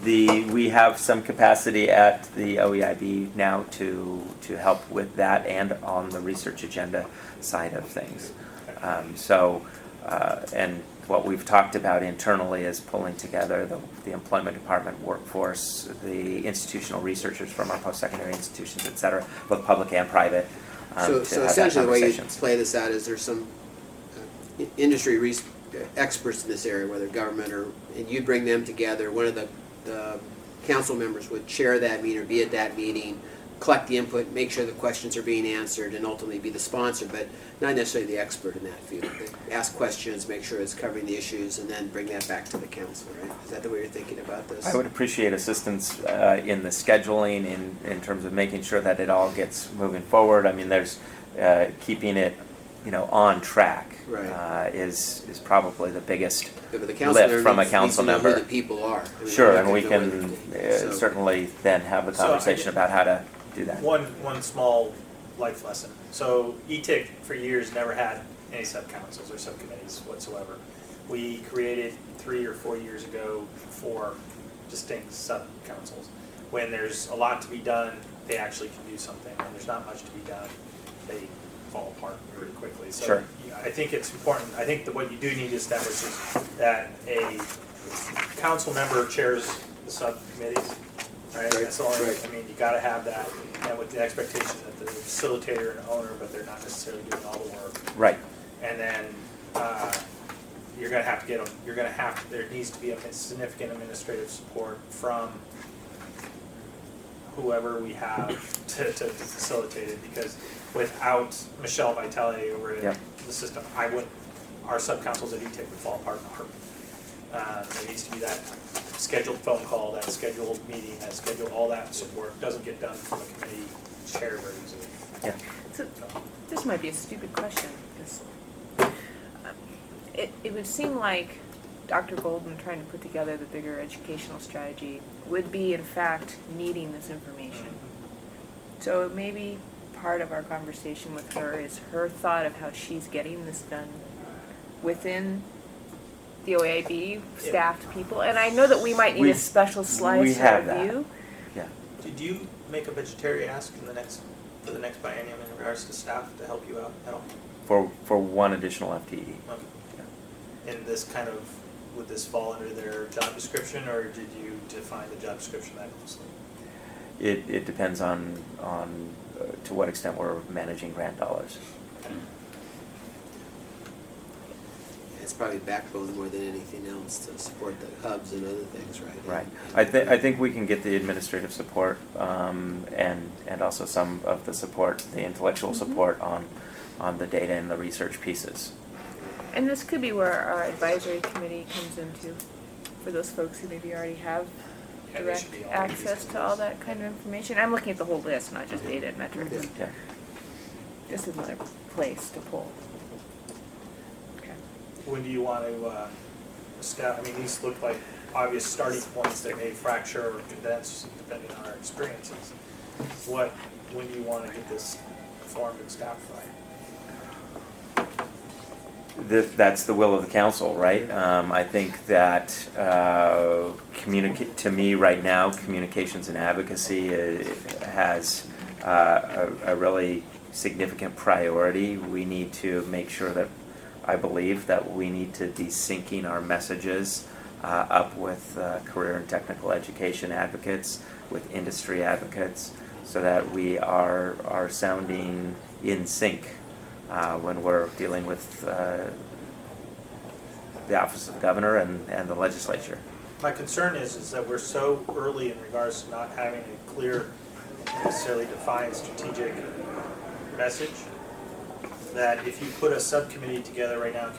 We have some capacity at the OEIB now to help with that, and on the research agenda side of things. And what we've talked about internally is pulling together the employment department workforce, the institutional researchers from our post-secondary institutions, et cetera, both public and private. So to have essentially, that the way you conversations. play this out is there's some industry experts in this area, whether government and you'd bring them together. One of the council members would chair that meeting or be at that meeting, collect the input, make sure the questions are being answered, and ultimately be the sponsor, but not necessarily the expert in that field. They ask questions, make sure it's covering the issues, and then bring that back to the council, right? Is that the way you're thinking about this? I would appreciate assistance in the scheduling, in terms of making sure that it all gets moving forward. I mean, there's keeping it, on track. Right. Is probably the biggest Yeah, but the council lift from a needs council to know member. who the people are. I mean, Sure, they and have we to know can what- so- certainly then have a So I conversation get- about how to do that. One small life lesson. So ETIC for years never had any sub-councils or subcommittees whatsoever. We created 3 or 4 years ago 4 distinct sub-councils. When there's a lot to be done, they actually can do something. When there's not much to be done, they fall apart pretty quickly. So Sure. I think it's important. I think that what you do need to establish is that a council member chairs the subcommittees, right? That's all. Right. I mean, you got to have that, and with the expectation that the facilitator and owner, but they're not necessarily doing all the work. Right. And then you're going to have to get them. You're going to have to. There needs to be a significant administrative support from whoever we have to facilitate it, because without Michelle Vitale over at the system, our sub-councils at ETIC would fall apart in a heartbeat. There needs to be that scheduled phone call, that scheduled meeting, that scheduled, all that support doesn't get done from a committee chair very easily. Yeah. So, this might be a stupid question, because it would seem like Dr. Golden trying to put together the bigger educational strategy would be, in fact, needing this information. So maybe part of our conversation with her is her thought of how she's getting this done within the OAB staffed people. And I know that we might need a special slice have or review. Yeah. Did you make a budgetary ask for the next biennium in regards to staff to help you out at all? For one additional FTE. Okay. And this kind of, would this fall under their job description, or did you define the job description that closely? It depends on to what extent we're managing grant dollars. It's probably backbone more than anything else to support the hubs and other things, right? Right. I think we can get the administrative support and also some of the support, the intellectual support on the data and the research pieces. And this could be where our advisory committee comes into, for those folks who maybe already have direct access to all that kind of information. I'm looking at the whole list, not just data and metrics. Yeah. This is another place to pull. Okay. When do you want to establish, I mean, these look like obvious starting points. They may fracture or condense depending on our experiences. When do you want to get this formed and staffed by? That's the will of the council, right? I think that to me right now, communications and advocacy has a really significant priority. We need to make sure that, I believe that we need to be syncing our messages up with career and technical education advocates, with industry advocates, so that we are sounding in sync when we're dealing with the Office of Governor and the legislature. My concern is that we're so early in regards to not having a clear, necessarily defined strategic message, that if you put a subcommittee together right now,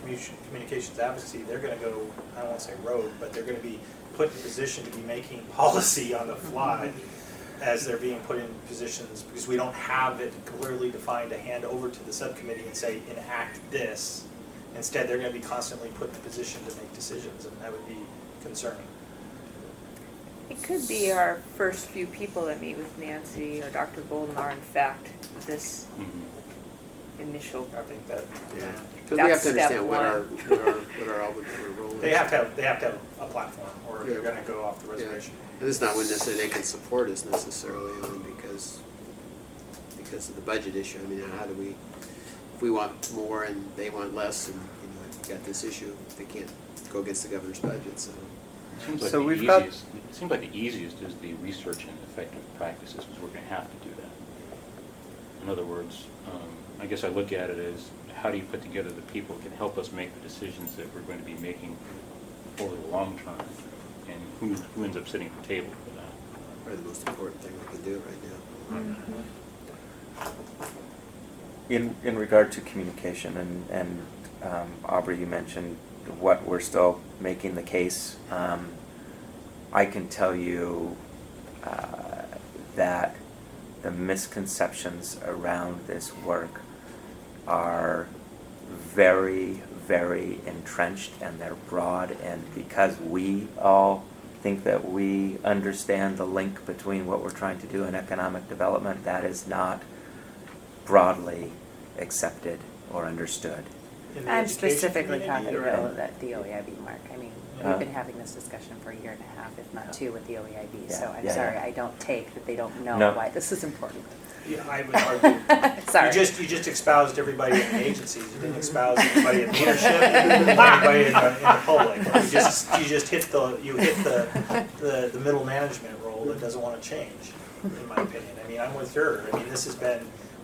communications advocacy, they're going to go, I don't want to say rogue, but they're going to be put in position to be making policy on the fly as they're being put in positions, because we don't have it clearly defined to hand over to the subcommittee and say, enact this. Instead, they're going to be constantly put in a position to make decisions, and that would be concerning. It could be our first few people that meet with Nancy or Dr. Golden are in fact this initial. I think that, yeah. Because we have to understand what our role is. They have to have a platform, or they're going to go off the reservation. And this is not one necessarily they can support us necessarily on because of the budget issue. I mean, how do we, if we want more and they want less, and we've got this issue, they can't go against the governor's budget. So It seems like the easiest is the research and effective practices, because we're going to have to do that. In other words, I guess I look at it as, how do you put together the people who can help us make the decisions that we're going to be making over the long term, and who ends up sitting at the table for that? Probably the most important thing we can do right now. In regard to communication, and Aubrey, you mentioned what we're still making the case. I can tell you that the misconceptions around this work are very, very entrenched, and they're broad, and because we all think that we understand the link between what we're trying to do in economic development, that is not broadly accepted or understood. In the I'm education specifically community, talking or- about that the OEIB, Mark. I mean, Uh, we've been having this discussion for a year and a half, if not two, with the OEIB. Yeah, So I'm yeah, sorry, yeah. I don't take that they don't know No. why this is important. Yeah, I would argue. Sorry. You just espoused everybody in the agencies. You didn't espouse everybody in leadership, anybody in the public. You just hit the middle management role that doesn't want to change, in my opinion. I mean, I'm with her. I mean,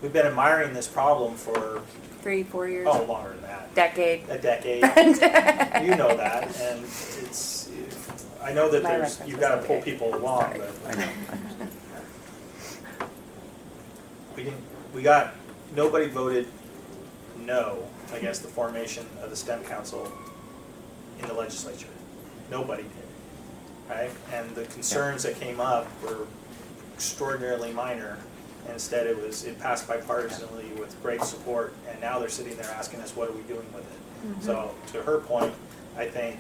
we've been admiring this problem for 3-4 years. Oh, longer than that. Decade. A decade. You know that, and I know that My you've reference got to was pull okay. people along, Sorry. but I know. nobody voted no against the formation of the STEM Council in the legislature. Nobody did, right? And the concerns that came up were extraordinarily minor. Instead, it passed bipartisanly with great support, and now they're sitting there asking us, what are we doing with it? Mm-hmm. So, to her point, I think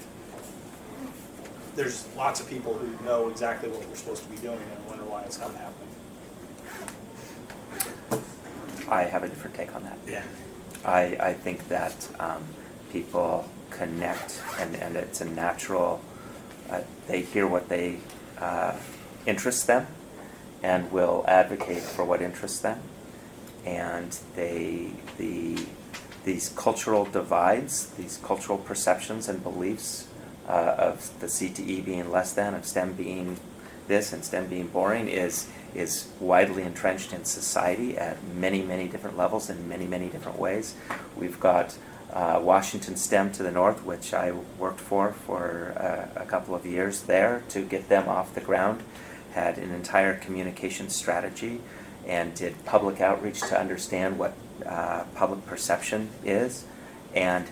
there's lots of people who know exactly what we're supposed to be doing and wonder why it's not happening. I have a different take on that. Yeah. I think that people connect, and it's a natural, they hear what they interests them, and will advocate for what interests them. And these cultural divides, these cultural perceptions and beliefs of the CTE being less than, of STEM being this and STEM being boring is widely entrenched in society at many, many different levels in many, many different ways. We've got Washington STEM to the north, which I worked for a couple of years there to get them off the ground, had an entire communication strategy and did public outreach to understand what public perception is, and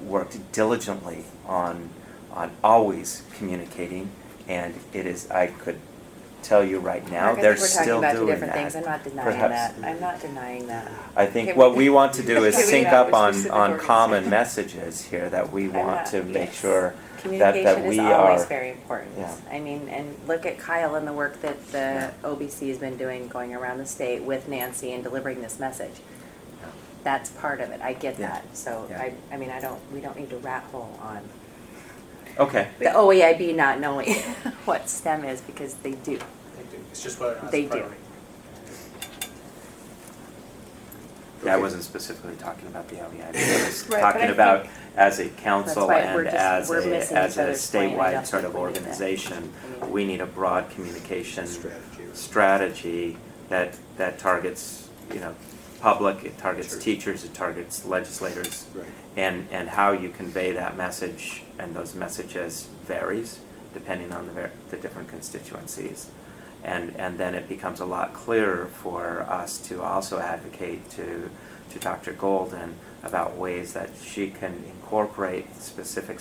worked diligently on always communicating. And it is, I could tell you right now, Mark, I they're think we're still talking about two doing different that. things. I'm not denying Perhaps. that. I'm not denying that. I think Can what we- we want to do is Can we sync not up with on specific common organizations? messages here, that we I'm want not- to make yes. sure that Communication we is always are. very important. Yeah. I mean, and look at Kyle and the work that the OBC has been doing, going around the state with Nancy and delivering this message. That's part of it. I get Yeah. that. So Yeah. I mean, we don't need to rat hole on Okay. the OEIB not knowing what STEM is, because they do. They do. It's just whether or not They it's a do. priority. Yeah, I wasn't specifically talking about the LEI, I was Right, but talking I about think as a council that's why and as we're missing as each a other's point statewide enough sort that of we need that. organization, I mean- we need a broad communication Strategy. strategy that targets, public, it targets Sure. teachers, it targets legislators, Right. and how you convey that message and those messages varies depending on the different constituencies. And then it becomes a lot clearer for us to also advocate to Dr. Golden about ways that she can incorporate specific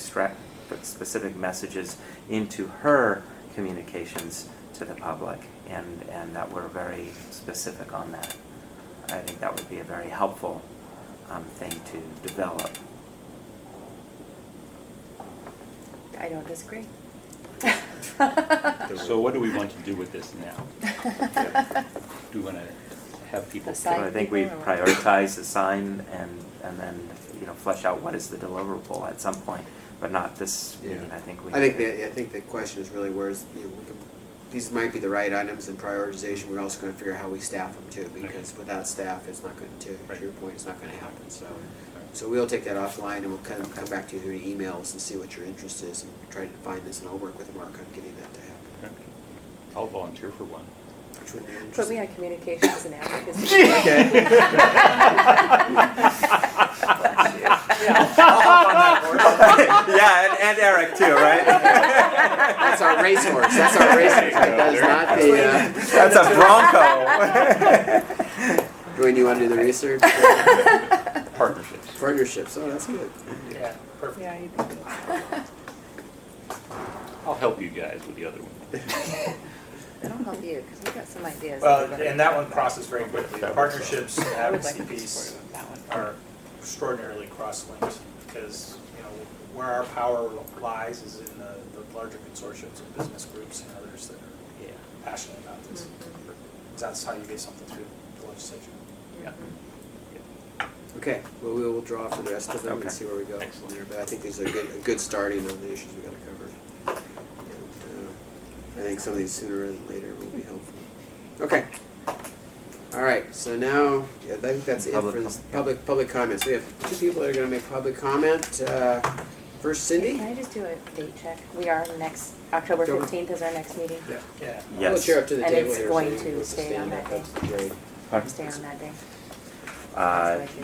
messages into her communications to the public, and that we're very specific on that. I think that would be a very helpful thing to develop. I don't disagree. So what do we want to do with this now? Do we want to have people? Assign So I think we people or what? prioritize, assign, and then flesh out what is the deliverable at some point, but not this meeting. I think we. I think the question is really where's, these might be the right items in prioritization. We're also going to figure out how we staff them too, because without staff, it's not going to your point, it's not going to happen. So we'll take that offline, and we'll kind of come back to you through emails and see what your interest is, and try to define this, and I'll work with Mark on getting that to happen. Okay. I'll volunteer for one. Which would be Put me interesting. on communications and advocacy. Yeah, and Eric too, right? That's our racehorse. That's our racehorse. That is not the. That's a Bronco. Dwayne, you want to do the research? Partnerships. Partnerships. Oh, that's good. Yeah, perfect. Yeah, you think I'll help you guys with the other one. I'll help you, because we've got some ideas. Well, and that one crosses very quickly. The partnerships and I would like advocacy to be piece supportive of that one. are extraordinarily cross-linked because, you know, where our power lies is in the larger consortiums of business groups and others that are passionate about this. Because that's how you get something through the legislature. Yeah. Okay. Well, we will draw for the rest of them Okay. and see where we go from Excellent. there. But I think these are a good starting on the issues we got to cover. And, I think some of these sooner than later will be helpful. Okay. All right. So now, I think that's it for this public comments. We have 2 people that are going to make public comment. First, Cindy. Can I just do a date check? We are next, October 15th is our next meeting. Yeah. We'll Yes. chair up to the And table it's here. going so you to can stay stand on up. that day. That's great. Stay on that day.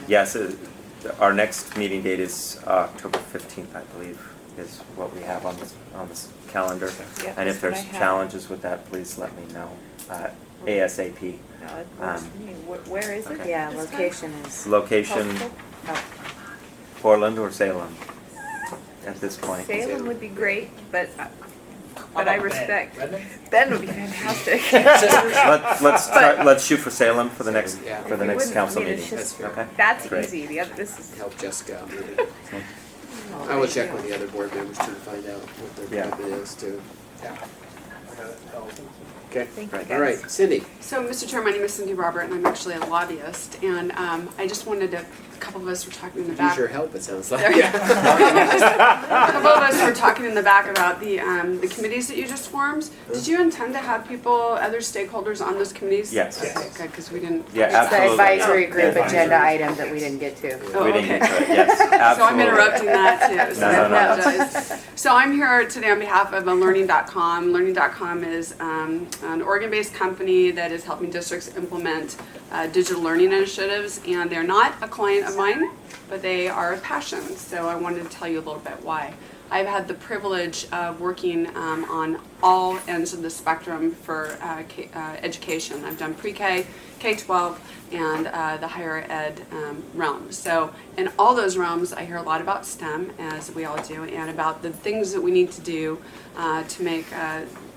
Yes, our next meeting date is October 15th, I believe, is what we have on this calendar. Yeah, And if that's what there's I have. challenges with that, please let me know ASAP. No, it works for me. Where is it? Okay. Yeah, location is. Location, Oh, Portland or Salem at this point. Salem would be great, but How I about respect. Redmond? Ben would be fantastic. Let's shoot for Salem for the next Yeah. for the We next wouldn't- council I mean, it's meeting. That's fair. Okay. That's Great. easy. The other, this is. Help Jessica out. Maybe. I will check with the other board members too to find out what their Yeah. commitment is too. Yeah. I got it. Okay. Thank you, Right. All right, Cindy. So, Mr. Chair, my name is Cindy Robert, and I'm actually a lobbyist. And I just wanted to, a couple of us were talking in the back. Use your help, it sounds like. There you go. A couple of us were talking in the back about the committees that you just formed. Did you intend to have people, other stakeholders on those committees? Yes. Okay, good, because we didn't. Yeah, It's the absolutely. advisory group Yeah. agenda item that we didn't get to. Oh, We didn't okay. get to it. Yes, absolutely. So I'm interrupting that too, so I No. apologize. So I'm here today on behalf of Learning.com. Learning.com is an Oregon-based company that is helping districts implement digital learning initiatives, and they're not a client of mine, but they are a passion. So I wanted to tell you a little bit why. I've had the privilege of working on all ends of the spectrum for education. I've done pre-K, K-12, and the higher ed realm. So in all those realms, I hear a lot about STEM, as we all do, and about the things that we need to do to make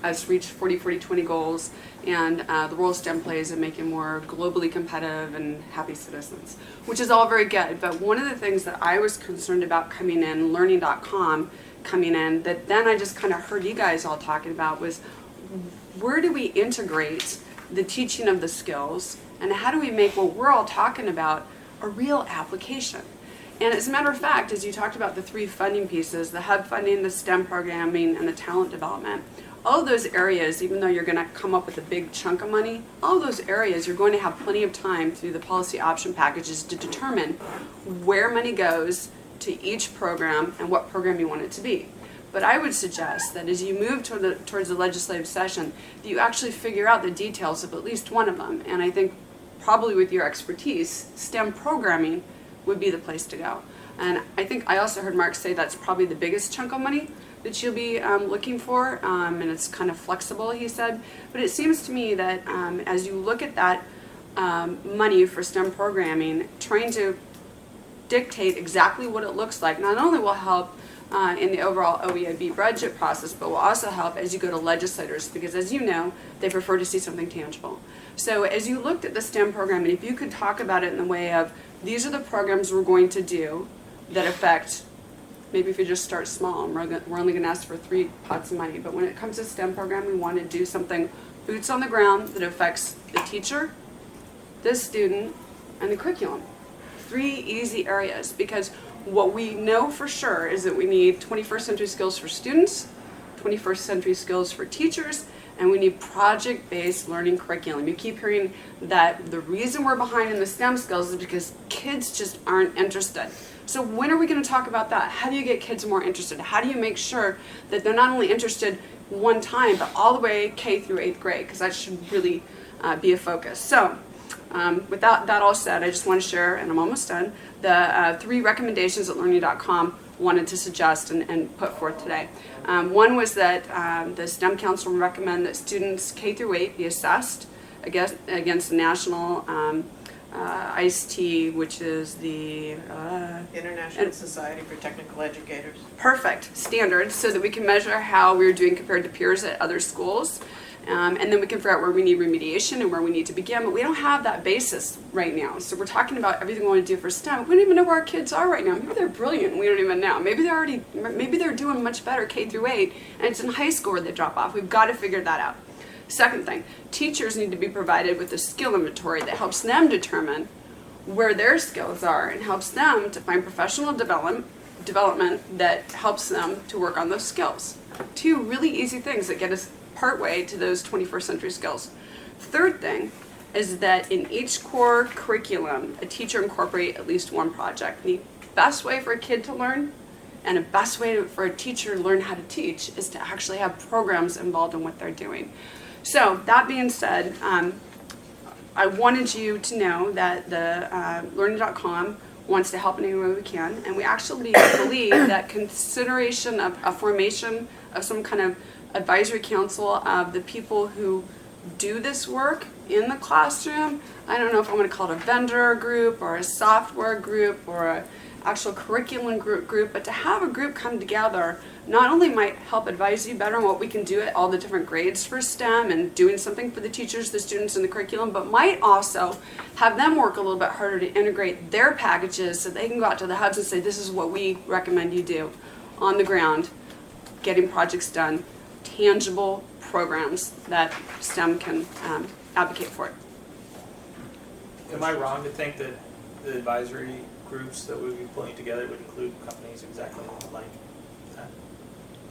us reach 40-40-20 goals, and the role STEM plays in making more globally competitive and happy citizens, which is all very good. But one of the things that I was concerned about coming in, Learning.com coming in, that then I just kind of heard you guys all talking about was, where do we integrate the teaching of the skills, and how do we make what we're all talking about a real application? And as a matter of fact, as you talked about the 3 funding pieces, the hub funding, the STEM programming, and the talent development, all of those areas, even though you're going to come up with a big chunk of money, all of those areas you're going to have plenty of time through the policy option packages to determine where money goes to each program and what program you want it to be. But I would suggest that as you move towards the legislative session, that you actually figure out the details of at least one of them. And I think probably with your expertise, STEM programming would be the place to go. And I think I also heard Mark say that's probably the biggest chunk of money that you'll be looking for, and it's kind of flexible, he said. But it seems to me that as you look at that money for STEM programming, trying to dictate exactly what it looks like not only will help in the overall OEIB budget process, but will also help as you go to legislators, because as you know, they prefer to see something tangible. So as you looked at the STEM program, and if you could talk about it in the way of, these are the programs we're going to do that affect, maybe if you just start small, and we're only going to ask for 3 pots of money, but when it comes to STEM program, we want to do something boots on the ground that affects the teacher, the student, and the curriculum. 3 easy areas, because what we know for sure is that we need 21st century skills for students, 21st century skills for teachers, and we need project-based learning curriculum. You keep hearing that the reason we're behind in the STEM skills is because kids just aren't interested. So when are we going to talk about that? How do you get kids more interested? How do you make sure that they're not only interested one time, but all the way K through 8th grade? Because that should really be a focus. So with that all said, I just want to share, and I'm almost done, the 3 recommendations that Learning.com wanted to suggest and put forth today. One was that the STEM Council would recommend that students K through 8 be assessed against the national ICT, which is the International Society for Technical Educators. perfect standards, so that we can measure how we're doing compared to peers at other schools. And then we can figure out where we need remediation and where we need to begin, but we don't have that basis right now. So we're talking about everything we want to do for STEM. We don't even know where our kids are right now. Maybe they're brilliant, we don't even know. Maybe they're doing much better K through 8, and it's in high school where they drop off. We've got to figure that out. Second thing, teachers need to be provided with a skill inventory that helps them determine where their skills are and helps them to find professional development that helps them to work on those skills. 2 really easy things that get us partway to those 21st century skills. Third thing is that in each core curriculum, a teacher incorporate at least one project. The best way for a kid to learn and the best way for a teacher to learn how to teach is to actually have programs involved in what they're doing. So that being said, I wanted you to know that the learning.com wants to help in any way we can, and we actually believe that consideration of a formation of some kind of advisory council of the people who do this work in the classroom. I don't know if I'm going to call it a vendor group or a software group or an actual curriculum group, but to have a group come together not only might help advise you better on what we can do at all the different grades for STEM and doing something for the teachers, the students, and the curriculum, but might also have them work a little bit harder to integrate their packages so they can go out to the hubs and say, this is what we recommend you do on the ground, getting projects done, tangible programs that STEM can advocate for. Am I wrong to think that the advisory groups that we'd be pulling together would include companies exactly like that?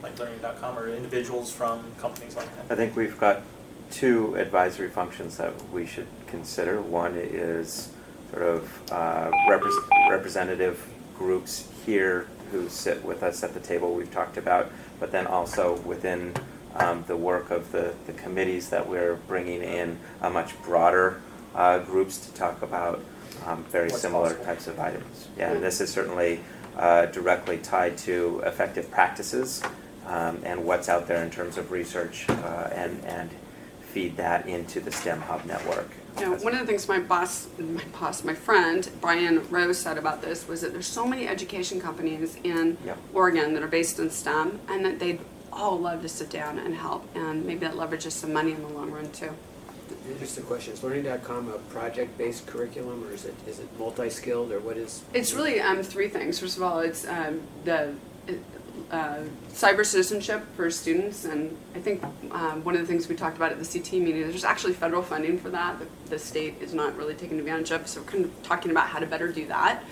Like learning.com or individuals from companies like that? I think we've got 2 advisory functions that we should consider. One is sort of representative groups here who sit with us at the table we've talked about, but then also within the work of the committees that we're bringing in a much broader groups to talk about very similar types of items. Yeah, and this is certainly directly tied to effective practices and what's out there in terms of research and feed that into the STEM Hub network. You know, one of the things my friend Brian Rose said about this was that there's so many education companies in Oregon that are based in STEM, and that they'd all love to sit down and help, and maybe that leverages some money in the long run too. Just a question, is learning.com a project-based curriculum, or is it multi-skilled, or what is? It's really 3 things. First of all, it's the cyber citizenship for students, and I think one of the things we talked about at the CT meeting, there's actually federal funding for that. The state is not really taking advantage of, so we're kind of talking about how to better do that.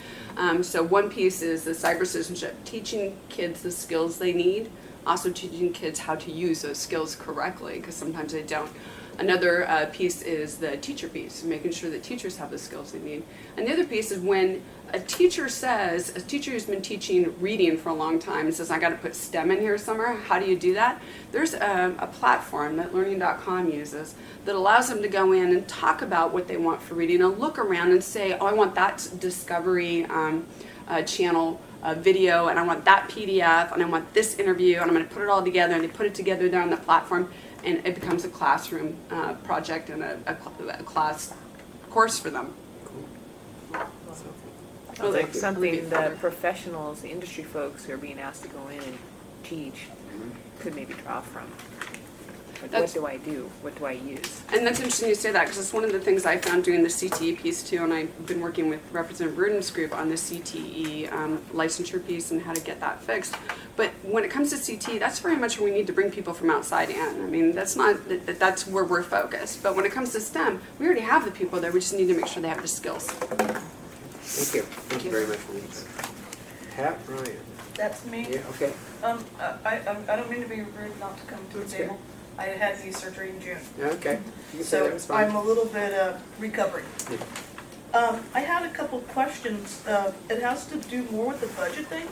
So one piece is the cyber citizenship, teaching kids the skills they need, also teaching kids how to use those skills correctly, because sometimes they don't. Another piece is the teacher piece, making sure that teachers have the skills they need. And the other piece is when a teacher who's been teaching reading for a long time says, I got to put STEM in here somewhere, how do you do that? There's a platform that learning.com uses that allows them to go in and talk about what they want for reading and look around and say, oh, I want that Discovery channel video, and I want that PDF, and I want this interview, and I'm going to put it all together, and they put it together there on the platform, and it becomes a classroom project and a class course for them. Sounds like something the professionals, the industry folks who are being asked to go in and teach could maybe draw from. Like, what do I do? What do I use? And that's interesting you say that, because it's one of the things I found doing the CTE piece too, and I've been working with Representative Bruden's group on the CTE licensure piece and how to get that fixed. But when it comes to CTE, that's very much where we need to bring people from outside in. I mean, that's where we're focused. But when it comes to STEM, we already have the people there. We just need to make sure they have the skills. Thank you. Thank you very much, Lisa. Pat, Ryan. That's me. Yeah, okay. I don't mean to be rude not to come to the table. I had knee surgery in June. Yeah, okay. You can say that, it's So fine. I'm a little bit recovering. Yeah. I had a couple questions. It has to do more with the budget thing.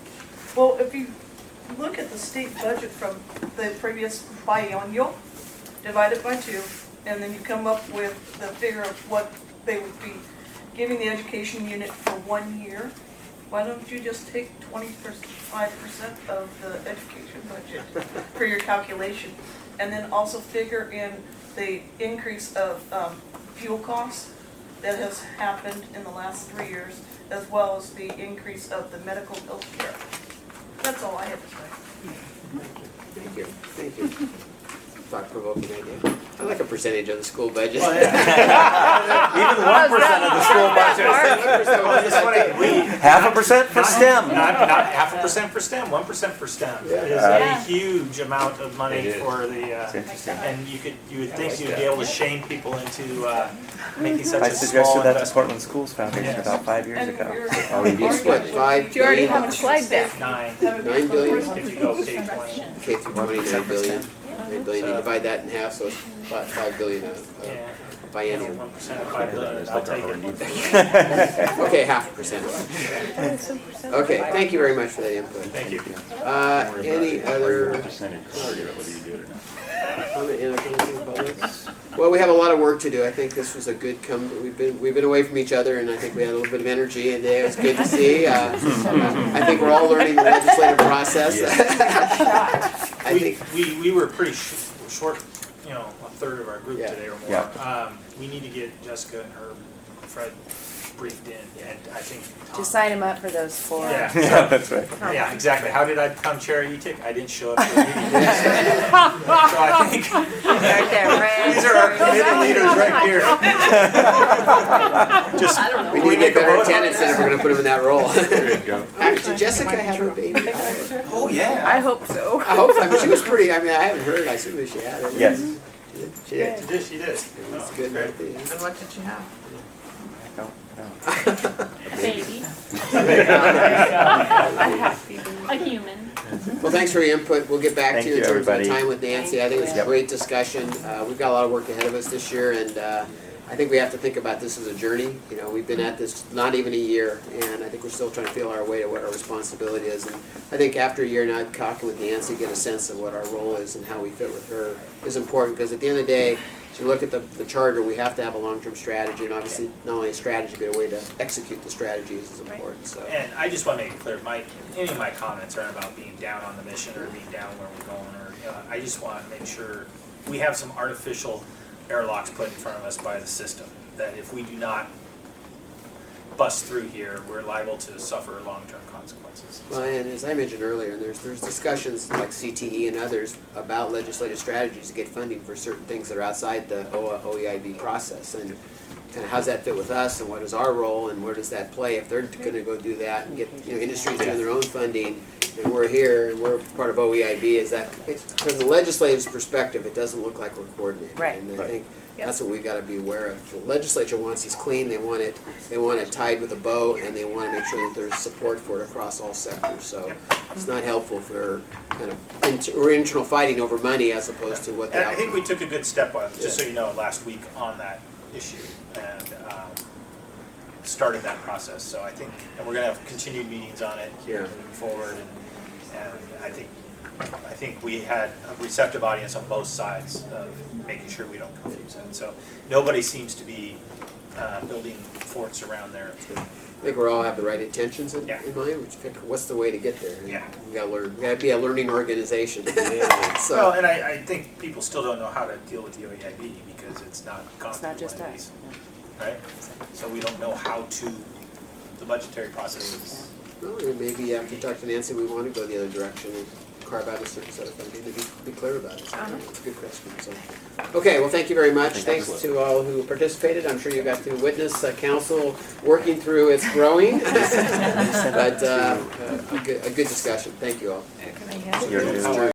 Well, if you look at the state budget from the previous biennial, divide it by 2, and then you come up with the figure of what they would be giving the education unit for 1 year. why don't you just take 25% of the education budget for your calculation? And then also figure in the increase of fuel costs that has happened in the last 3 years, as well as the increase of the medical health care. That's all I have to say. Thank you, thank you. Thought-provoking idea. I like a percentage of the school budget. Well, yeah. Even 1% of the school budget. Well, this one, 0.5% for STEM. Not 0.5% for STEM, 1% for STEM. It is a huge amount of money for the, and you would think you'd be able to shame people into making such I a small suggested that to investment. Portland Schools Foundation about 5 years ago. It's what, 5 You already billion? have a slide deck. 9 9 billion? if you go K-20. K through 20, 9 billion. 9 billion, you divide that in half, so it's about 5 billion Yeah. biennium. 1% of 5 billion, I'll take it. Okay, 0.5%. Okay, thank you very much for that input. Thank you. Any other Percentage target, whether you do it or not. comment? Any other comments from the public? Well, we have a lot of work to do. I think this was a good we've been away from each other, and I think we had a little bit of energy, and it was good to see. I think we're all learning the legislative process. We were pretty short, a third of our group today or more. Yeah. We need to get Jessica and her Fred briefed in, and I think Tom. Just sign him up for those 4. Yeah, Yeah, that's right. yeah, exactly. How did I become chair of UTIC? I didn't show up to the meeting. So I think Right there, right. these are our committee leaders right here. Just We need to get make a better vote on attendance than if we're going to put him in that role. There you go. Did Jessica have her baby? Oh yeah. I hope so. I hope so. I mean, she was pretty. I mean, I haven't heard. I assume that she had it. Yes. She did. She did. That's good. Right there. And what did you have? A baby. A human. Well, thanks for your input. We'll get back Thank to you in you, terms of the everybody. time with Nancy. I think it was a great discussion. We've got a lot of work ahead of us this year, and I think we have to think about this as a journey. You know, we've been at this not even a year, and I think we're still trying to feel our way to what our responsibility is. And I think after a year now, talking with Nancy, get a sense of what our role is and how we fit with her is important, because at the end of the day, as you look at the charter, we have to have a long-term strategy, and obviously not only a strategy, but a way to execute the strategies is important. So. And I just want to make it clear, any of my comments aren't about being down on the mission or being down where we're going, or I just want to make sure we have some artificial airlocks put in front of us by the system, that if we do not bust through here, we're liable to suffer long-term consequences. Well, and as I mentioned earlier, there's discussions like CTE and others about legislative strategies to get funding for certain things that are outside the OEIB process, and kind of how's that fit with us, and what is our role, and where does that play if they're going to go do that and get industries doing their own funding, and we're here and we're part of OEIB. Is that from the legislative's perspective, it doesn't look like we're coordinated, Right. and I think that's what we've got to be aware of. The legislature wants this clean. They want it tied with a bow, and they want to make sure that there's support for it across all sectors. So it's not helpful for kind of internal fighting over money as opposed to what the And I think outcome. we took a good step, just so you know, last week on that issue, and started that process. So I think, and we're going to have continued meetings on it here moving forward, and I think we had a receptive audience on both sides of making sure we don't confuse that. So nobody seems to be building forts around there. I think we all have the right intentions in Yeah. mind. Which what's the way to get there? Yeah. We got to learn. We got to be a learning organization. So. Well, and I think people still don't know how to deal with the OEIB because it's not gone It's not through just one of us. these, right? So we don't know how to, the budgetary process is. Well, and maybe after you talk to Nancy, we want to go the other direction and carve out a certain set of funding to be clear about it. So it's a good question. So. Okay, well, thank you very much. Thanks to all who participated. I'm sure you got to witness council working through its growing, but a good discussion. Thank you all. You're